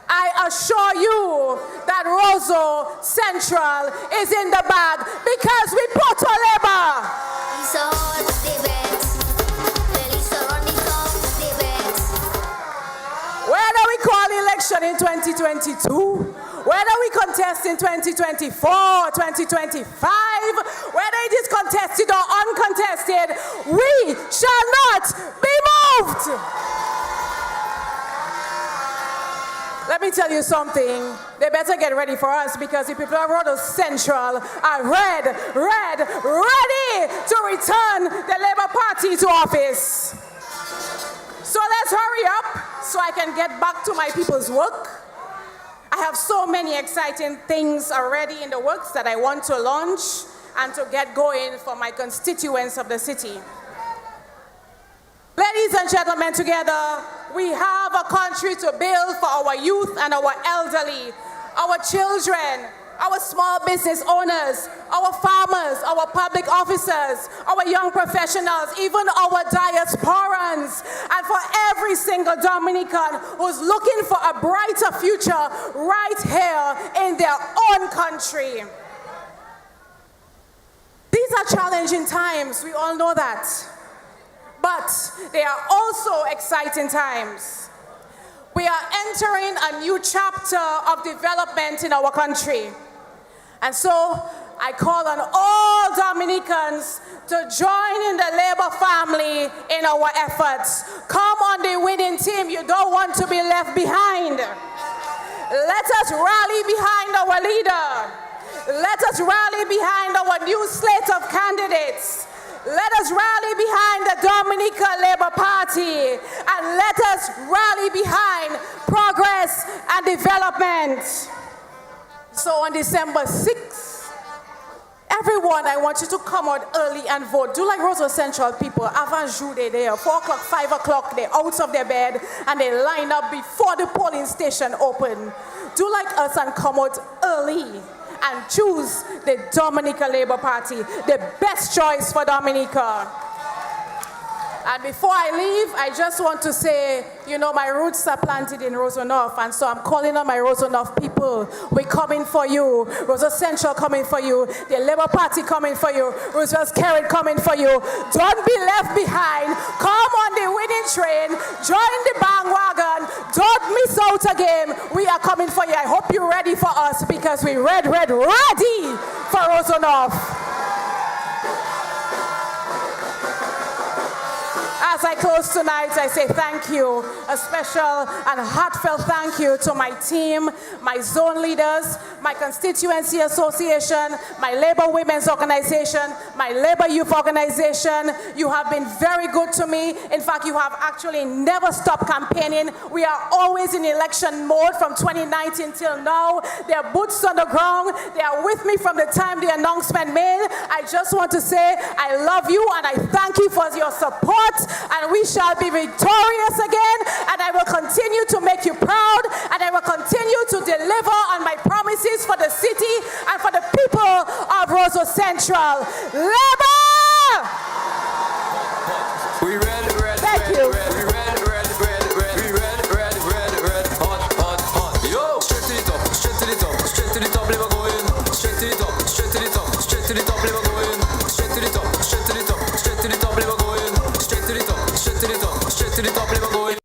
Speaker 3: I assure you that Roseau Central is in the bag because we put our labor. Whether we call election in 2022, whether we contest in 2024, 2025, whether it is contested or uncontested, we shall not be moved. Let me tell you something. They better get ready for us because the people of Roseau Central are ready to return the Labour Party to office. So let's hurry up so I can get back to my people's work. I have so many exciting things already in the works that I want to launch and to get going for my constituents of the city. Ladies and gentlemen, together, we have a country to build for our youth and our elderly, our children, our small business owners, our farmers, our public officers, our young professionals, even our diasporans, and for every single Dominican who's looking for a brighter future right here in their own country. These are challenging times, we all know that. But they are also exciting times. We are entering a new chapter of development in our country. And so I call on all Dominicans to join in the Labour family in our efforts. Come on the winning team, you don't want to be left behind. Let us rally behind our leader. Let us rally behind our new slate of candidates. Let us rally behind the Dominica Labour Party and let us rally behind progress and development. So on December 6th, everyone, I want you to come out early and vote. Do like Roseau Central people. Avant jour, they're there. 4 o'clock, 5 o'clock, they're out of their bed and they line up before the polling station open. Do like us and come out early and choose the Dominica Labour Party, the best choice for Dominica. And before I leave, I just want to say, you know, my roots are planted in Roseau North, and so I'm calling on my Roseau North people. We're coming for you. Roseau Central coming for you. The Labour Party coming for you. Roosevelt's Carrot coming for you. Don't be left behind. Come on the winning train. Join the bandwagon. Don't miss out again. We are coming for you. I hope you're ready for us because we're ready for Roseau North. As I close tonight, I say thank you. A special and heartfelt thank you to my team, my zone leaders, my constituency association, my labor women's organization, my labor youth organization. You have been very good to me. In fact, you have actually never stopped campaigning. We are always in election mode from 2019 till now. They are boots on the ground. They are with me from the time the announcement made. I just want to say I love you and I thank you for your support, and we shall be victorious again, and I will continue to make you proud, and I will continue to deliver on my promises for the city and for the people of Roseau Central. Labor!
Speaker 8: We ready, ready,
Speaker 3: Thank
Speaker 8: ready,
Speaker 3: you.
Speaker 8: ready, ready, ready, ready, ready, we ready, ready, ready, ready, hot, hot, hot. Yo, straight to the top, straight to the top, straight to the top, live going. Straight to the top, straight to the top, straight to the top, live going. Straight to the top, straight to the top, straight to the top, live going. Straight to the top, straight to the top, straight to the top, live going.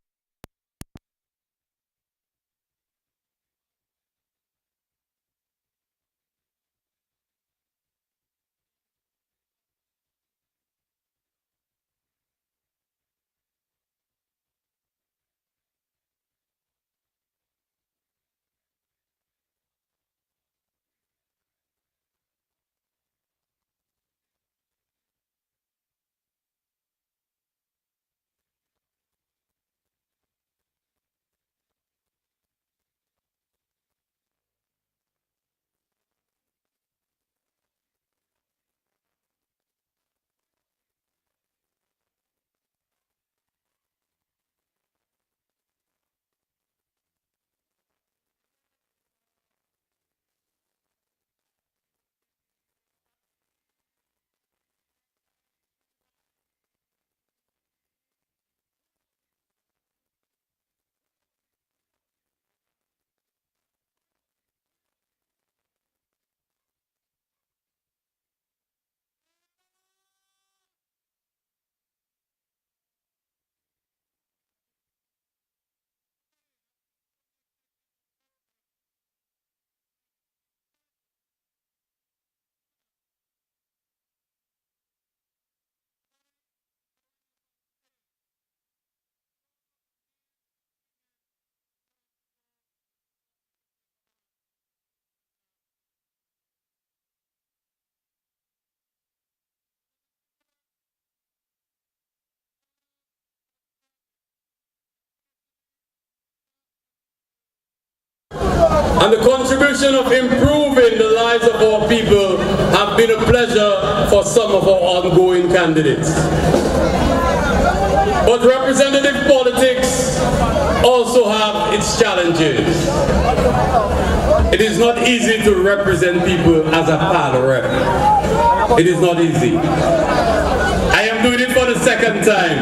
Speaker 10: And the contribution of improving the lives of our people have been a pleasure for some of our ongoing candidates. But representative politics also have its challenges. It is not easy to represent people as a PAL rep. It is not easy. I am doing it for the second time,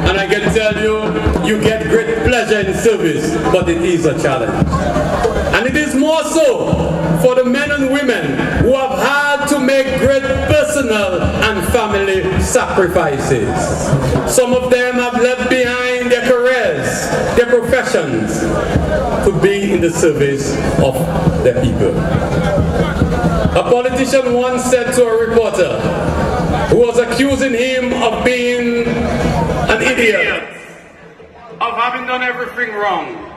Speaker 10: and I can tell you, you get great pleasure in service, but it is a challenge. And it is more so for the men and women who have had to make great personal and family sacrifices. Some of them have left behind their careers, their professions, to be in the service of their people. A politician once said to a reporter who was accusing him of being an idiot, of having done everything wrong.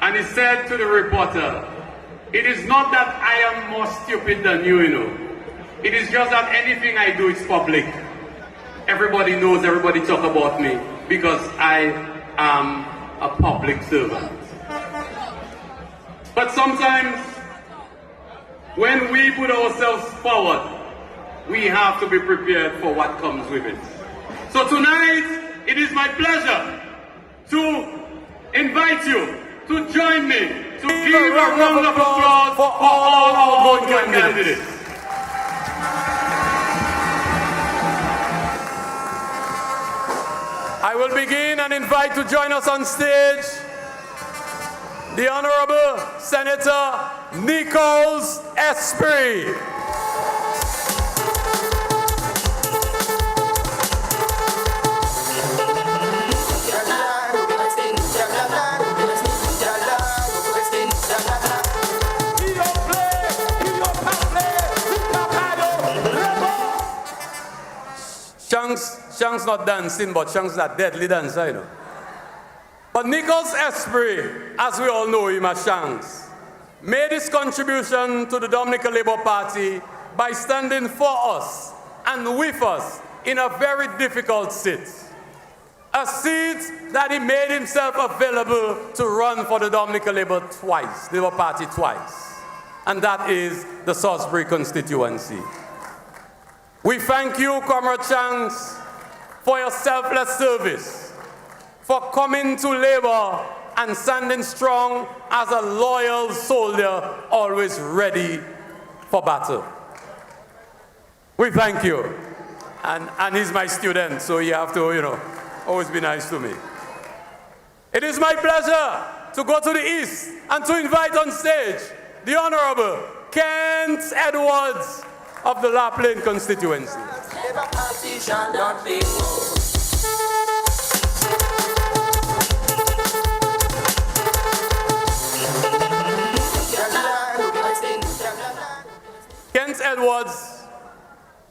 Speaker 10: And he said to the reporter, "It is not that I am more stupid than you, It is just that anything I do is public. Everybody knows, everybody talk about me because I am a public servant." But sometimes, when we put ourselves forward, we have to be prepared for what comes with it. So tonight, it is my pleasure to invite you to join me to give a round of applause for all our good candidates. I will begin and invite to join us on stage the Honorable Senator Nichols Esprit.
Speaker 7: Shanks not dancing, but Shanks is a deadly dancer, you know. But Nicholas Esprit, as we all know him as Shanks, made his contribution to the Dominica Labour Party by standing for us and with us in a very difficult seat. A seat that he made himself available to run for the Dominica Labour Party twice. And that is the Salisbury constituency. We thank you, Comrade Shanks, for your selfless service, for coming to Labour and standing strong as a loyal soldier, always ready for battle. We thank you. And he's my student, so you have to, always be nice to me. It is my pleasure to go to the east and to invite on stage the Honorable Kent Edwards of the La Plaine constituency. Kent Edwards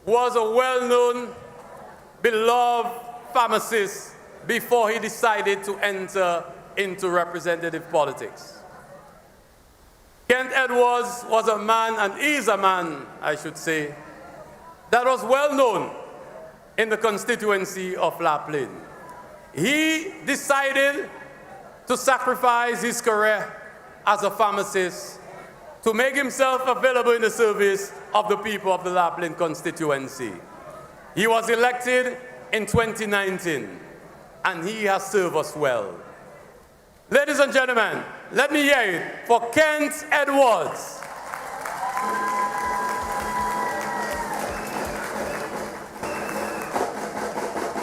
Speaker 7: was a well-known, beloved pharmacist before he decided to enter into representative politics. Kent Edwards was a man, and is a man, I should say, that was well known in the constituency of La Plaine. He decided to sacrifice his career as a pharmacist to make himself available in the service of the people of the La Plaine constituency. He was elected in 2019, and he has served us well. Ladies and gentlemen, let me hear it for Kent Edwards.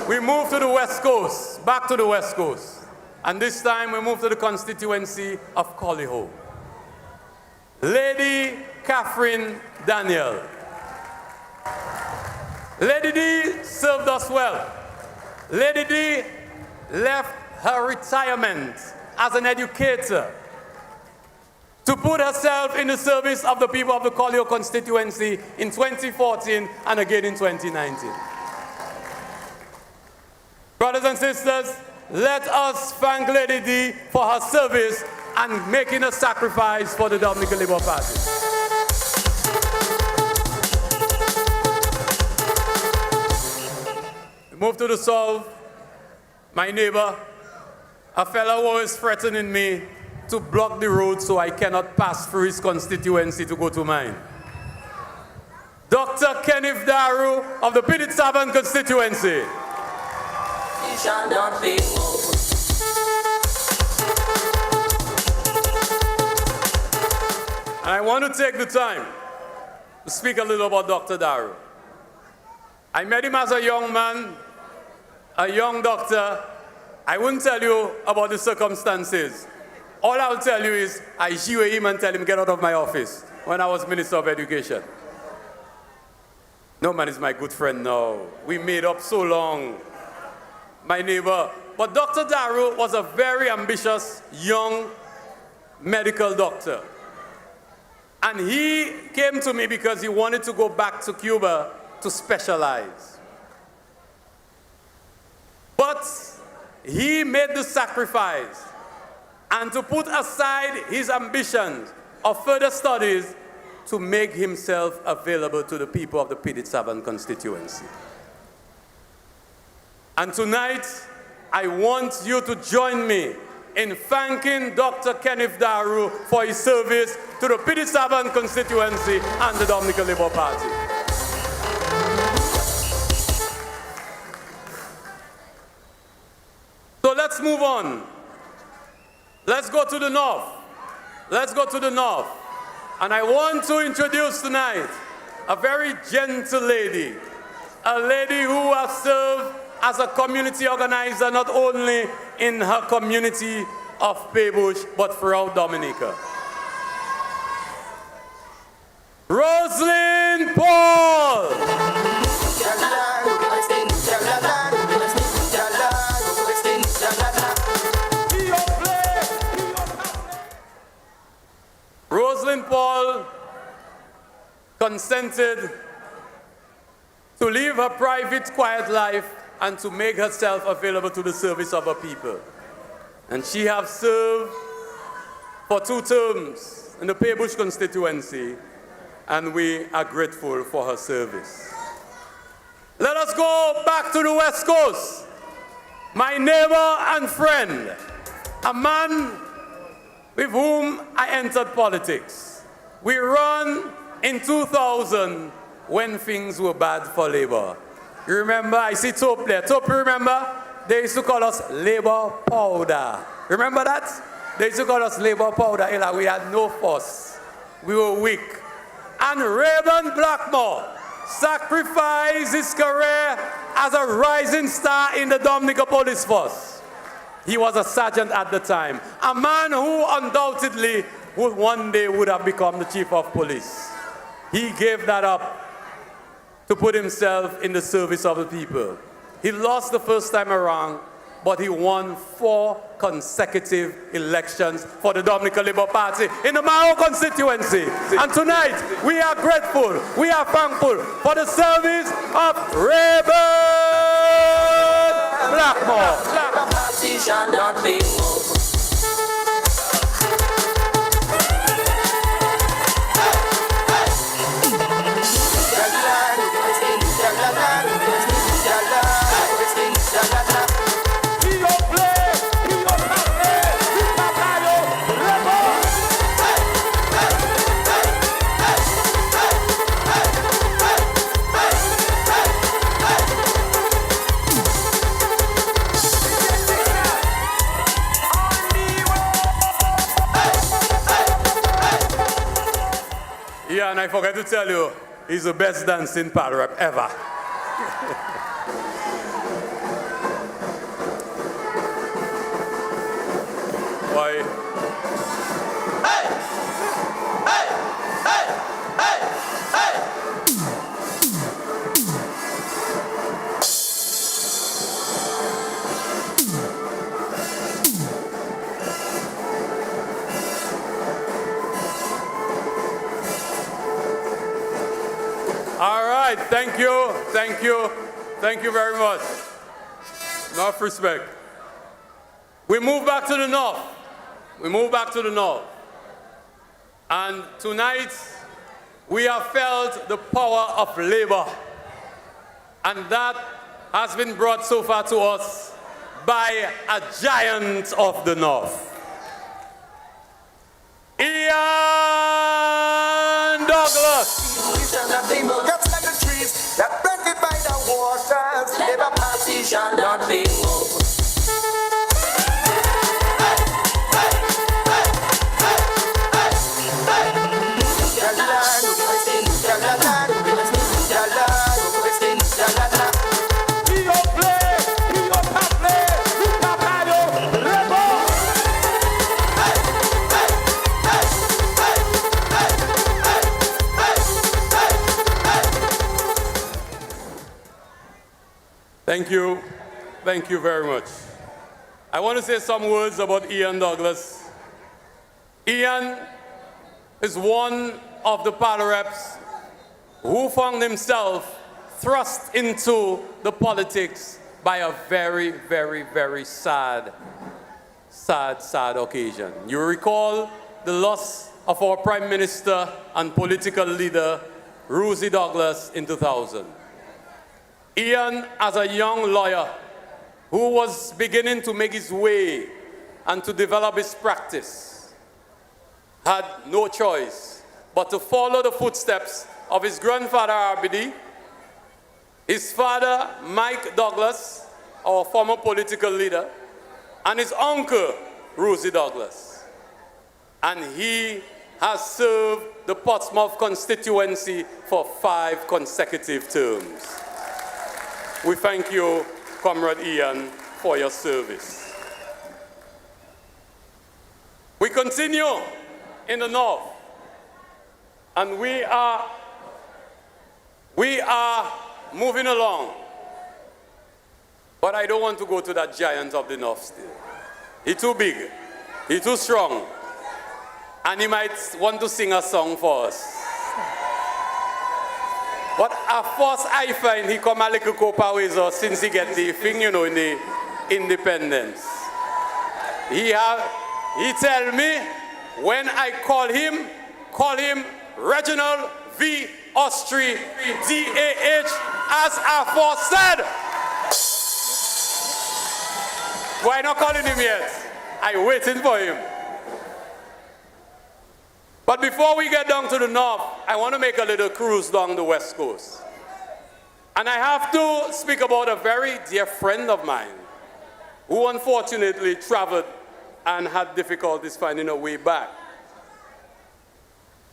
Speaker 7: We move to the West Coast, back to the West Coast. And this time we move to the constituency of Collyho. Lady Catherine Daniel. Lady D served us well. Lady D left her retirement as an educator to put herself in the service of the people of the Collyho constituency in 2014 and again in 2019. Brothers and sisters, let us thank Lady D for her service and making a sacrifice for the Dominica Labour Party. Move to the south. My neighbor, a fellow was threatening me to block the road so I cannot pass through his constituency to go to mine. Dr. Kenneth Daru of the Piditsaban constituency. He shall not be moved. And I want to take the time to speak a little about Dr. Daru. I met him as a young man, a young doctor. I wouldn't tell you about the circumstances. All I'll tell you is I jeer him and tell him get out of my office when I was Minister of Education. No man is my good friend now. We made up so long. My neighbor. But Dr. Daru was a very ambitious young medical doctor. And he came to me because he wanted to go back to Cuba to specialize. But he made the sacrifice and to put aside his ambitions of further studies to make himself available to the people of the Piditsaban constituency. And tonight, I want you to join me in thanking Dr. Kenneth Daru for his service to the Piditsaban constituency and the Dominica Labour Party. So let's move on. Let's go to the north. Let's go to the north. And I want to introduce tonight a very gentle lady, a lady who has served as a community organizer not only in her community of Paybush, but throughout Dominica. Rosalind Paul! Rosalind Paul consented to live her private, quiet life and to make herself available to the service of her people. And she has served for 2 terms in the Paybush constituency, and we are grateful for her service. Let us go back to the West Coast. My neighbor and friend, a man with whom I entered politics. We run in 2000 when things were bad for Labour. You remember, I see Tope there. Tope, remember? They used to call us Labour powder. Remember that? They used to call us Labour powder. We had no force. We were weak. And Rayburn Blackmore sacrificed his career as a rising star in the Dominica Police Force. He was a sergeant at the time. A man who undoubtedly one day would have become the chief of police. He gave that up to put himself in the service of the people. He lost the first time around, but he won 4 consecutive elections for the Dominica Labour Party in the Mao constituency. And tonight, we are grateful, we are thankful for the service of Rayburn Blackmore. Yeah, and I forgot to tell you, he's the best dancing pal rep ever. Boy. Hey! Hey! Hey! Hey! Hey! All right, thank you, thank you, thank you very much. Enough respect. We move back to the north. We move back to the north. And tonight, we have felt the power of labor. And that has been brought so far to us by a giant of the north. Ian Douglas.
Speaker 2: Just like the trees that planted by the waters, Labour Party shall not be moved.
Speaker 7: Thank you very much. I want to say some words about Ian Douglas. Ian is one of the pal reps who found himself thrust into the politics by a very, very, very sad occasion. You recall the loss of our Prime Minister and political leader, Rosie Douglas, in 2000. Ian, as a young lawyer who was beginning to make his way and to develop his practice, had no choice but to follow the footsteps of his grandfather, RBD, his father, Mike Douglas, our former political leader, and his uncle, Rosie Douglas. And he has served the Portsmouth constituency for 5 consecutive terms. We thank you, Comrade Ian, for your service. We continue in the north, and we are moving along. But I don't want to go to that giant of the north still. He's too big, he's too strong, and he might want to sing a song for us. But at first I find he come a little copa with us since he get the thing, you know, in the independence. He tell me when I call him Reginald V. Austri, D-A-H, as aforesaid. Why not calling him yet? I'm waiting for him. But before we get down to the north, I want to make a little cruise down the west coast. And I have to speak about a very dear friend of mine who unfortunately traveled and had difficulties finding a way back.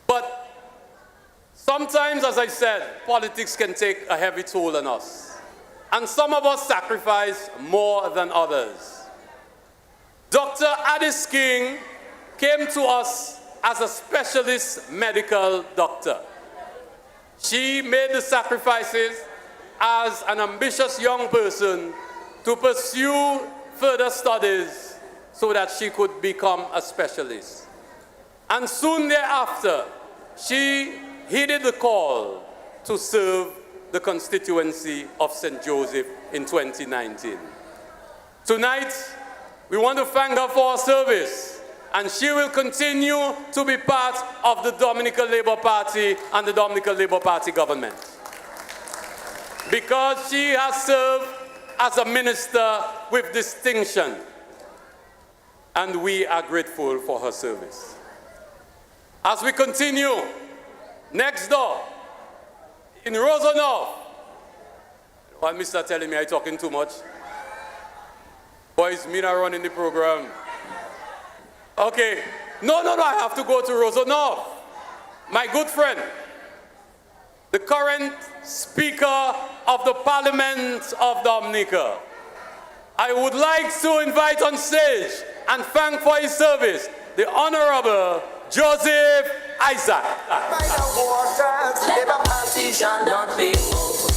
Speaker 7: But sometimes, as I said, politics can take a heavy toll on us. And some of us sacrifice more than others. Dr. Addis King came to us as a specialist medical doctor. She made the sacrifices as an ambitious young person to pursue further studies so that she could become a specialist. And soon thereafter, she heeded the call to serve the constituency of St. Joseph in 2019. Tonight, we want to thank her for her service, and she will continue to be part of the Dominica Labour Party and the Dominica Labour Party government, because she has served as a minister with distinction, and we are grateful for her service. As we continue, next door, in Rosa North, while Mr. telling me I'm talking too much, boys, me not running the program. Okay, no, I have to go to Rosa North. My good friend, the current Speaker of the Parliament of Dominica. I would like to invite on stage and thank for his service, the Honorable Joseph Isaac.
Speaker 2: By the waters, Labour Party shall not be moved.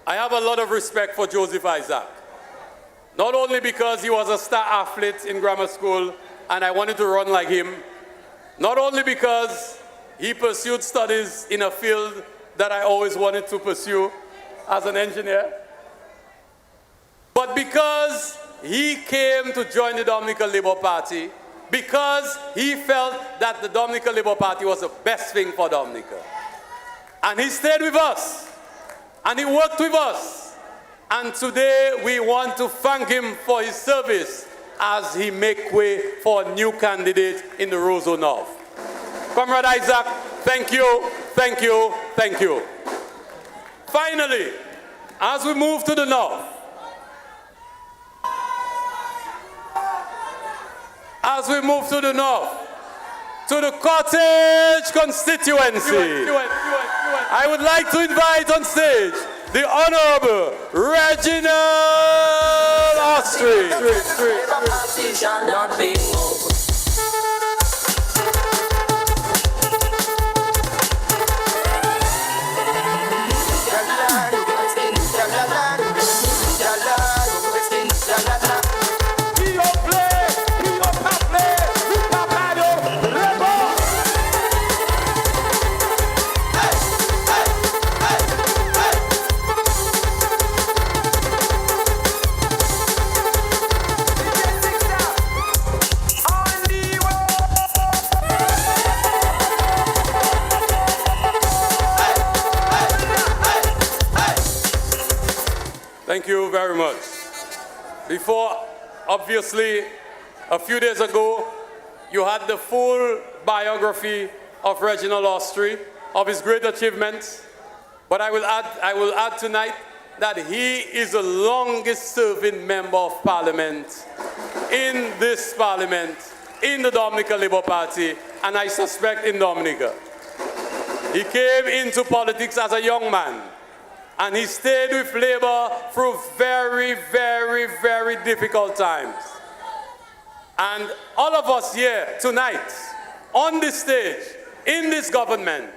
Speaker 7: I have a lot of respect for Joseph Isaac. Not only because he was a star athlete in grammar school and I wanted to run like him, not only because he pursued studies in a field that I always wanted to pursue as an engineer, but because he came to join the Dominica Labour Party because he felt that the Dominica Labour Party was the best thing for Dominica. And he stayed with us, and he worked with us. And today we want to thank him for his service as he make way for a new candidate in the Roseau North. Comrade Isaac, thank you, thank you, thank you. Finally, as we move to the north, to the Cottage constituency, I would like to invite on stage the Honorable Reginald Austri. Thank you very much. Before, obviously, a few days ago, you had the full biography of Reginald Austri, of his great achievements. But I will add tonight that he is the longest serving member of parliament in this parliament, in the Dominica Labour Party, and I suspect in Dominica. He came into politics as a young man, and he stayed with Labour through very, very, very difficult times. And all of us here tonight, on this stage, in this government,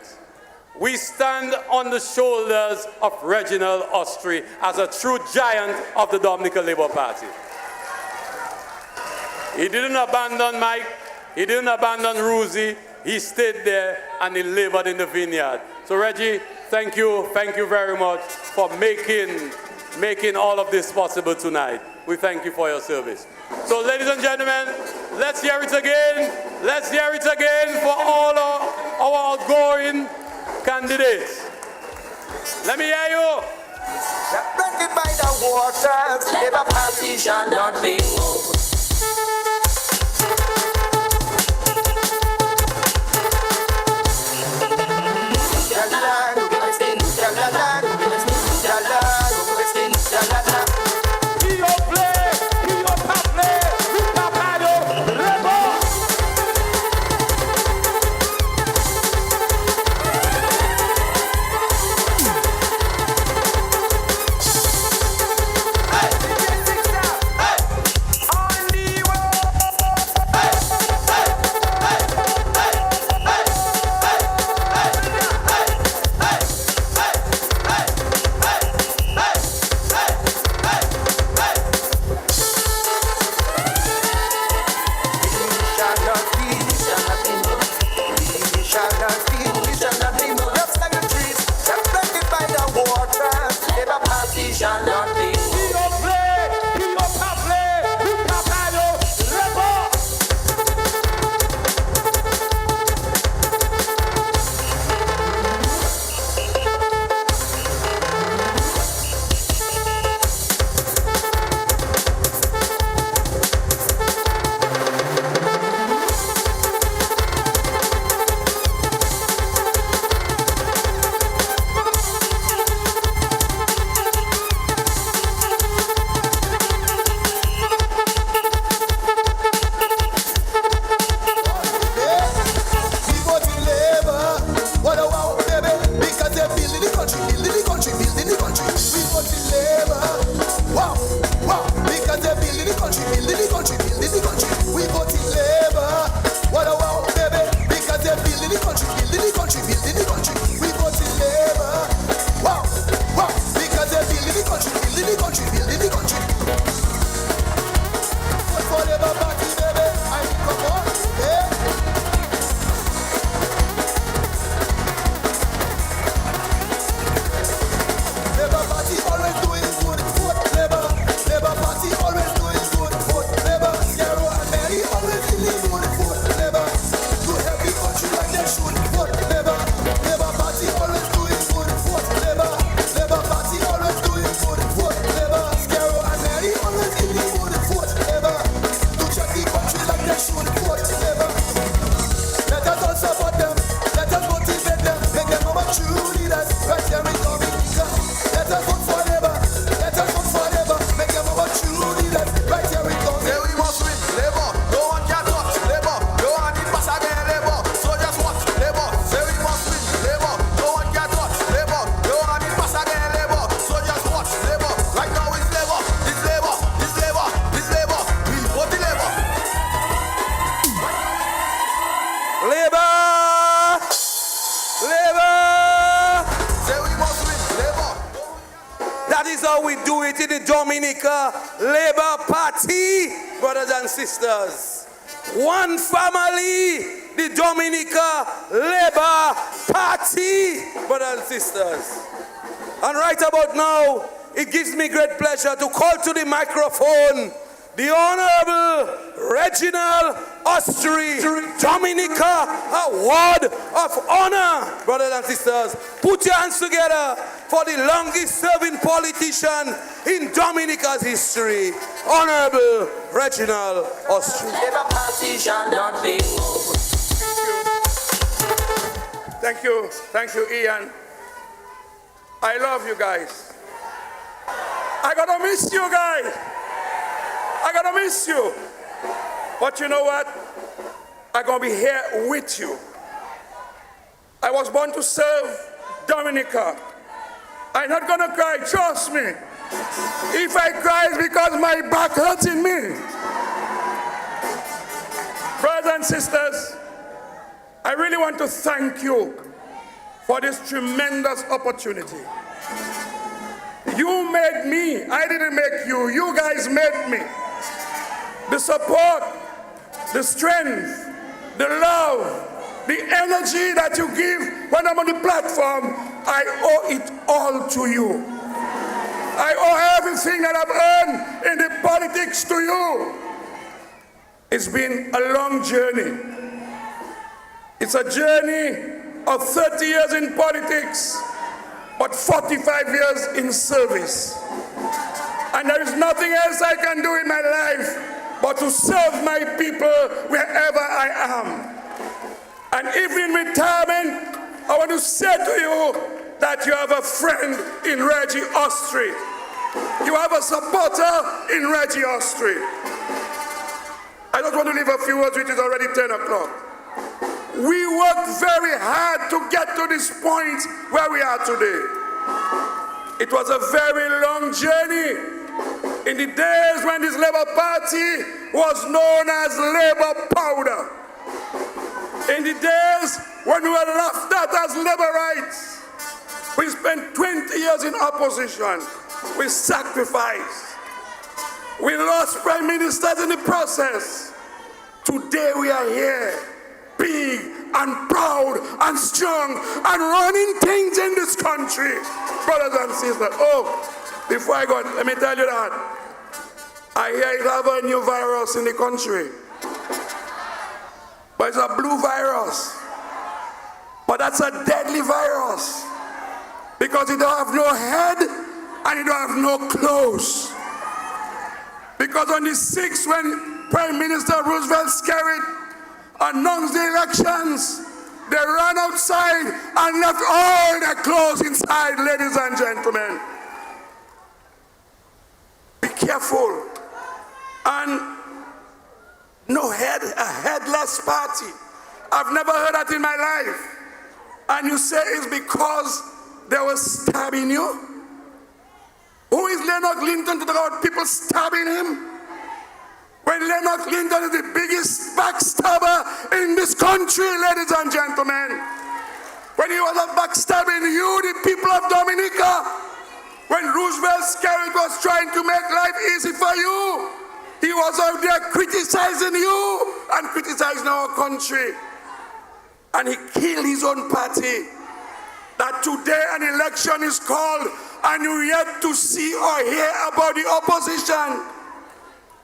Speaker 7: we stand on the shoulders of Reginald Austri as a true giant of the Dominica Labour Party. He didn't abandon Mike, he didn't abandon Ruzi, he stayed there and he labored in the vineyard. So Reggie, thank you very much for making all of this possible tonight. We thank you for your service. So ladies and gentlemen, let's hear it again. Let's hear it again for all our outgoing candidates. Let me hear you.
Speaker 2: Blinded by the waters, Labour Party shall not be moved.
Speaker 1: Dominica Labour Party, brothers and sisters. One family, the Dominica Labour Party, brothers and sisters. And right about now, it gives me great pleasure to call to the microphone the Honorable Reginald Austri Dominica Award of Honor. Brothers and sisters, put your hands together for the longest serving politician in Dominica's history, Honorable Reginald Austri.
Speaker 11: Thank you, Ian. I love you guys. I gotta miss you guys. I gotta miss you. But you know what? I'm gonna be here with you. I was born to serve Dominica. I'm not gonna cry, trust me. If I cry, it's because my back hurting me. Brothers and sisters, I really want to thank you for this tremendous opportunity. You made me. I didn't make you. You guys made me. The support, the strength, the love, the energy that you give when I'm on the platform, I owe it all to you. I owe everything that I've earned in the politics to you. It's been a long journey. It's a journey of 30 years in politics, but 45 years in service. And there is nothing else I can do in my life but to serve my people wherever I am. And even in retirement, I want to say to you that you have a friend in Reggie Street. You have a supporter in Reggie Street. I just want to leave a few words, which is already 10 o'clock. We worked very hard to get to this point where we are today. It was a very long journey. In the days when this Labour Party was known as Labour Powder. In the days when we were laughed at as Labourites. We spent 20 years in opposition. We sacrificed. We lost prime ministers in the process. Today we are here, big and proud and strong and running things in this country. Brothers and sisters, before I go, let me tell you that I hear you have a new virus in the country. But it's a blue virus. But that's a deadly virus. Because it don't have no head and it don't have no clothes. Because on the 6th, when Prime Minister Roosevelt Skerrit announced the elections, they ran outside and left all their clothes inside, ladies and gentlemen. Be careful. And no head, a headless party. I've never heard that in my life. And you say it's because they were stabbing you? Who is Leonard Clinton to talk about people stabbing him? When Leonard Clinton is the biggest backstabber in this country, ladies and gentlemen. When he was backstabbing you, the people of Dominica. When Roosevelt Skerrit was trying to make life easy for you, he was out there criticizing you and criticizing our country. And he killed his own party. That today an election is called and you yet to see or hear about the opposition.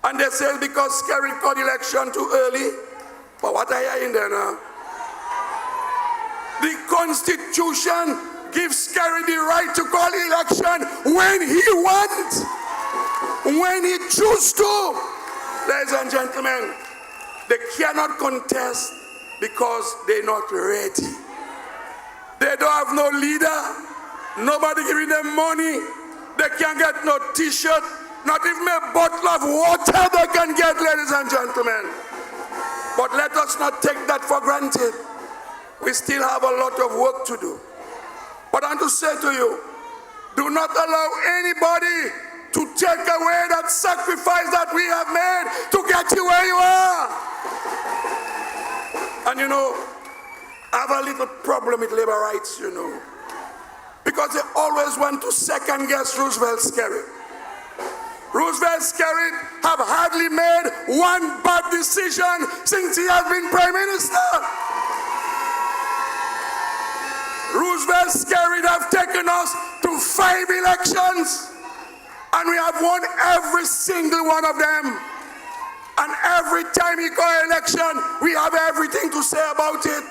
Speaker 11: And they say because Skerrit called election too early. But what are you hearing there now? The Constitution gives Skerrit the right to call election when he wants, when he chooses to. Ladies and gentlemen, they cannot contest because they're not ready. They don't have no leader, nobody giving them money, they can't get no t-shirt, not even a bottle of water they can get, ladies and gentlemen. But let us not take that for granted. We still have a lot of work to do. But I want to say to you, do not allow anybody to take away that sacrifice that we have made to get you where you are. And you know, I have a little problem with labor rights, you know, because they always want to second guess Roosevelt Skerrit. Roosevelt Skerrit have hardly made one bad decision since he has been Prime Minister. Roosevelt Skerrit have taken us to 5 elections and we have won every single one of them. And every time he go election, we have everything to say about it.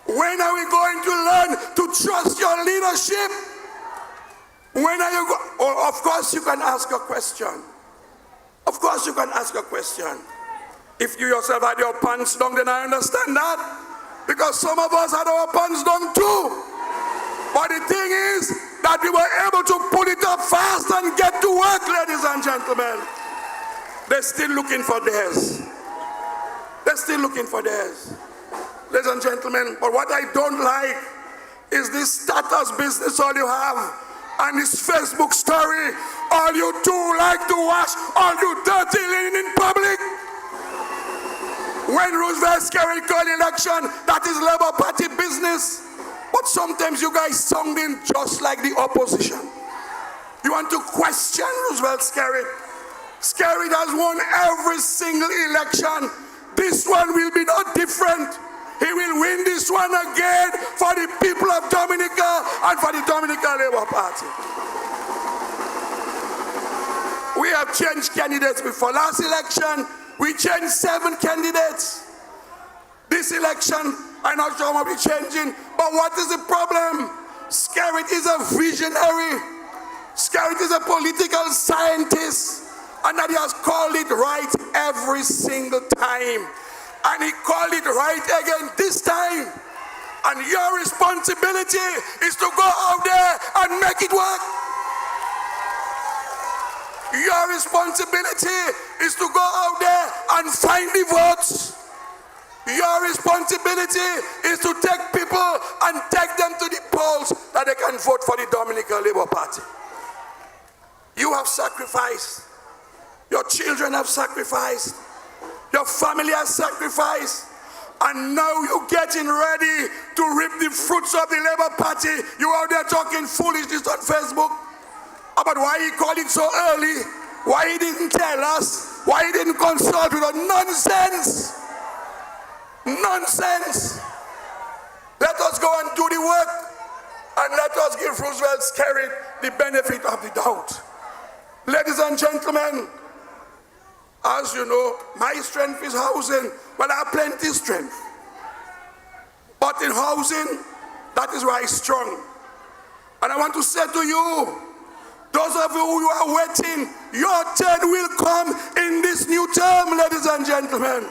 Speaker 11: When are we going to learn to trust your leadership? When are you of course you can ask a question. Of course you can ask a question. If you yourself had your pants down, then I understand that. Because some of us had our pants down too. But the thing is that we were able to pull it up fast and get to work, ladies and gentlemen. They're still looking for theirs. They're still looking for theirs. Ladies and gentlemen, but what I don't like is this status business all you have and this Facebook story. All you do like to wash all you dirty linen in public. When Roosevelt Skerrit called election, that is Labour Party business. But But sometimes you guys sounding just like the opposition. You want to question Roosevelt Skerrit. Skerrit has won every single election. This one will be no different. He will win this one again for the people of Dominica and for the Dominica Labour Party. We have changed candidates before. Last election, we changed 7 candidates. This election, I'm not sure what we'll be changing, but what is the problem? Skerrit is a visionary. Skerrit is a political scientist, and that he has called it right every single time. And he called it right again this time. And your responsibility is to go out there and make it work. Your responsibility is to go out there and find the votes. Your responsibility is to take people and take them to the polls that they can vote for the Dominica Labour Party. You have sacrificed. Your children have sacrificed. Your family has sacrificed. And now you're getting ready to reap the fruits of the Labour Party. You out there talking foolishness on Facebook about why he called it so early, why he didn't tell us, why he didn't consult with us. Nonsense. Nonsense. Let us go and do the work, and let us give Roosevelt Skerrit the benefit of the doubt. Ladies and gentlemen, as you know, my strength is housing. Well, I have plenty of strength. But in housing, that is where I'm strong. And I want to say to you, those of you who are waiting, your turn will come in this new term, ladies and gentlemen.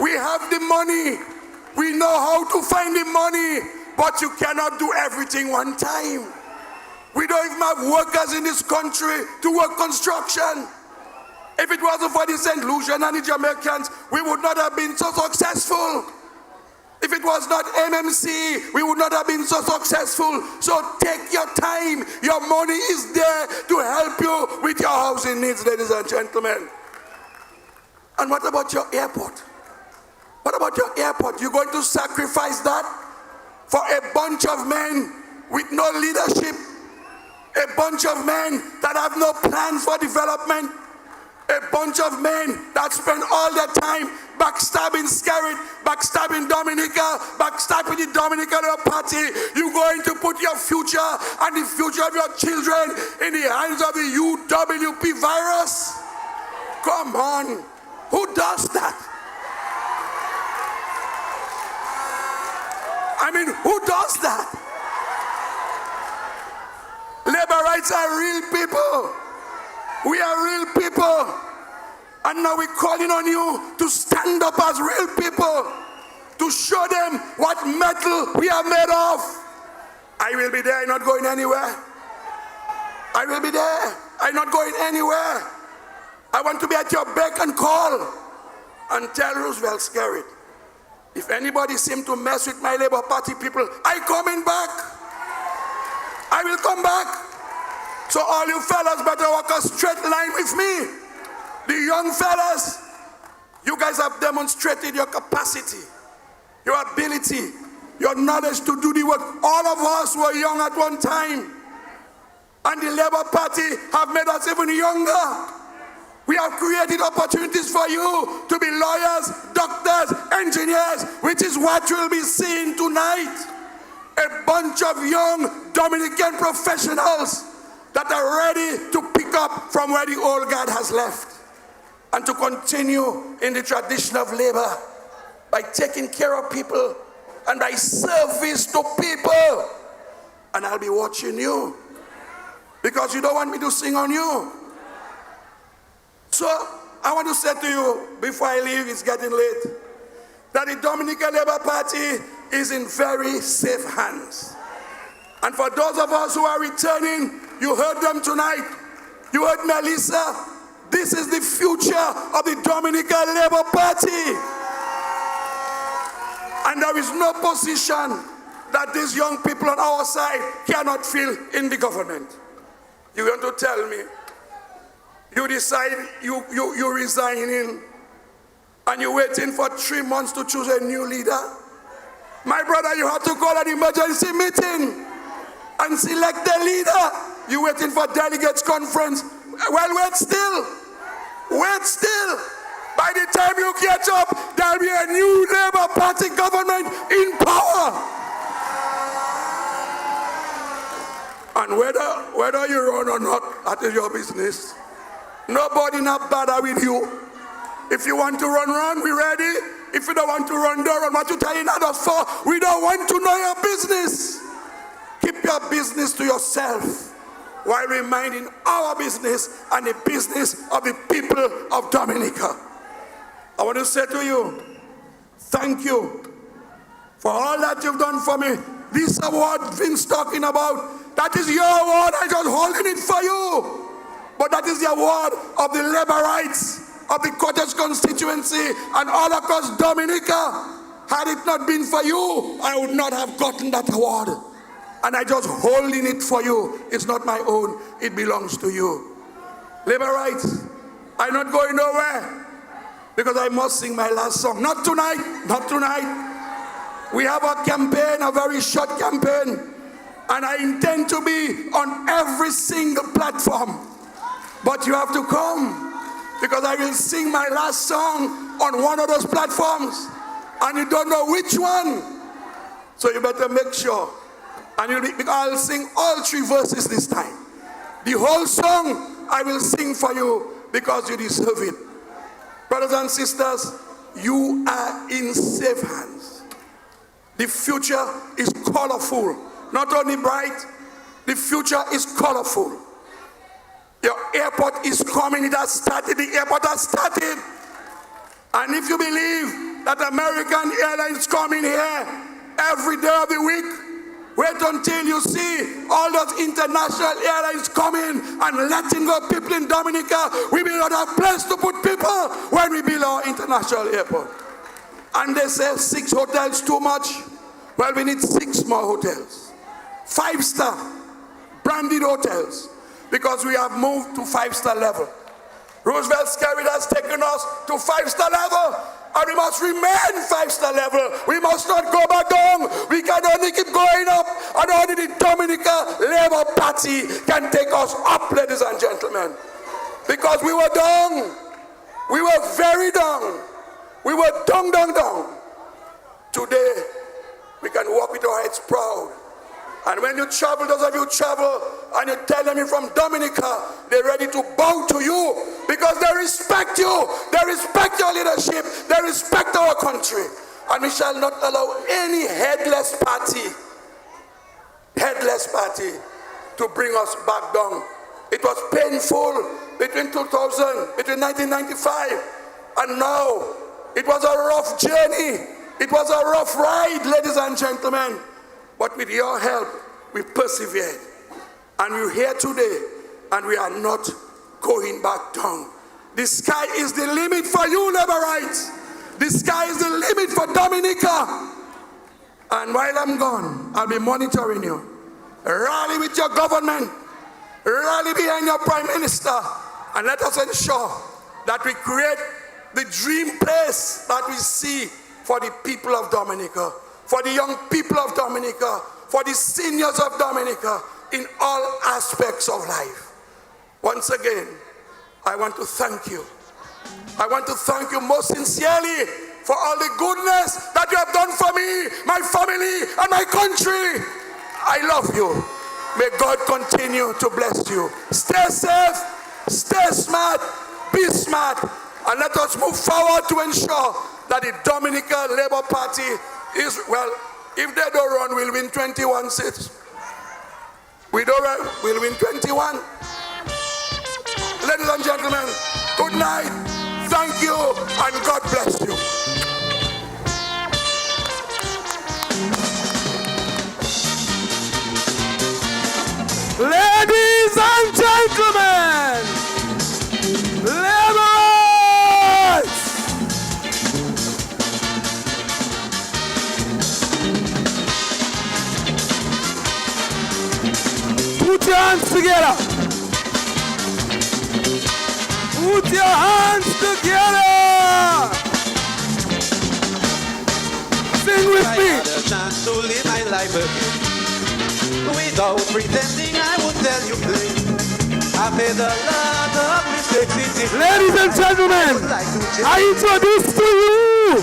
Speaker 11: We have the money. We know how to find the money, but you cannot do everything one time. We don't even have workers in this country to work construction. If it wasn't for the St. Lucian and the Jamaicans, we would not have been so successful. If it was not MMC, we would not have been so successful. So take your time. Your money is there to help you with your housing needs, ladies and gentlemen. And what about your airport? What about your airport? You're going to sacrifice that for a bunch of men with no leadership, a bunch of men that have no plans for development, a bunch of men that spend all their time backstabbing Skerrit, backstabbing Dominica, backstabbing the Dominica Party. You're going to put your future and the future of your children in the hands of the UWP virus? Come on. Who does that? I mean, who does that? Labor rights are real people. We are real people. And now we're calling on you to stand up as real people, to show them what metal we are made of. I will be there, I'm not going anywhere. I will be there, I'm not going anywhere. I want to be at your beck and call and tell Roosevelt Skerrit, if anybody seems to mess with my Labour Party people, I'm coming back. I will come back. So all you fellas better walk a straight line with me. The young fellas, you guys have demonstrated your capacity, your ability, your knowledge to do the work. All of us were young at one time. And the Labour Party have made us even younger. We have created opportunities for you to be lawyers, doctors, engineers, which is what you'll be seeing tonight. A bunch of young Dominican professionals that are ready to pick up from where the old guard has left and to continue in the tradition of labor by taking care of people and by service to people. And I'll be watching you because you don't want me to sing on you. So I want to say to you before I leave, it's getting late, that the Dominica Labour Party is in very safe hands. And for those of us who are returning, you heard them tonight. You heard Melissa. This is the future of the Dominica Labour Party. And there is no position that these young people on our side cannot fill in the government. You want to tell me, you decide you resigning and you're waiting for 3 months to choose a new leader? My brother, you have to call an emergency meeting and select the leader. You're waiting for delegates conference. Well, wait still. Wait still. By the time you catch up, there'll be a new Labour Party government in power. And whether you run or not, that is your business. Nobody not bother with you. If you want to run, we ready. If you don't want to run, don't run. What you telling others for? We don't want to know your business. Keep your business to yourself while reminding our business and the business of the people of Dominica. I want to say to you, thank you for all that you've done for me. This award Vince talking about, that is your award. I'm just holding it for you. But that is the award of the Laborites of the Cottage constituency and all across Dominica. Had it not been for you, I would not have gotten that award. And I just holding it for you. It's not my own. It belongs to you. Laborites, I'm not going nowhere because I must sing my last song. Not tonight. Not tonight. We have a campaign, a very short campaign. And I intend to be on every single platform. But you have to come because I will sing my last song on one of those platforms. And you don't know which one. So you better make sure. And I'll sing all 3 verses this time. The whole song I will sing for you because you deserve it. Brothers and sisters, you are in safe hands. The future is colorful. Not only bright, the future is colorful. Your airport is coming. It has started. The airport has started. And if you believe that American Airlines coming here every day of the week, wait until you see all those international airlines coming and letting go people in Dominica. We will not have place to put people when we build our international airport. And they say 6 hotels too much. Well, we need 6 more hotels. 5-star branded hotels, because we have moved to 5-star level. Roosevelt Skerrit has taken us to 5-star level, and we must remain 5-star level. We must not go back down. We can only keep going up, and only the Dominica Labour Party can take us up, ladies and gentlemen. Because we were down. We were very down. We were down. Today, we can walk with our heads proud. And when you travel, those of you travel, and you tell them you're from Dominica, they're ready to bow to you because they respect you. They respect your leadership. They respect our country. And we shall not allow any headless party to bring us back down. It was painful between 1995 and now. It was a rough journey. It was a rough ride, ladies and gentlemen. But with your help, we persevered. And we're here today, and we are not going back down. The sky is the limit for you, Laborites. The sky is the limit for Dominica. And while I'm gone, I'll be monitoring you. Rally with your government. Rally behind your prime minister. And let us ensure that we create the dream place that we see for the people of Dominica, for the young people of Dominica, for the seniors of Dominica, in all aspects of life. Once again, I want to thank you. I want to thank you most sincerely for all the goodness that you have done for me, my family, and my country. I love you. May God continue to bless you. Stay safe, stay smart, be smart, and let us move forward to ensure that the Dominica Labour Party is, well, if they don't run, we'll win 21 seats. We don't run, we'll win 21. Ladies and gentlemen, good night, thank you, and God bless you.
Speaker 1: Ladies and gentlemen, Laborites! Put your hands together. Put your hands together. Sing with me.
Speaker 12: a chance to live my life again. Without pretending, I would tell you plain. I've made a lot of mistakes.
Speaker 1: Ladies and gentlemen, I introduce to you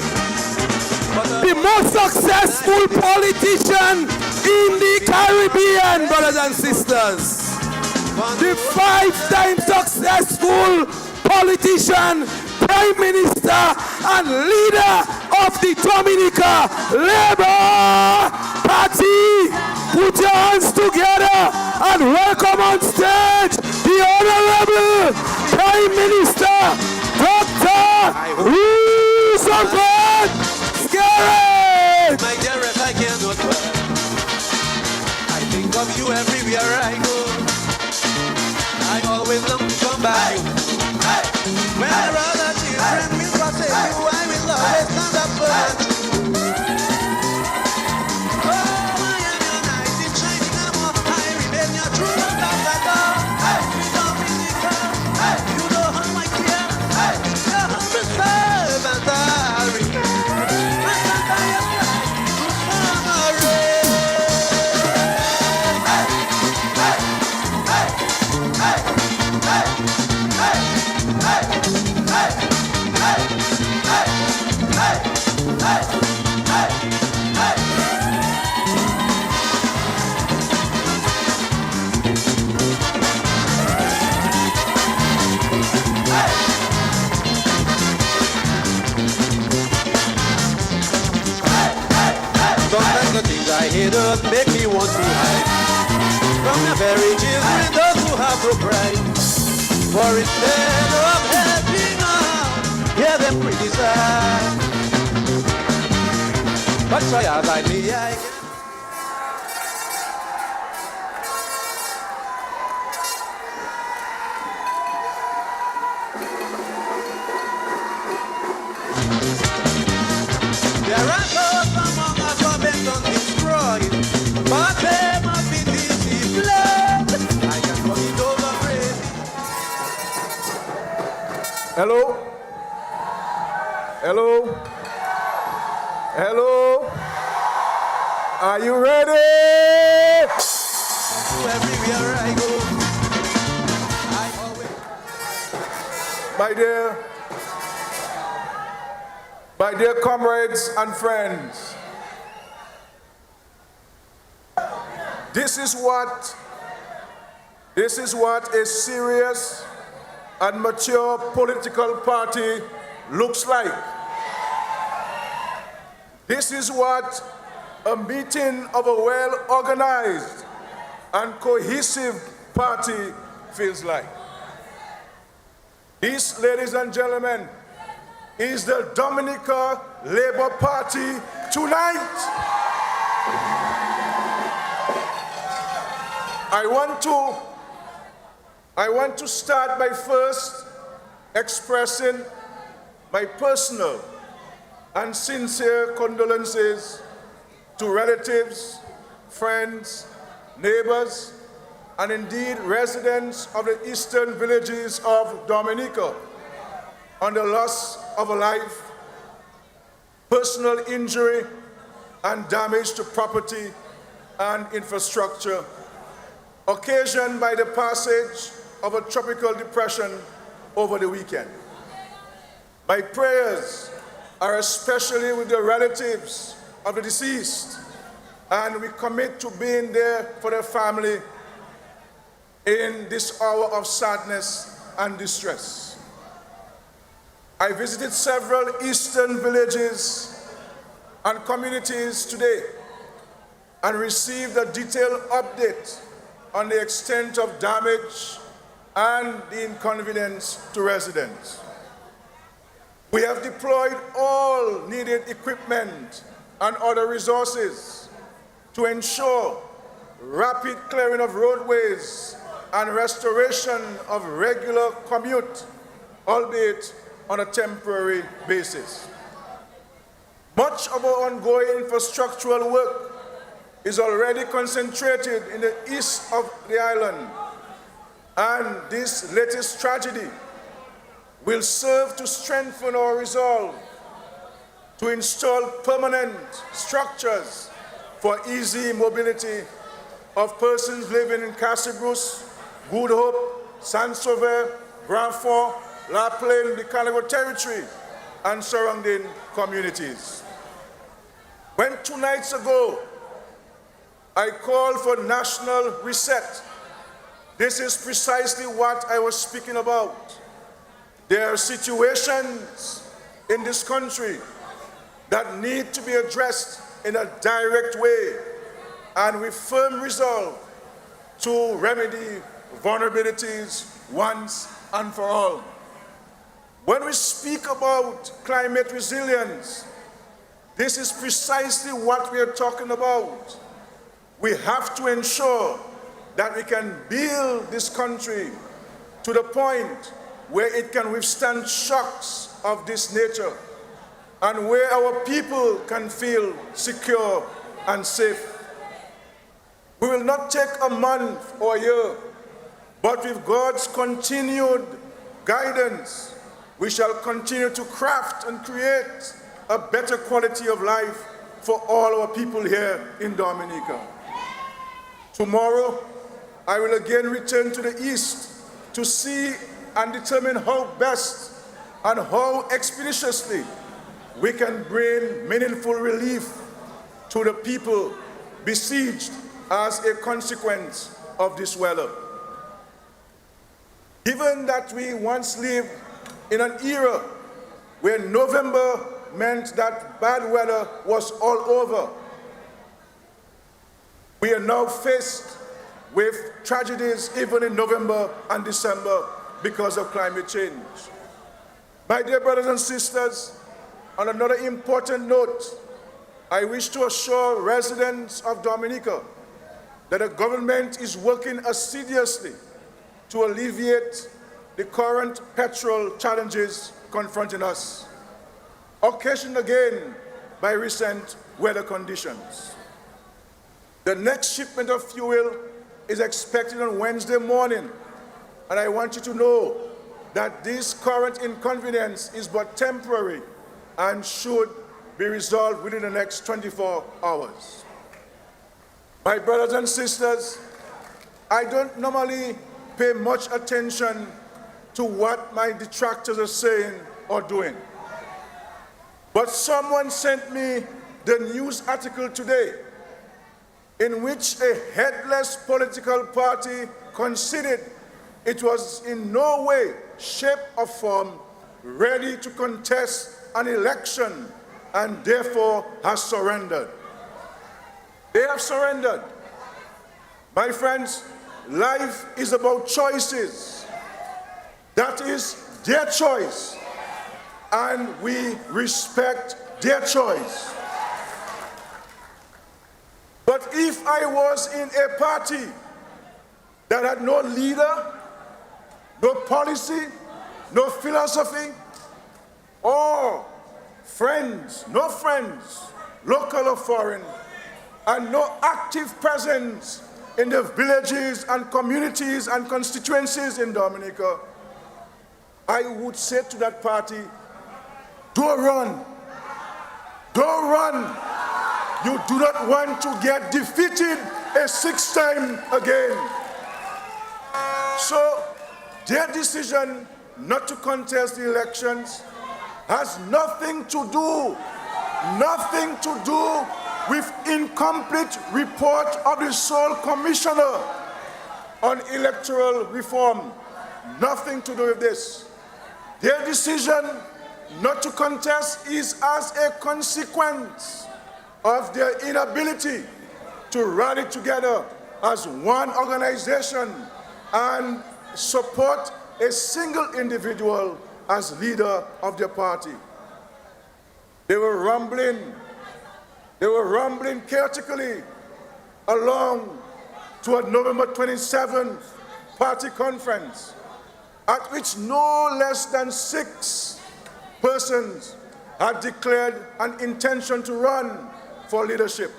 Speaker 1: the most successful politician in the Caribbean, brothers and sisters. The 5-time successful politician, Prime Minister and leader of the Dominica Labour Party. Put your hands together and welcome on stage the Honorable Prime Minister, Dr. Roosevelt Scary.
Speaker 12: My dearest, I cannot dwell. I think of you everywhere I go. I always long to come back. When the other children will forsake you, I will always stand up for you. Oh, I am your knight in shining armor. I remain your true ambassador. Dominica, you know how I care. Your humble servant, I remain. I stand by your side to honor sometimes the things I hate us make me want to hide from the very children, those who have no pride. For instead of helping out, hear them criticize. But try as I may, I can. There are those among us who have been done destroyed, but they must be disciplined. I can forget over crazy.
Speaker 11: Hello? Hello? Hello? Are you ready?
Speaker 12: Everywhere I go, I always.
Speaker 11: My dear comrades and friends, this is what a serious and mature political party looks like. This is what a meeting of a well-organized and cohesive party feels like. This, ladies and gentlemen, is the Dominica Labour Party tonight. I want to start by first expressing my personal and sincere condolences to relatives, friends, neighbors, and indeed residents of the eastern villages of Dominica on the loss of a life, personal injury, and damage to property and infrastructure occasioned by the passage of a tropical depression over the weekend. My prayers are especially with the relatives of the deceased, and we commit to being there for their family in this hour of sadness and distress. I visited several eastern villages and communities today and received a detailed update on the extent of damage and the inconvenience to residents. We have deployed all needed equipment and other resources to ensure rapid clearing of roadways and restoration of regular commute, albeit on a temporary basis. Much of our ongoing infrastructural work is already concentrated in the east of the island, and this latest tragedy will serve to strengthen our resolve to install permanent structures for easy mobility of persons living in Castle Bruce, Good Hope, Saint-Sauveur, Grand Fort, La Plaine, the Caligo territory, and surrounding communities. When 2 nights ago, I called for national reset, this is precisely what I was speaking about. There are situations in this country that need to be addressed in a direct way and with firm resolve to remedy vulnerabilities once and for all. When we speak about climate resilience, this is precisely what we are talking about. We have to ensure that we can build this country to the point where it can withstand shocks of this nature and where our people can feel secure and safe. We will not take a month or a year, but with God's continued guidance, we shall continue to craft and create a better quality of life for all our people here in Dominica. Tomorrow, I will again return to the east to see and determine how best and how expeditiously we can bring meaningful relief to the people besieged as a consequence of this weather. Given that we once lived in an era where November meant that bad weather was all over, we are now faced with tragedies even in November and December because of climate change. My dear brothers and sisters, on another important note, I wish to assure residents of Dominica that the government is working assiduously to alleviate the current petrol challenges confronting us, occasioned again by recent weather conditions. The next shipment of fuel is expected on Wednesday morning, and I want you to know that this current inconvenience is but temporary and should be resolved within the next 24 hours. My brothers and sisters, I don't normally pay much attention to what my detractors are saying or doing. But someone sent me the news article today in which a headless political party considered it was in no way, shape, or form ready to contest an election and therefore has surrendered. They have surrendered. My friends, life is about choices. That is their choice, and we respect their choice. But if I was in a party that had no leader, no policy, no philosophy, or friends, no friends, local or foreign, and no active presence in the villages and communities and constituencies in Dominica, I would say to that party, don't run. Don't run. You do not want to get defeated a sixth time again. So their decision not to contest the elections has nothing to do with incomplete report of the sole commissioner on electoral reform. Nothing to do with this. Their decision not to contest is as a consequence of their inability to rally together as one organization and support a single individual as leader of their party. They were rumbling chaotically along to a November 27th party conference at which no less than 6 persons had declared an intention to run for leadership.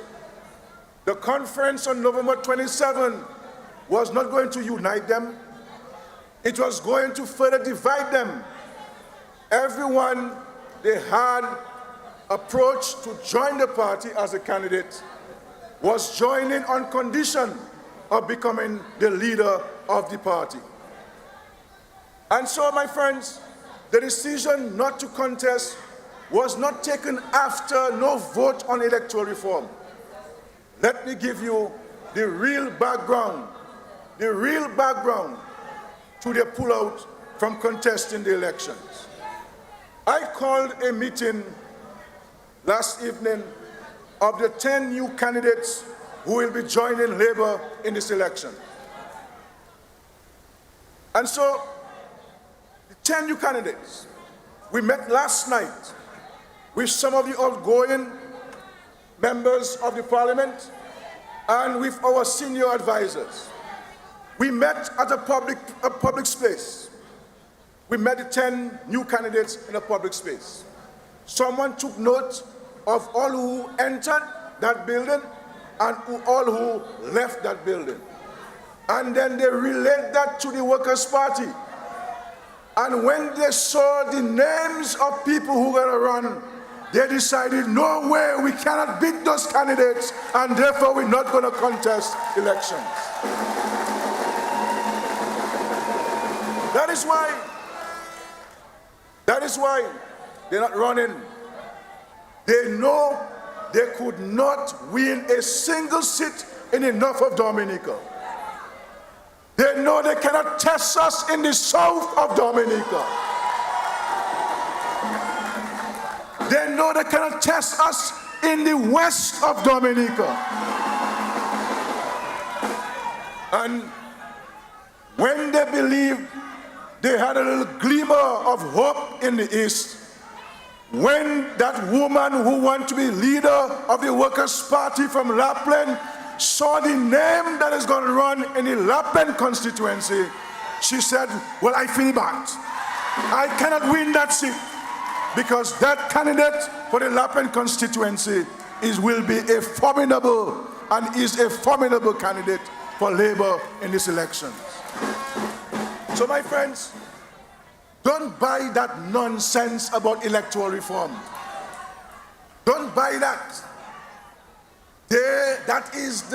Speaker 11: The conference on November 27 was not going to unite them. It was going to further divide them. Everyone, they had approach to join the party as a candidate was joining on condition of becoming the leader of the party. And so, my friends, the decision not to contest was not taken after no vote on electoral reform. Let me give you the real background to the pullout from contesting the elections. I called a meeting last evening of the 10 new candidates who will be joining Labour in this election. And so, the 10 new candidates, we met last night with some of the outgoing members of the parliament and with our senior advisors. We met at a public space. We met the 10 new candidates in a public space. Someone took note of all who entered that building and all who left that building. And then they relayed that to the Workers' Party. And when they saw the names of people who were going to run, they decided, no way, we cannot beat those candidates, and therefore we're not going to contest elections. That is why they're not running. They know they could not win a single seat in the north of Dominica. They know they cannot test us in the south of Dominica. They know they cannot test us in the west of Dominica. And when they believed they had a little glimmer of hope in the east, when that woman who wanted to be leader of the Workers' Party from Lapland saw the name that is going to run in the Lapland constituency, she said, well, I feel bad. I cannot win that seat because that candidate for the Lapland constituency will be a formidable and is a formidable candidate for Labour in this election. So, my friends, don't buy that nonsense about electoral reform. Don't buy that. That is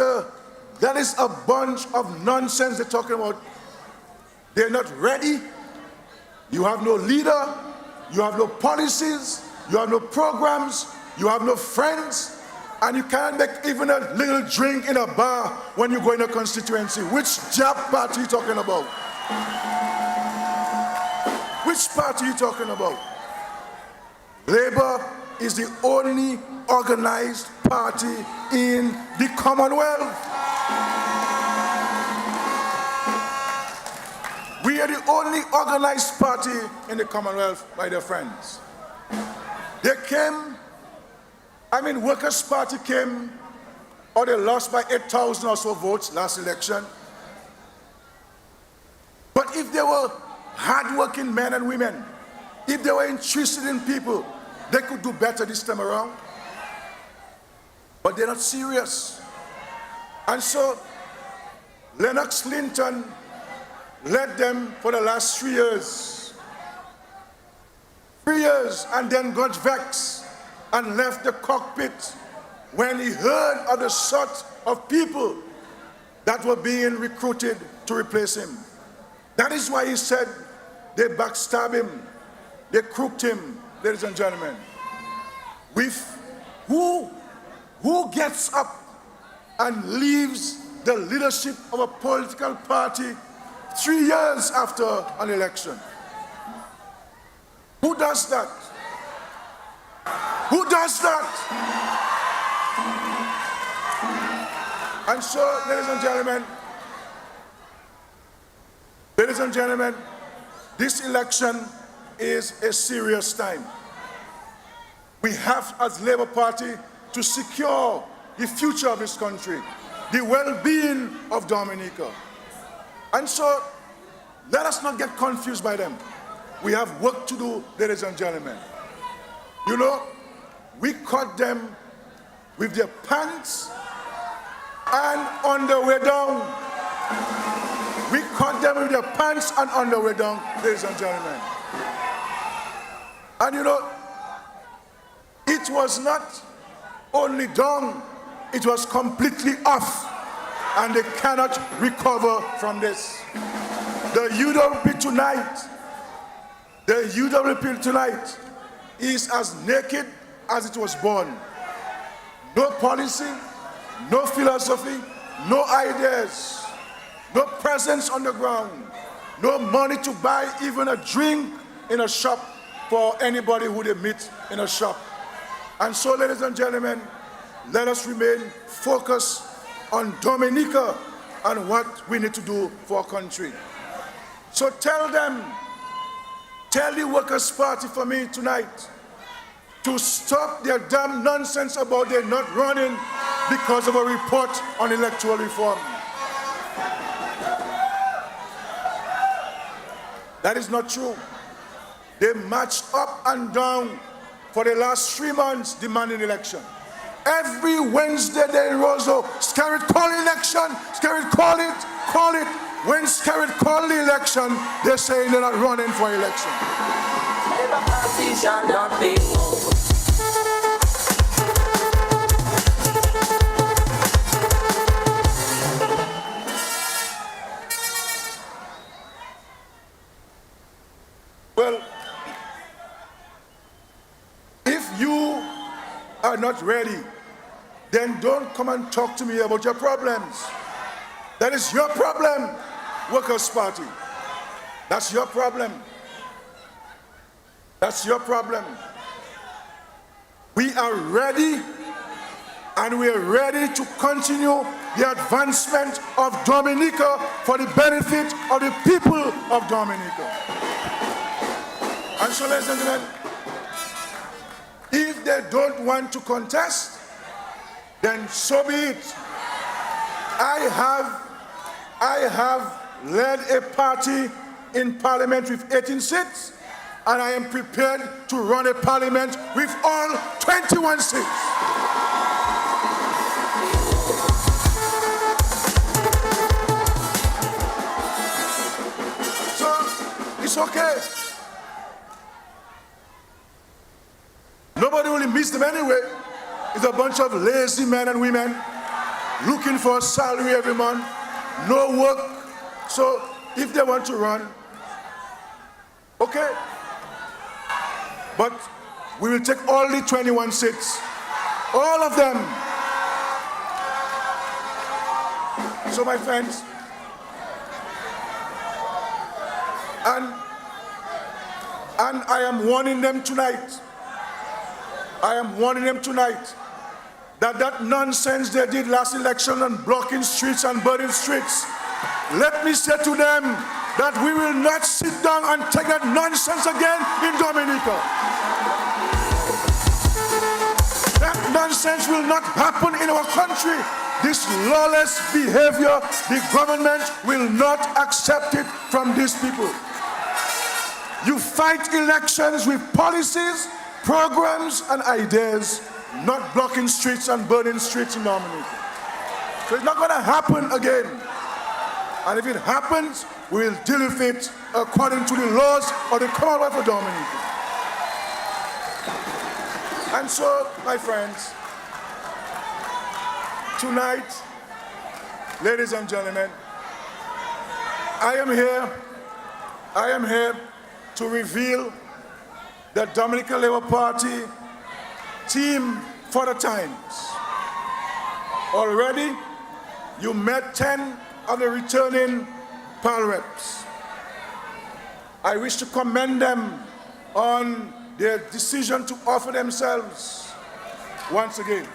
Speaker 11: a bunch of nonsense they're talking about. They're not ready. You have no leader. You have no policies. You have no programs. You have no friends. And you can't make even a little drink in a bar when you go in a constituency. Which job party are you talking about? Which party are you talking about? Labour is the only organized party in the Commonwealth. We are the only organized party in the Commonwealth, my dear friends. They came, Workers' Party came, or they lost by 8,000 or so votes last election. But if they were hard-working men and women, if they were interested in people, they could do better this time around. But they're not serious. And so, Lennox Linton led them for the last 3 years. 3 years, and then got vexed and left the cockpit when he heard of the sort of people that were being recruited to replace him. That is why he said they backstab him, they crooked him, ladies and gentlemen. With who gets up and leaves the leadership of a political party 3 years after an election? Who does that? Who does that? And so, ladies and gentlemen, this election is a serious time. We have, as Labour Party, to secure the future of this country, the well-being of Dominica. And so, let us not get confused by them. We have work to do, ladies and gentlemen. You know, we caught them with their pants and underwear down. We caught them with their pants and underwear down, ladies and gentlemen. And you know, It was not only down, it was completely off, and they cannot recover from this. The UWP tonight is as naked as it was born. No policy, no philosophy, no ideas, no presence on the ground, no money to buy even a drink in a shop for anybody who they meet in a shop. And so, ladies and gentlemen, let us remain focused on Dominica and what we need to do for our country. So tell them, tell the Workers' Party for me tonight to stop their damn nonsense about they're not running because of a report on electoral reform. That is not true. They marched up and down for the last 3 months demanding election. Every Wednesday they rose up, Scarrett call election, Scarrett call it. When Scarrett call the election, they're saying they're not running for election. Well, if you are not ready, then don't come and talk to me about your problems. That is your problem, Workers' Party. That's your problem. That's your problem. We are ready, and we are ready to continue the advancement of Dominica for the benefit of the people of Dominica. And so, ladies and gentlemen, if they don't want to contest, then so be it. I have led a party in parliament with 18 seats, and I am prepared to run a parliament with all 21 seats. So, it's okay. Nobody will miss them anyway. It's a bunch of lazy men and women looking for a salary every month, no work. So if they want to run, okay. But we will take all the 21 seats, all of them. So my friends, and I am warning them tonight. I am warning them tonight that nonsense they did last election and blocking streets and burning streets, let me say to them that we will not sit down and take that nonsense again in Dominica. That nonsense will not happen in our country. This lawless behavior, the government will not accept it from these people. You fight elections with policies, programs and ideas, not blocking streets and burning streets in Dominica. So it's not going to happen again. And if it happens, we'll deal with it according to the laws of the Commonwealth of Dominica. And so, my friends, tonight, ladies and gentlemen, I am here to reveal the Dominica Labour Party team for the times. Already, you met 10 of the returning PAL reps. I wish to commend them on their decision to offer themselves once again.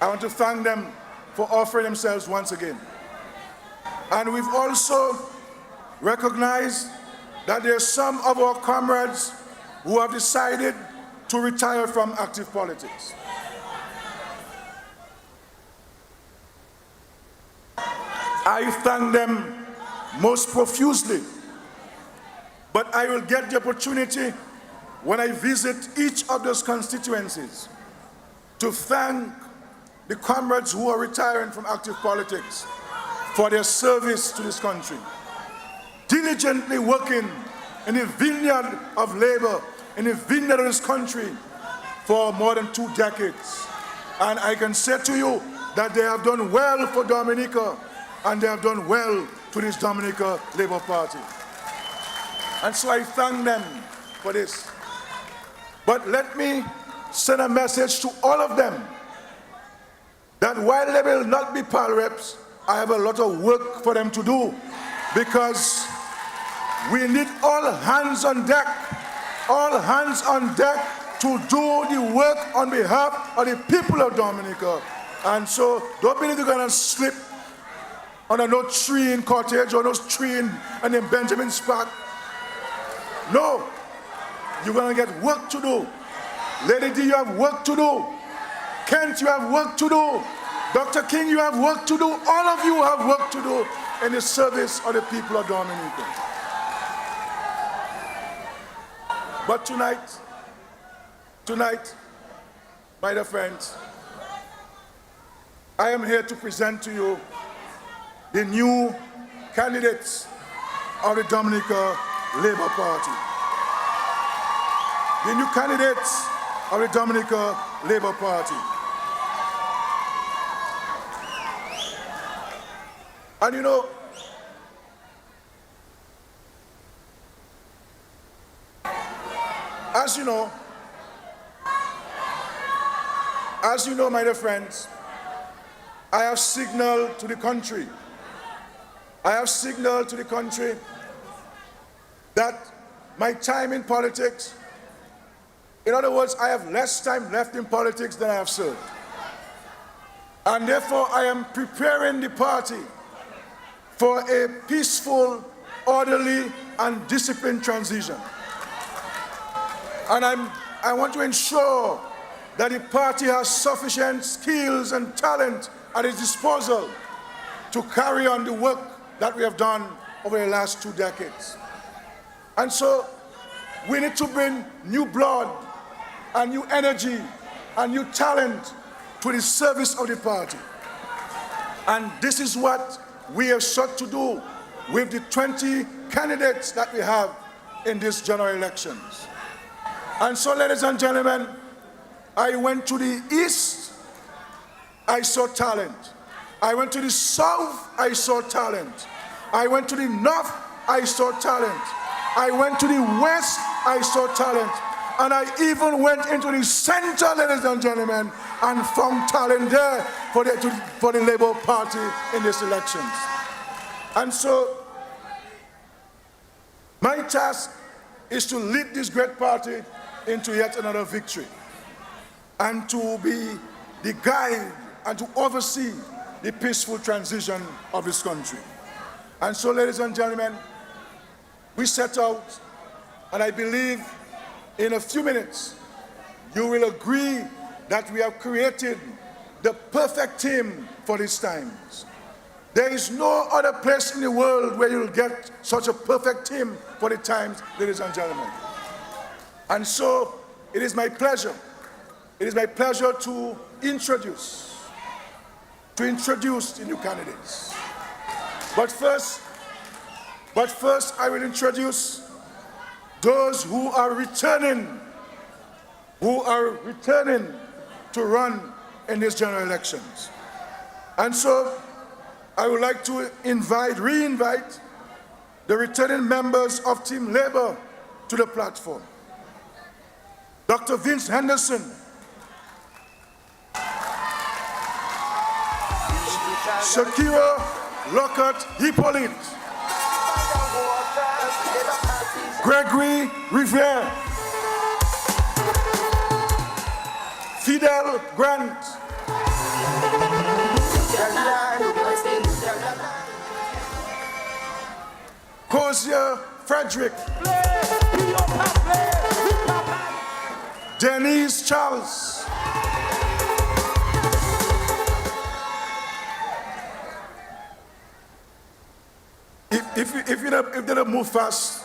Speaker 11: I want to thank them for offering themselves once again. And we've also recognized that there are some of our comrades who have decided to retire from active politics. I thank them most profusely, but I will get the opportunity when I visit each of those constituencies to thank the comrades who are retiring from active politics for their service to this country, diligently working in the vineyard of labor
Speaker 2: in the vineyard of this country for more than 2 decades. And I can say to you that they have done well for Dominica, and they have done well to this Dominica Labour Party. And so I thank them for this. But let me send a message to all of them that while they will not be PAL reps, I have a lot of work for them to do, because we need all hands on deck to do the work on behalf of the people of Dominica. And so don't believe you're going to slip under no tree in Cottage or no tree in Benjamin's Park. No, you're going to get work to do. Lady D, you have work to do. Kent, you have work to do. Dr. King, you have work to do. All of you have work to do in the service of the people of Dominica. But tonight, my dear friends, I am here to present to you the new candidates of the Dominica Labour Party. The new candidates of the Dominica Labour Party. And you know, as you know, my dear friends, I have signaled to the country, that my time in politics, in other words, I have less time left in politics than I have served. And therefore, I am preparing the party for a peaceful, orderly, and disciplined transition. And I want to ensure that the party has sufficient skills and talent at its disposal to carry on the work that we have done over the last 2 decades. And so we need to bring new blood and new energy and new talent to the service of the party. And this is what we have sought to do with the 20 candidates that we have in these general elections. And so, ladies and gentlemen, I went to the east, I saw talent. I went to the south, I saw talent. I went to the north, I saw talent. I went to the west, I saw talent. And I even went into the center, ladies and gentlemen, and found talent there for the Labour Party in these elections. And so, my task is to lead this great party into yet another victory, and to be the guide and to oversee the peaceful transition of this country. And so, ladies and gentlemen, we set out, and I believe in a few minutes, you will agree that we have created the perfect team for these times. There is no other place in the world where you'll get such a perfect team for the times, ladies and gentlemen. And so, it is my pleasure to introduce the new candidates. But first, I will introduce those who are returning to run in these general elections. And so, I would like to re-invite the returning members of Team Labour to the platform. Dr. Vince Henderson, Shakira Lockhart Hippolyte, Gregory Rivera, Fidel Grant, Kozia Frederick, Denise Charles, if they don't move fast,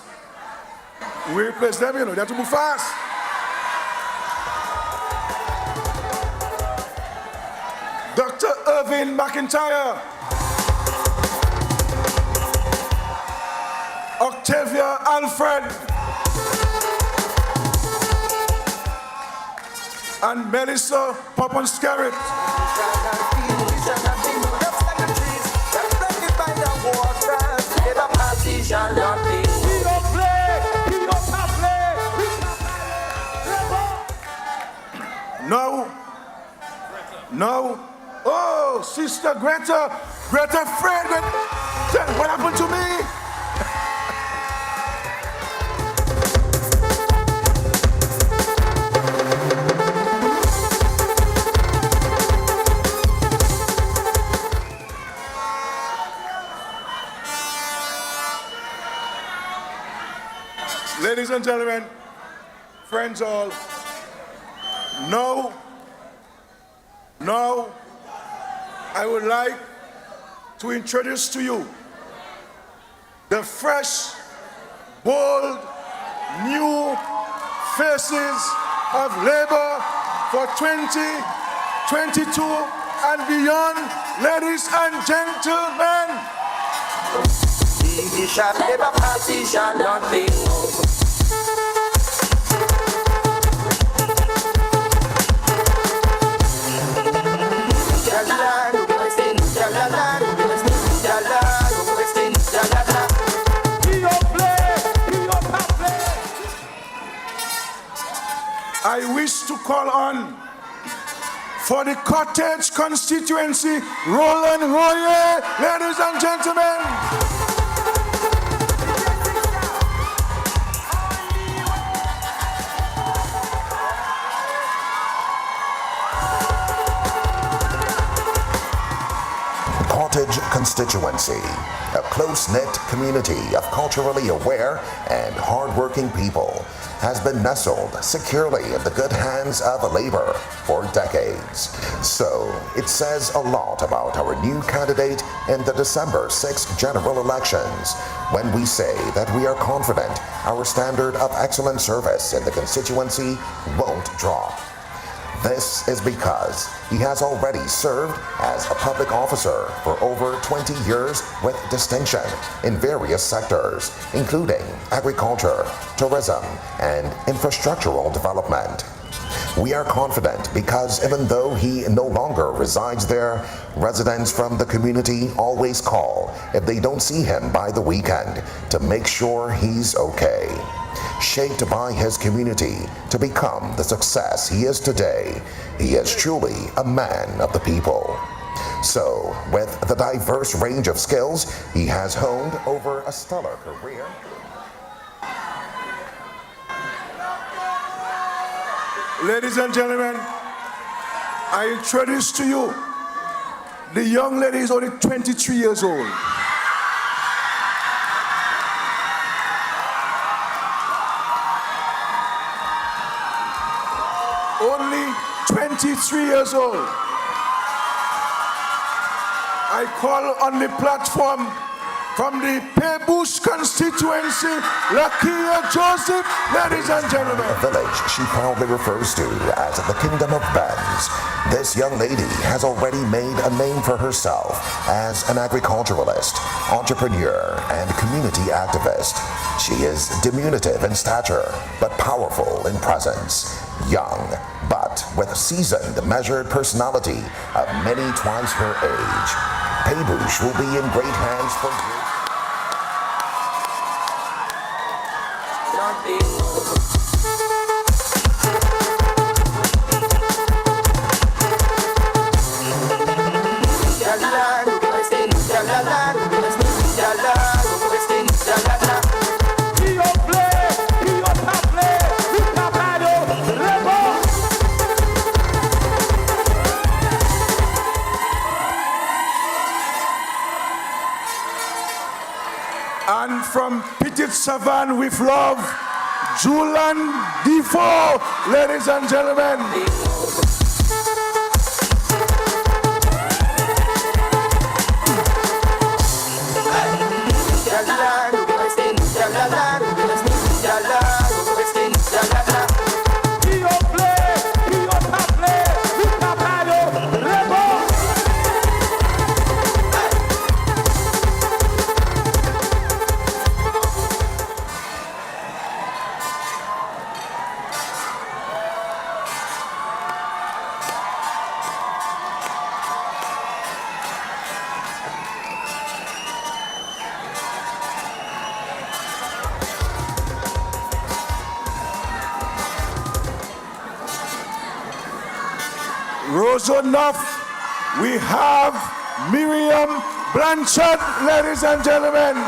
Speaker 2: we replace them, they have to move fast. Dr. Irvin McIntyre, Octavia Alfred,
Speaker 11: and Melissa Poponscarrett. No. Oh, Sister Greta Fred, what happened to me? Ladies and gentlemen, friends all, now I would like to introduce to you the fresh, bold, new faces of labor for 2022 and beyond, ladies and gentlemen.
Speaker 12: The Labour Party shall not be moved.
Speaker 11: I wish to call on for the Cottage constituency, Roland Royer, ladies and gentlemen.
Speaker 13: Cottage constituency, a close-knit community of culturally aware and hard-working people, has been nestled securely in the good hands of Labour for decades. So it says a lot about our new candidate in the December 6th general elections when we say that we are confident our standard of excellent service in the constituency won't drop. This is because he has already served as a public officer for over 20 years with distinction in various sectors, including agriculture, tourism, and infrastructural development. We are confident because even though he no longer resides there, residents from the community always call if they don't see him by the weekend to make sure he's okay. Shaped by his community to become the success he is today, he is truly a man of the people. So, with the diverse range of skills he has honed over a stellar career,
Speaker 11: Ladies and gentlemen, I introduce to you the young lady is only 23 years old. Only 23 years old. I call on the platform from the Pebbush constituency, Lakia Joseph, ladies and gentlemen.
Speaker 13: a village she proudly refers to as the Kingdom of Benz. This young lady has already made a name for herself as an agriculturalist, entrepreneur, and community activist. She is diminutive in stature, but powerful in presence. Young, but with seasoned, measured personality of many twice her age. Pebbush will be in great hands for years.
Speaker 11: And from Petit Savan with love, Julian Defoe, ladies and gentlemen. Rosonoff, we have Miriam Blanchard, ladies and gentlemen.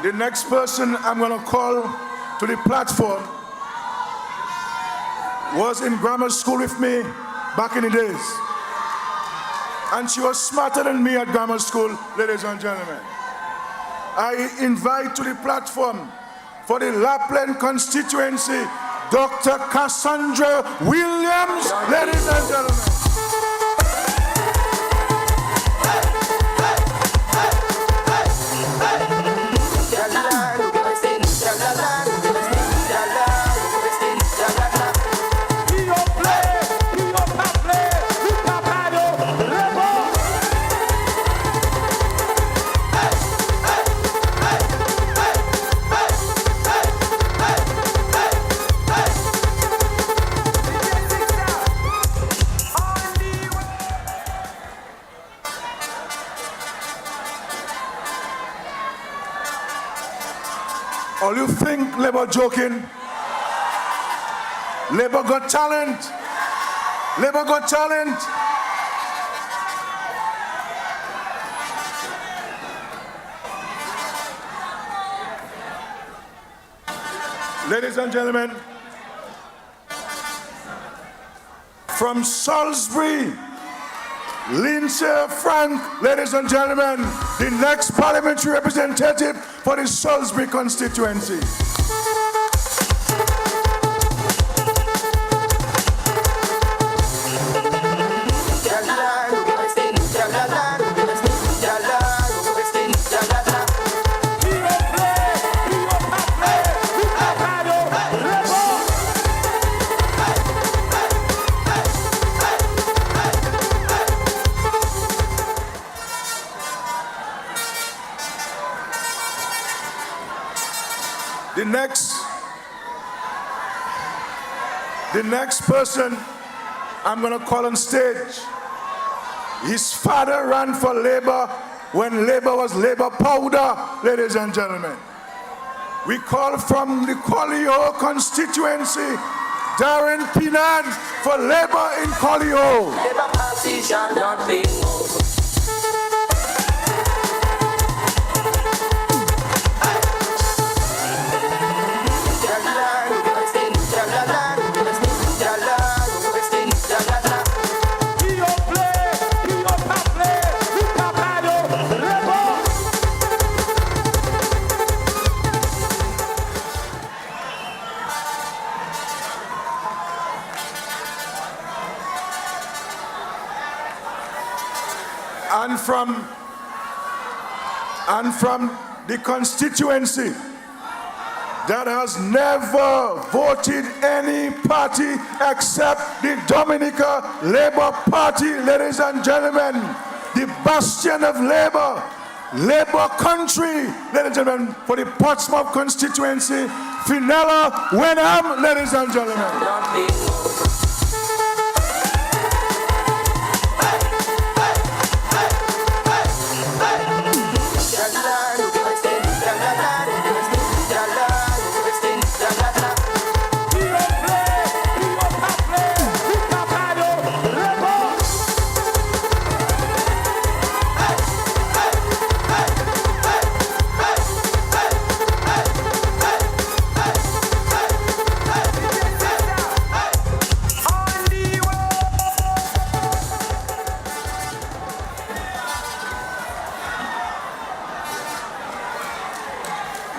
Speaker 11: The next person I'm going to call to the platform was in grammar school with me back in the days. And she was smarter than me at grammar school, ladies and gentlemen. I invite to the platform for the Lapland constituency, Dr. Cassandra Williams, ladies and gentlemen. All you think Labour joking? Labour got talent. Labour got talent. Ladies and gentlemen, from Salisbury, Lindsay Frank, ladies and gentlemen, the next parliamentary representative for the Salisbury constituency. The next person I'm going to call on stage, his father ran for Labour when Labour was Labour powder, ladies and gentlemen. We call from the Collio constituency, Darren Pinan for Labour in Collio.
Speaker 14: Labour party shall not be moved.
Speaker 11: And from the constituency that has never voted any party except the Dominica Labour Party, ladies and gentlemen, the bastion of Labour, Labour country, ladies and gentlemen, for the Portsmouth constituency, Finella Wenham, ladies and gentlemen.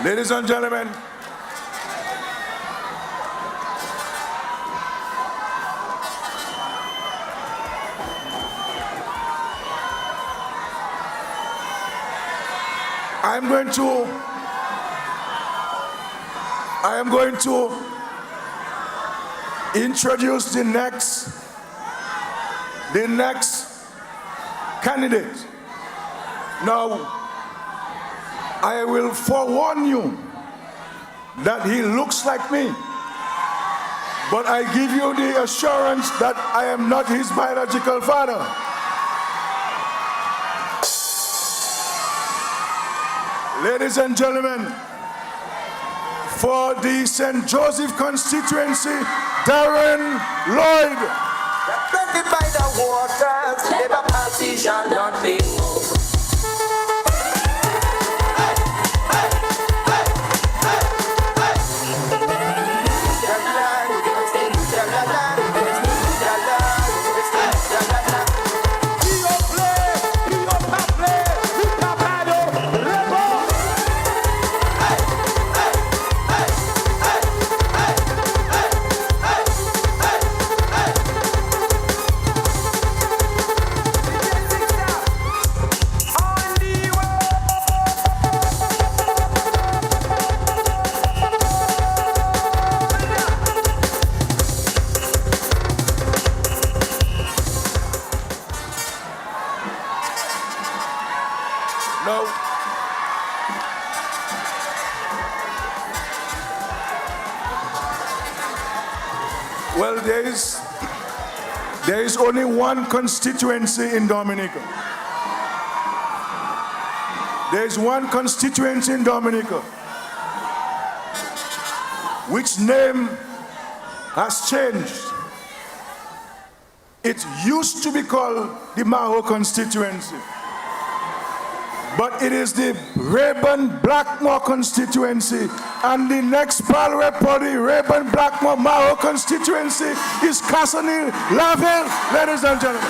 Speaker 11: Ladies and gentlemen, I am going to introduce the next candidate. Now, I will forewarn you that he looks like me, but I give you the assurance that I am not his biological father. Ladies and gentlemen, for the St. Joseph constituency, Darren Lloyd.
Speaker 14: Affected by the waters, Labour Party shall not be moved.
Speaker 11: Well, there is only one constituency in Dominica. There is one constituency in Dominica which name has changed. It used to be called the Maho constituency, but it is the Rayburn Blackmore constituency, and the next pal rep for the Rayburn Blackmore Maho constituency is Cassany Lavelle, ladies and gentlemen.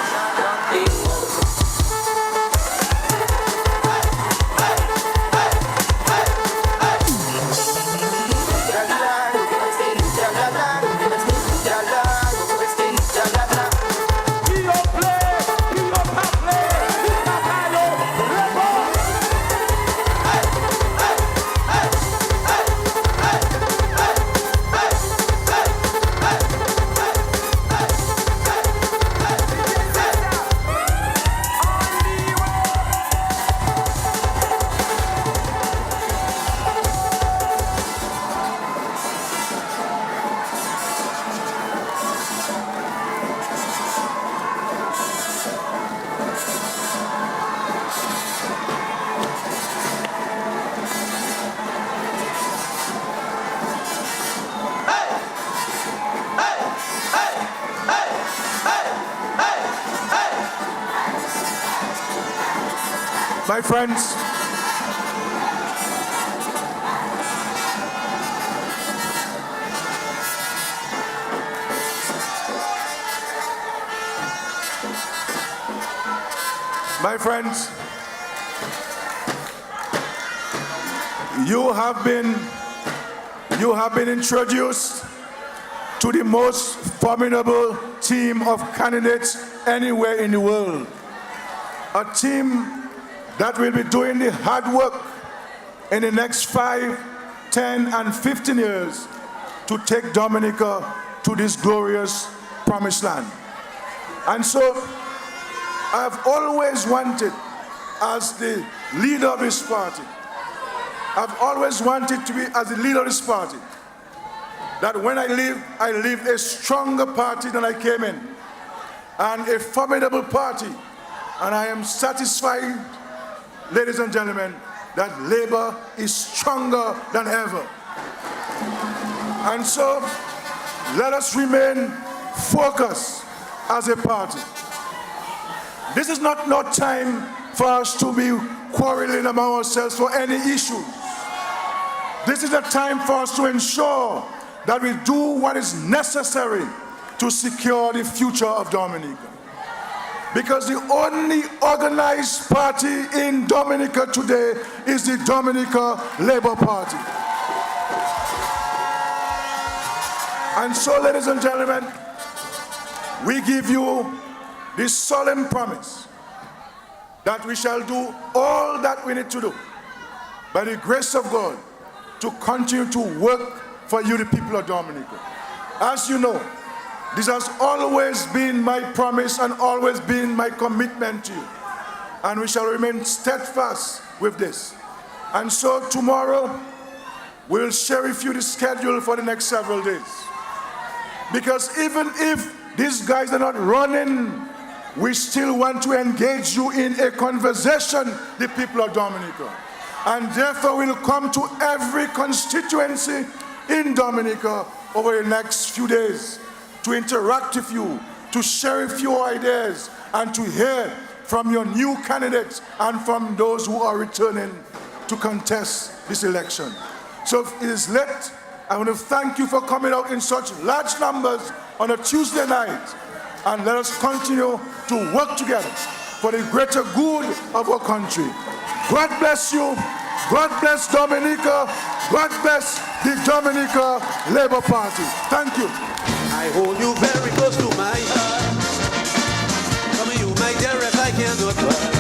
Speaker 11: My friends, you have been introduced to the most formidable team of candidates anywhere in the world. A team that will be doing the hard work in the next 5, 10, and 15 years to take Dominica to this glorious promised land. And so I've always wanted, as the leader of this party, I've always wanted to be as the leader of this party, that when I leave a stronger party than I came in, and a formidable party, and I am satisfied, ladies and gentlemen, that Labour is stronger than ever. And so, let us remain focused as a party. This is not time for us to be quarreling among ourselves for any issues. This is a time for us to ensure that we do what is necessary to secure the future of Dominica. Because the only organized party in Dominica today is the Dominica Labour Party. And so, ladies and gentlemen, we give you this solemn promise that we shall do all that we need to do by the grace of God, to continue to work for you, the people of Dominica. As you know, this has always been my promise and always been my commitment to you. And we shall remain steadfast with this. And so tomorrow, we'll share with you the schedule for the next several days. Because even if these guys are not running, we still want to engage you in a conversation, the people of Dominica. And therefore, we'll come to every constituency in Dominica over the next few days to interact with you, to share with you ideas, and to hear from your new candidates and from those who are returning to contest this election. So if it is late, I want to thank you for coming out in such large numbers on a Tuesday night, and let us continue to work together for the greater good of our country. God bless you. God bless Dominica. God bless the Dominica Labour Party. Thank you.
Speaker 12: I hold you very close to my heart. Some of you, my dearest, I cannot part.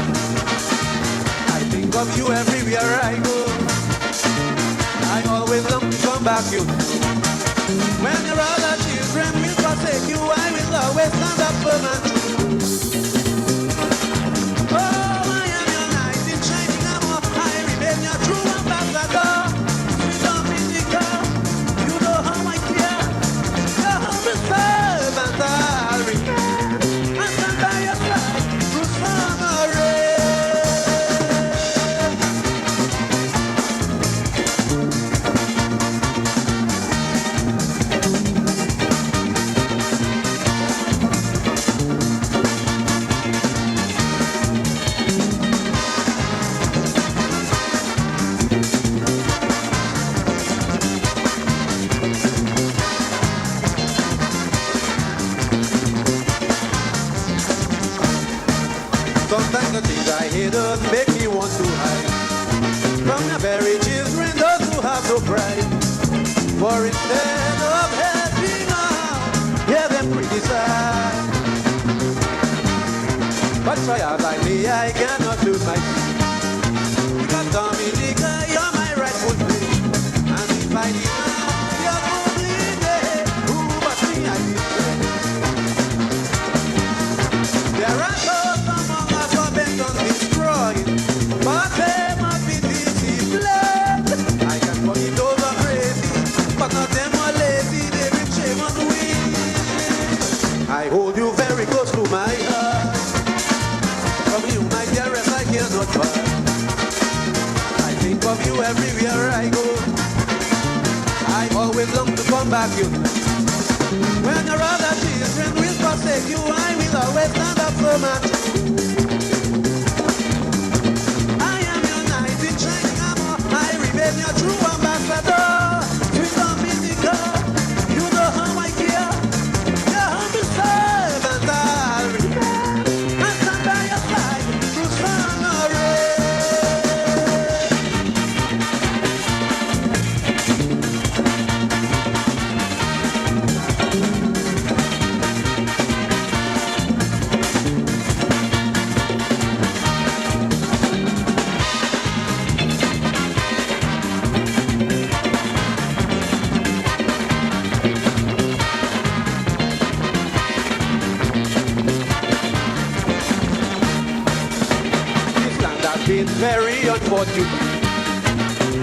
Speaker 12: I think of you everywhere I go. I always long to come back to you. When your other children will forsake you, I will always stand up for my truth. Oh, I am your knight in shining armor. I remain your true ambassador. Sweet Dominica, you know how I care. Your humble servant I'll remain. I stand by your side through sun or rain. Sometimes the things I hear does make me want to hide from the very children, those who have no pride. For instead of helping out, hear them criticize. But try as I may, I cannot lose my peace. Because Dominica, you're my rightful place. And if I deny your completely, who but me I betray? There are those among us who are bent on destroying, but they must be disciplined. I can forgive those who are crazy, but not them who are lazy, they bring shame on we. I hold you very close to my heart. From you, my dearest, I cannot part. I think of you everywhere I go. I always long to come back to you. When your other children will forsake you, I will always stand up for my truth. I am your knight in shining armor. I remain your true ambassador. Sweet Dominica, you know how I care. Your humble servant I'll remain. I stand by your side through sun or rain. This land has been very unfortunate.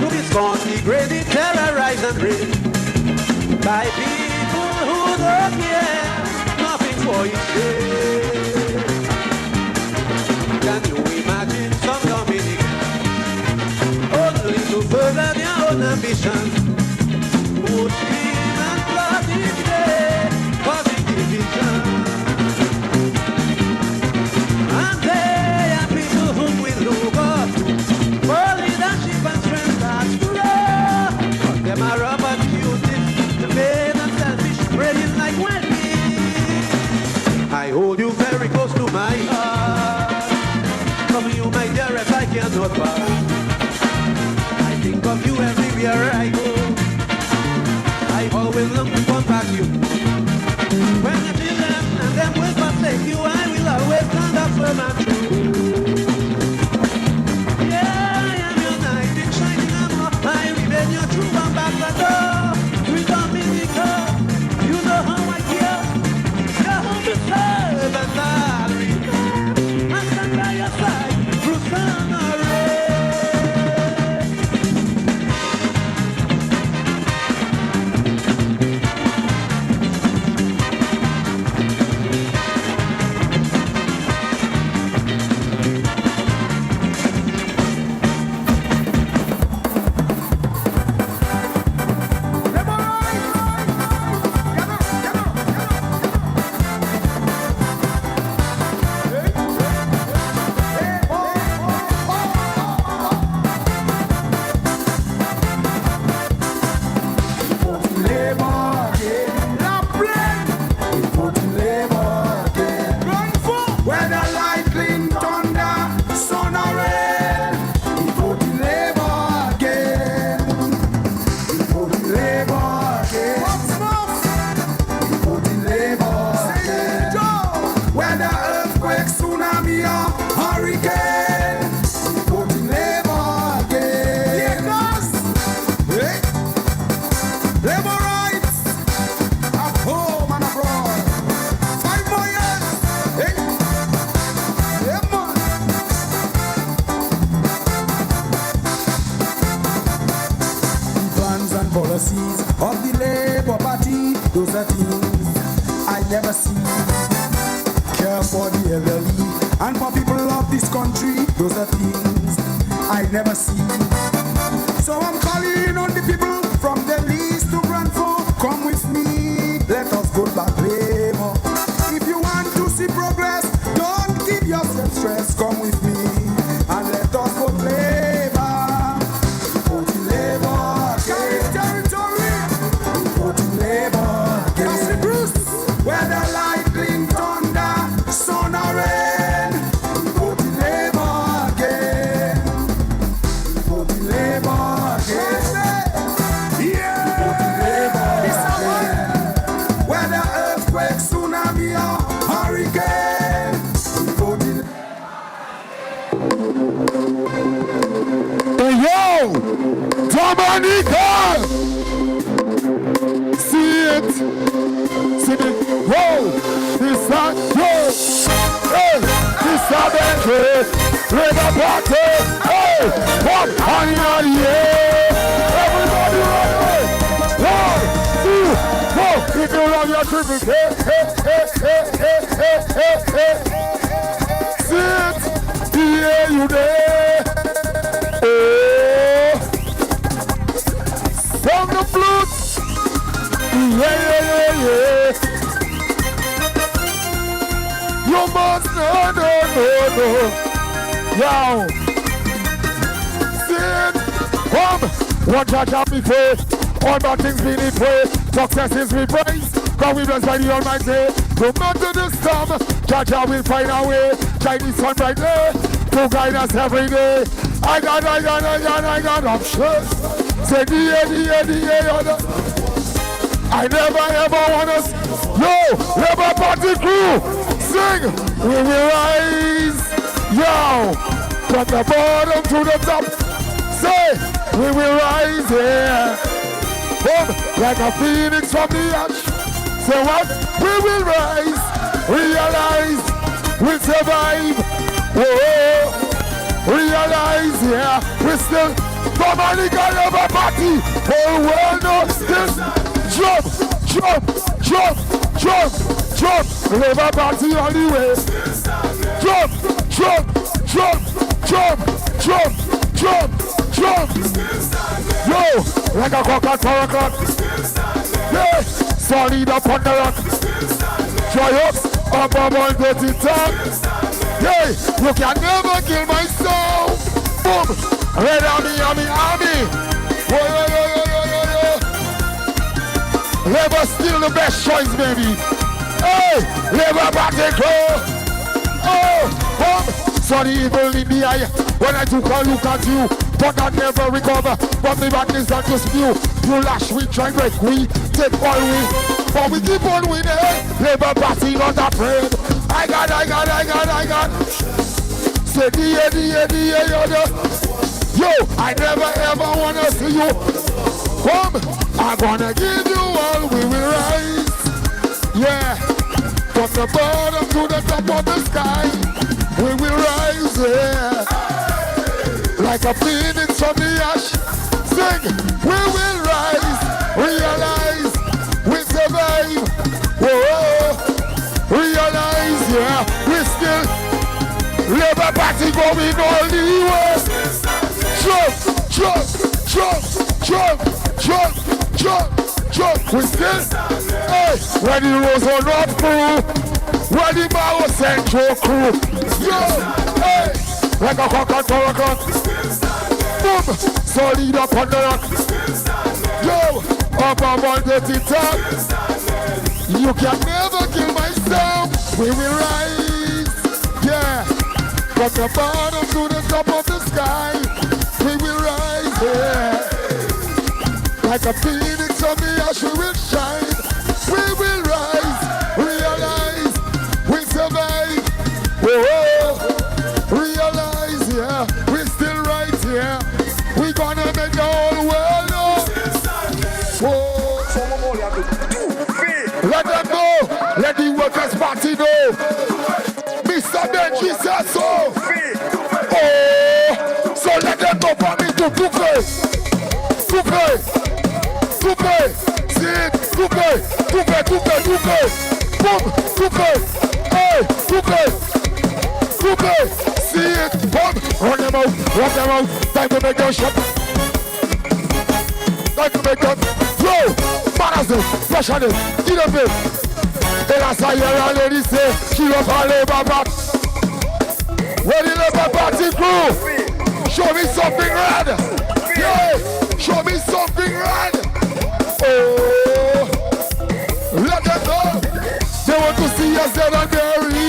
Speaker 12: To be scorned, degraded, terrorized and raped by people who don't care nothing for each day. Can you imagine some Dominicans only to further their own ambition? Would scream and plot each day for the division. And they are people whom we look up for leadership and strength that's grow. But them are opportunities to vain and selfish, praying like wild beasts. I hold you very close to my heart. From you, my dearest, I cannot part. I think of you everywhere I go. I always long to come back to you. When I feel them and them will forsake you, I will always stand up for my truth. Yeah, I am your knight in shining
Speaker 2: never seen. Care for the elderly and for people of this country. Those are things I never seen. So I'm calling on the people from the least to grandfather. Come with me, let us go back labor. If you want to see progress, don't give yourself stress. Come with me and let us go labor. Vote in labor, carry territory. Vote in labor, Cassie Bruce, where the lightning thunder, sun or rain. Vote in labor again. Vote in labor again. Where the earthquake, tsunami, or hurricane.
Speaker 15: Hey yo, Dominica! See it, see it, whoa, this time, yo, hey, this time, hey, River Party, hey, one, honey, yeah, everybody run away, 1, 2, 4, if you love your triple, hey, hey, hey, hey, hey, hey, hey, see it, yeah, you there. Oh, from the flute, yeah, yeah, yeah, yeah. You must know, no, yo. Sit, come, one judge of me faith, all my things be in way, success is me praise, God we bless by the Almighty. No matter the storm, Jaja will find a way, Chinese sun brightly, to guide us every day. I got options. Say the other. I never ever wanna yo, Labour Party crew, sing, we will rise, yo, from the bottom to the top, say, we will rise here, boom, like a phoenix from the ash, say what, we will rise, realize, we'll survive, whoa, realize, yeah, we still, Dominica Labour Party, whole world knows this, jump, Labour Party on the way, jump, yo, like a cock for a cock, yeah, solid up on the rock, triumphs, up on dirty talk, yeah, you can never kill my soul, boom, red army, whoa. Labour still the best choice, baby. Hey, Labour Party crew. Oh, so the evil in the eye. When I took a look at you, but I never recover. But the badness that just new. You lash, we try break, we take all we. But we keep on winning. Labour Party not afraid. I got. Say the other. Yo, I never ever wanna see you. Come, I'm gonna give you all, we will rise. Yeah, from the bottom to the top of the sky, we will rise, yeah. Like a phoenix from the ash, sing, we will rise, realize, we survive, whoa, realize, yeah, we still, Labour Party going all the way. Jump, we still, hey, when the Rose on North crew, when the Mao Central crew, yo, hey, like a cock and cock, boom, solid up on the rock, yo, up on dirty top, you can never kill my sound, we will rise, yeah, from the bottom to the top of the sky, we will rise, yeah. Like a phoenix on the ash, we will shine. We will rise, realize, we survive. Whoa, realize, yeah, we're still right here. We gonna make the whole world know. Whoa, let them know, let the workers' party know. Mr. Benji says so. Oh, so let them know for me to coupe, sit, coupe, boom, Hey, couple, see it, come, run them out, time to make your shot. Time to make them flow, manners, pressure them, get up it. And as I hear a lady say, she love her labor back. Where the labor party crew? Show me something red. Yeah, show me something red. Oh, let them know. They want to see us dead and buried.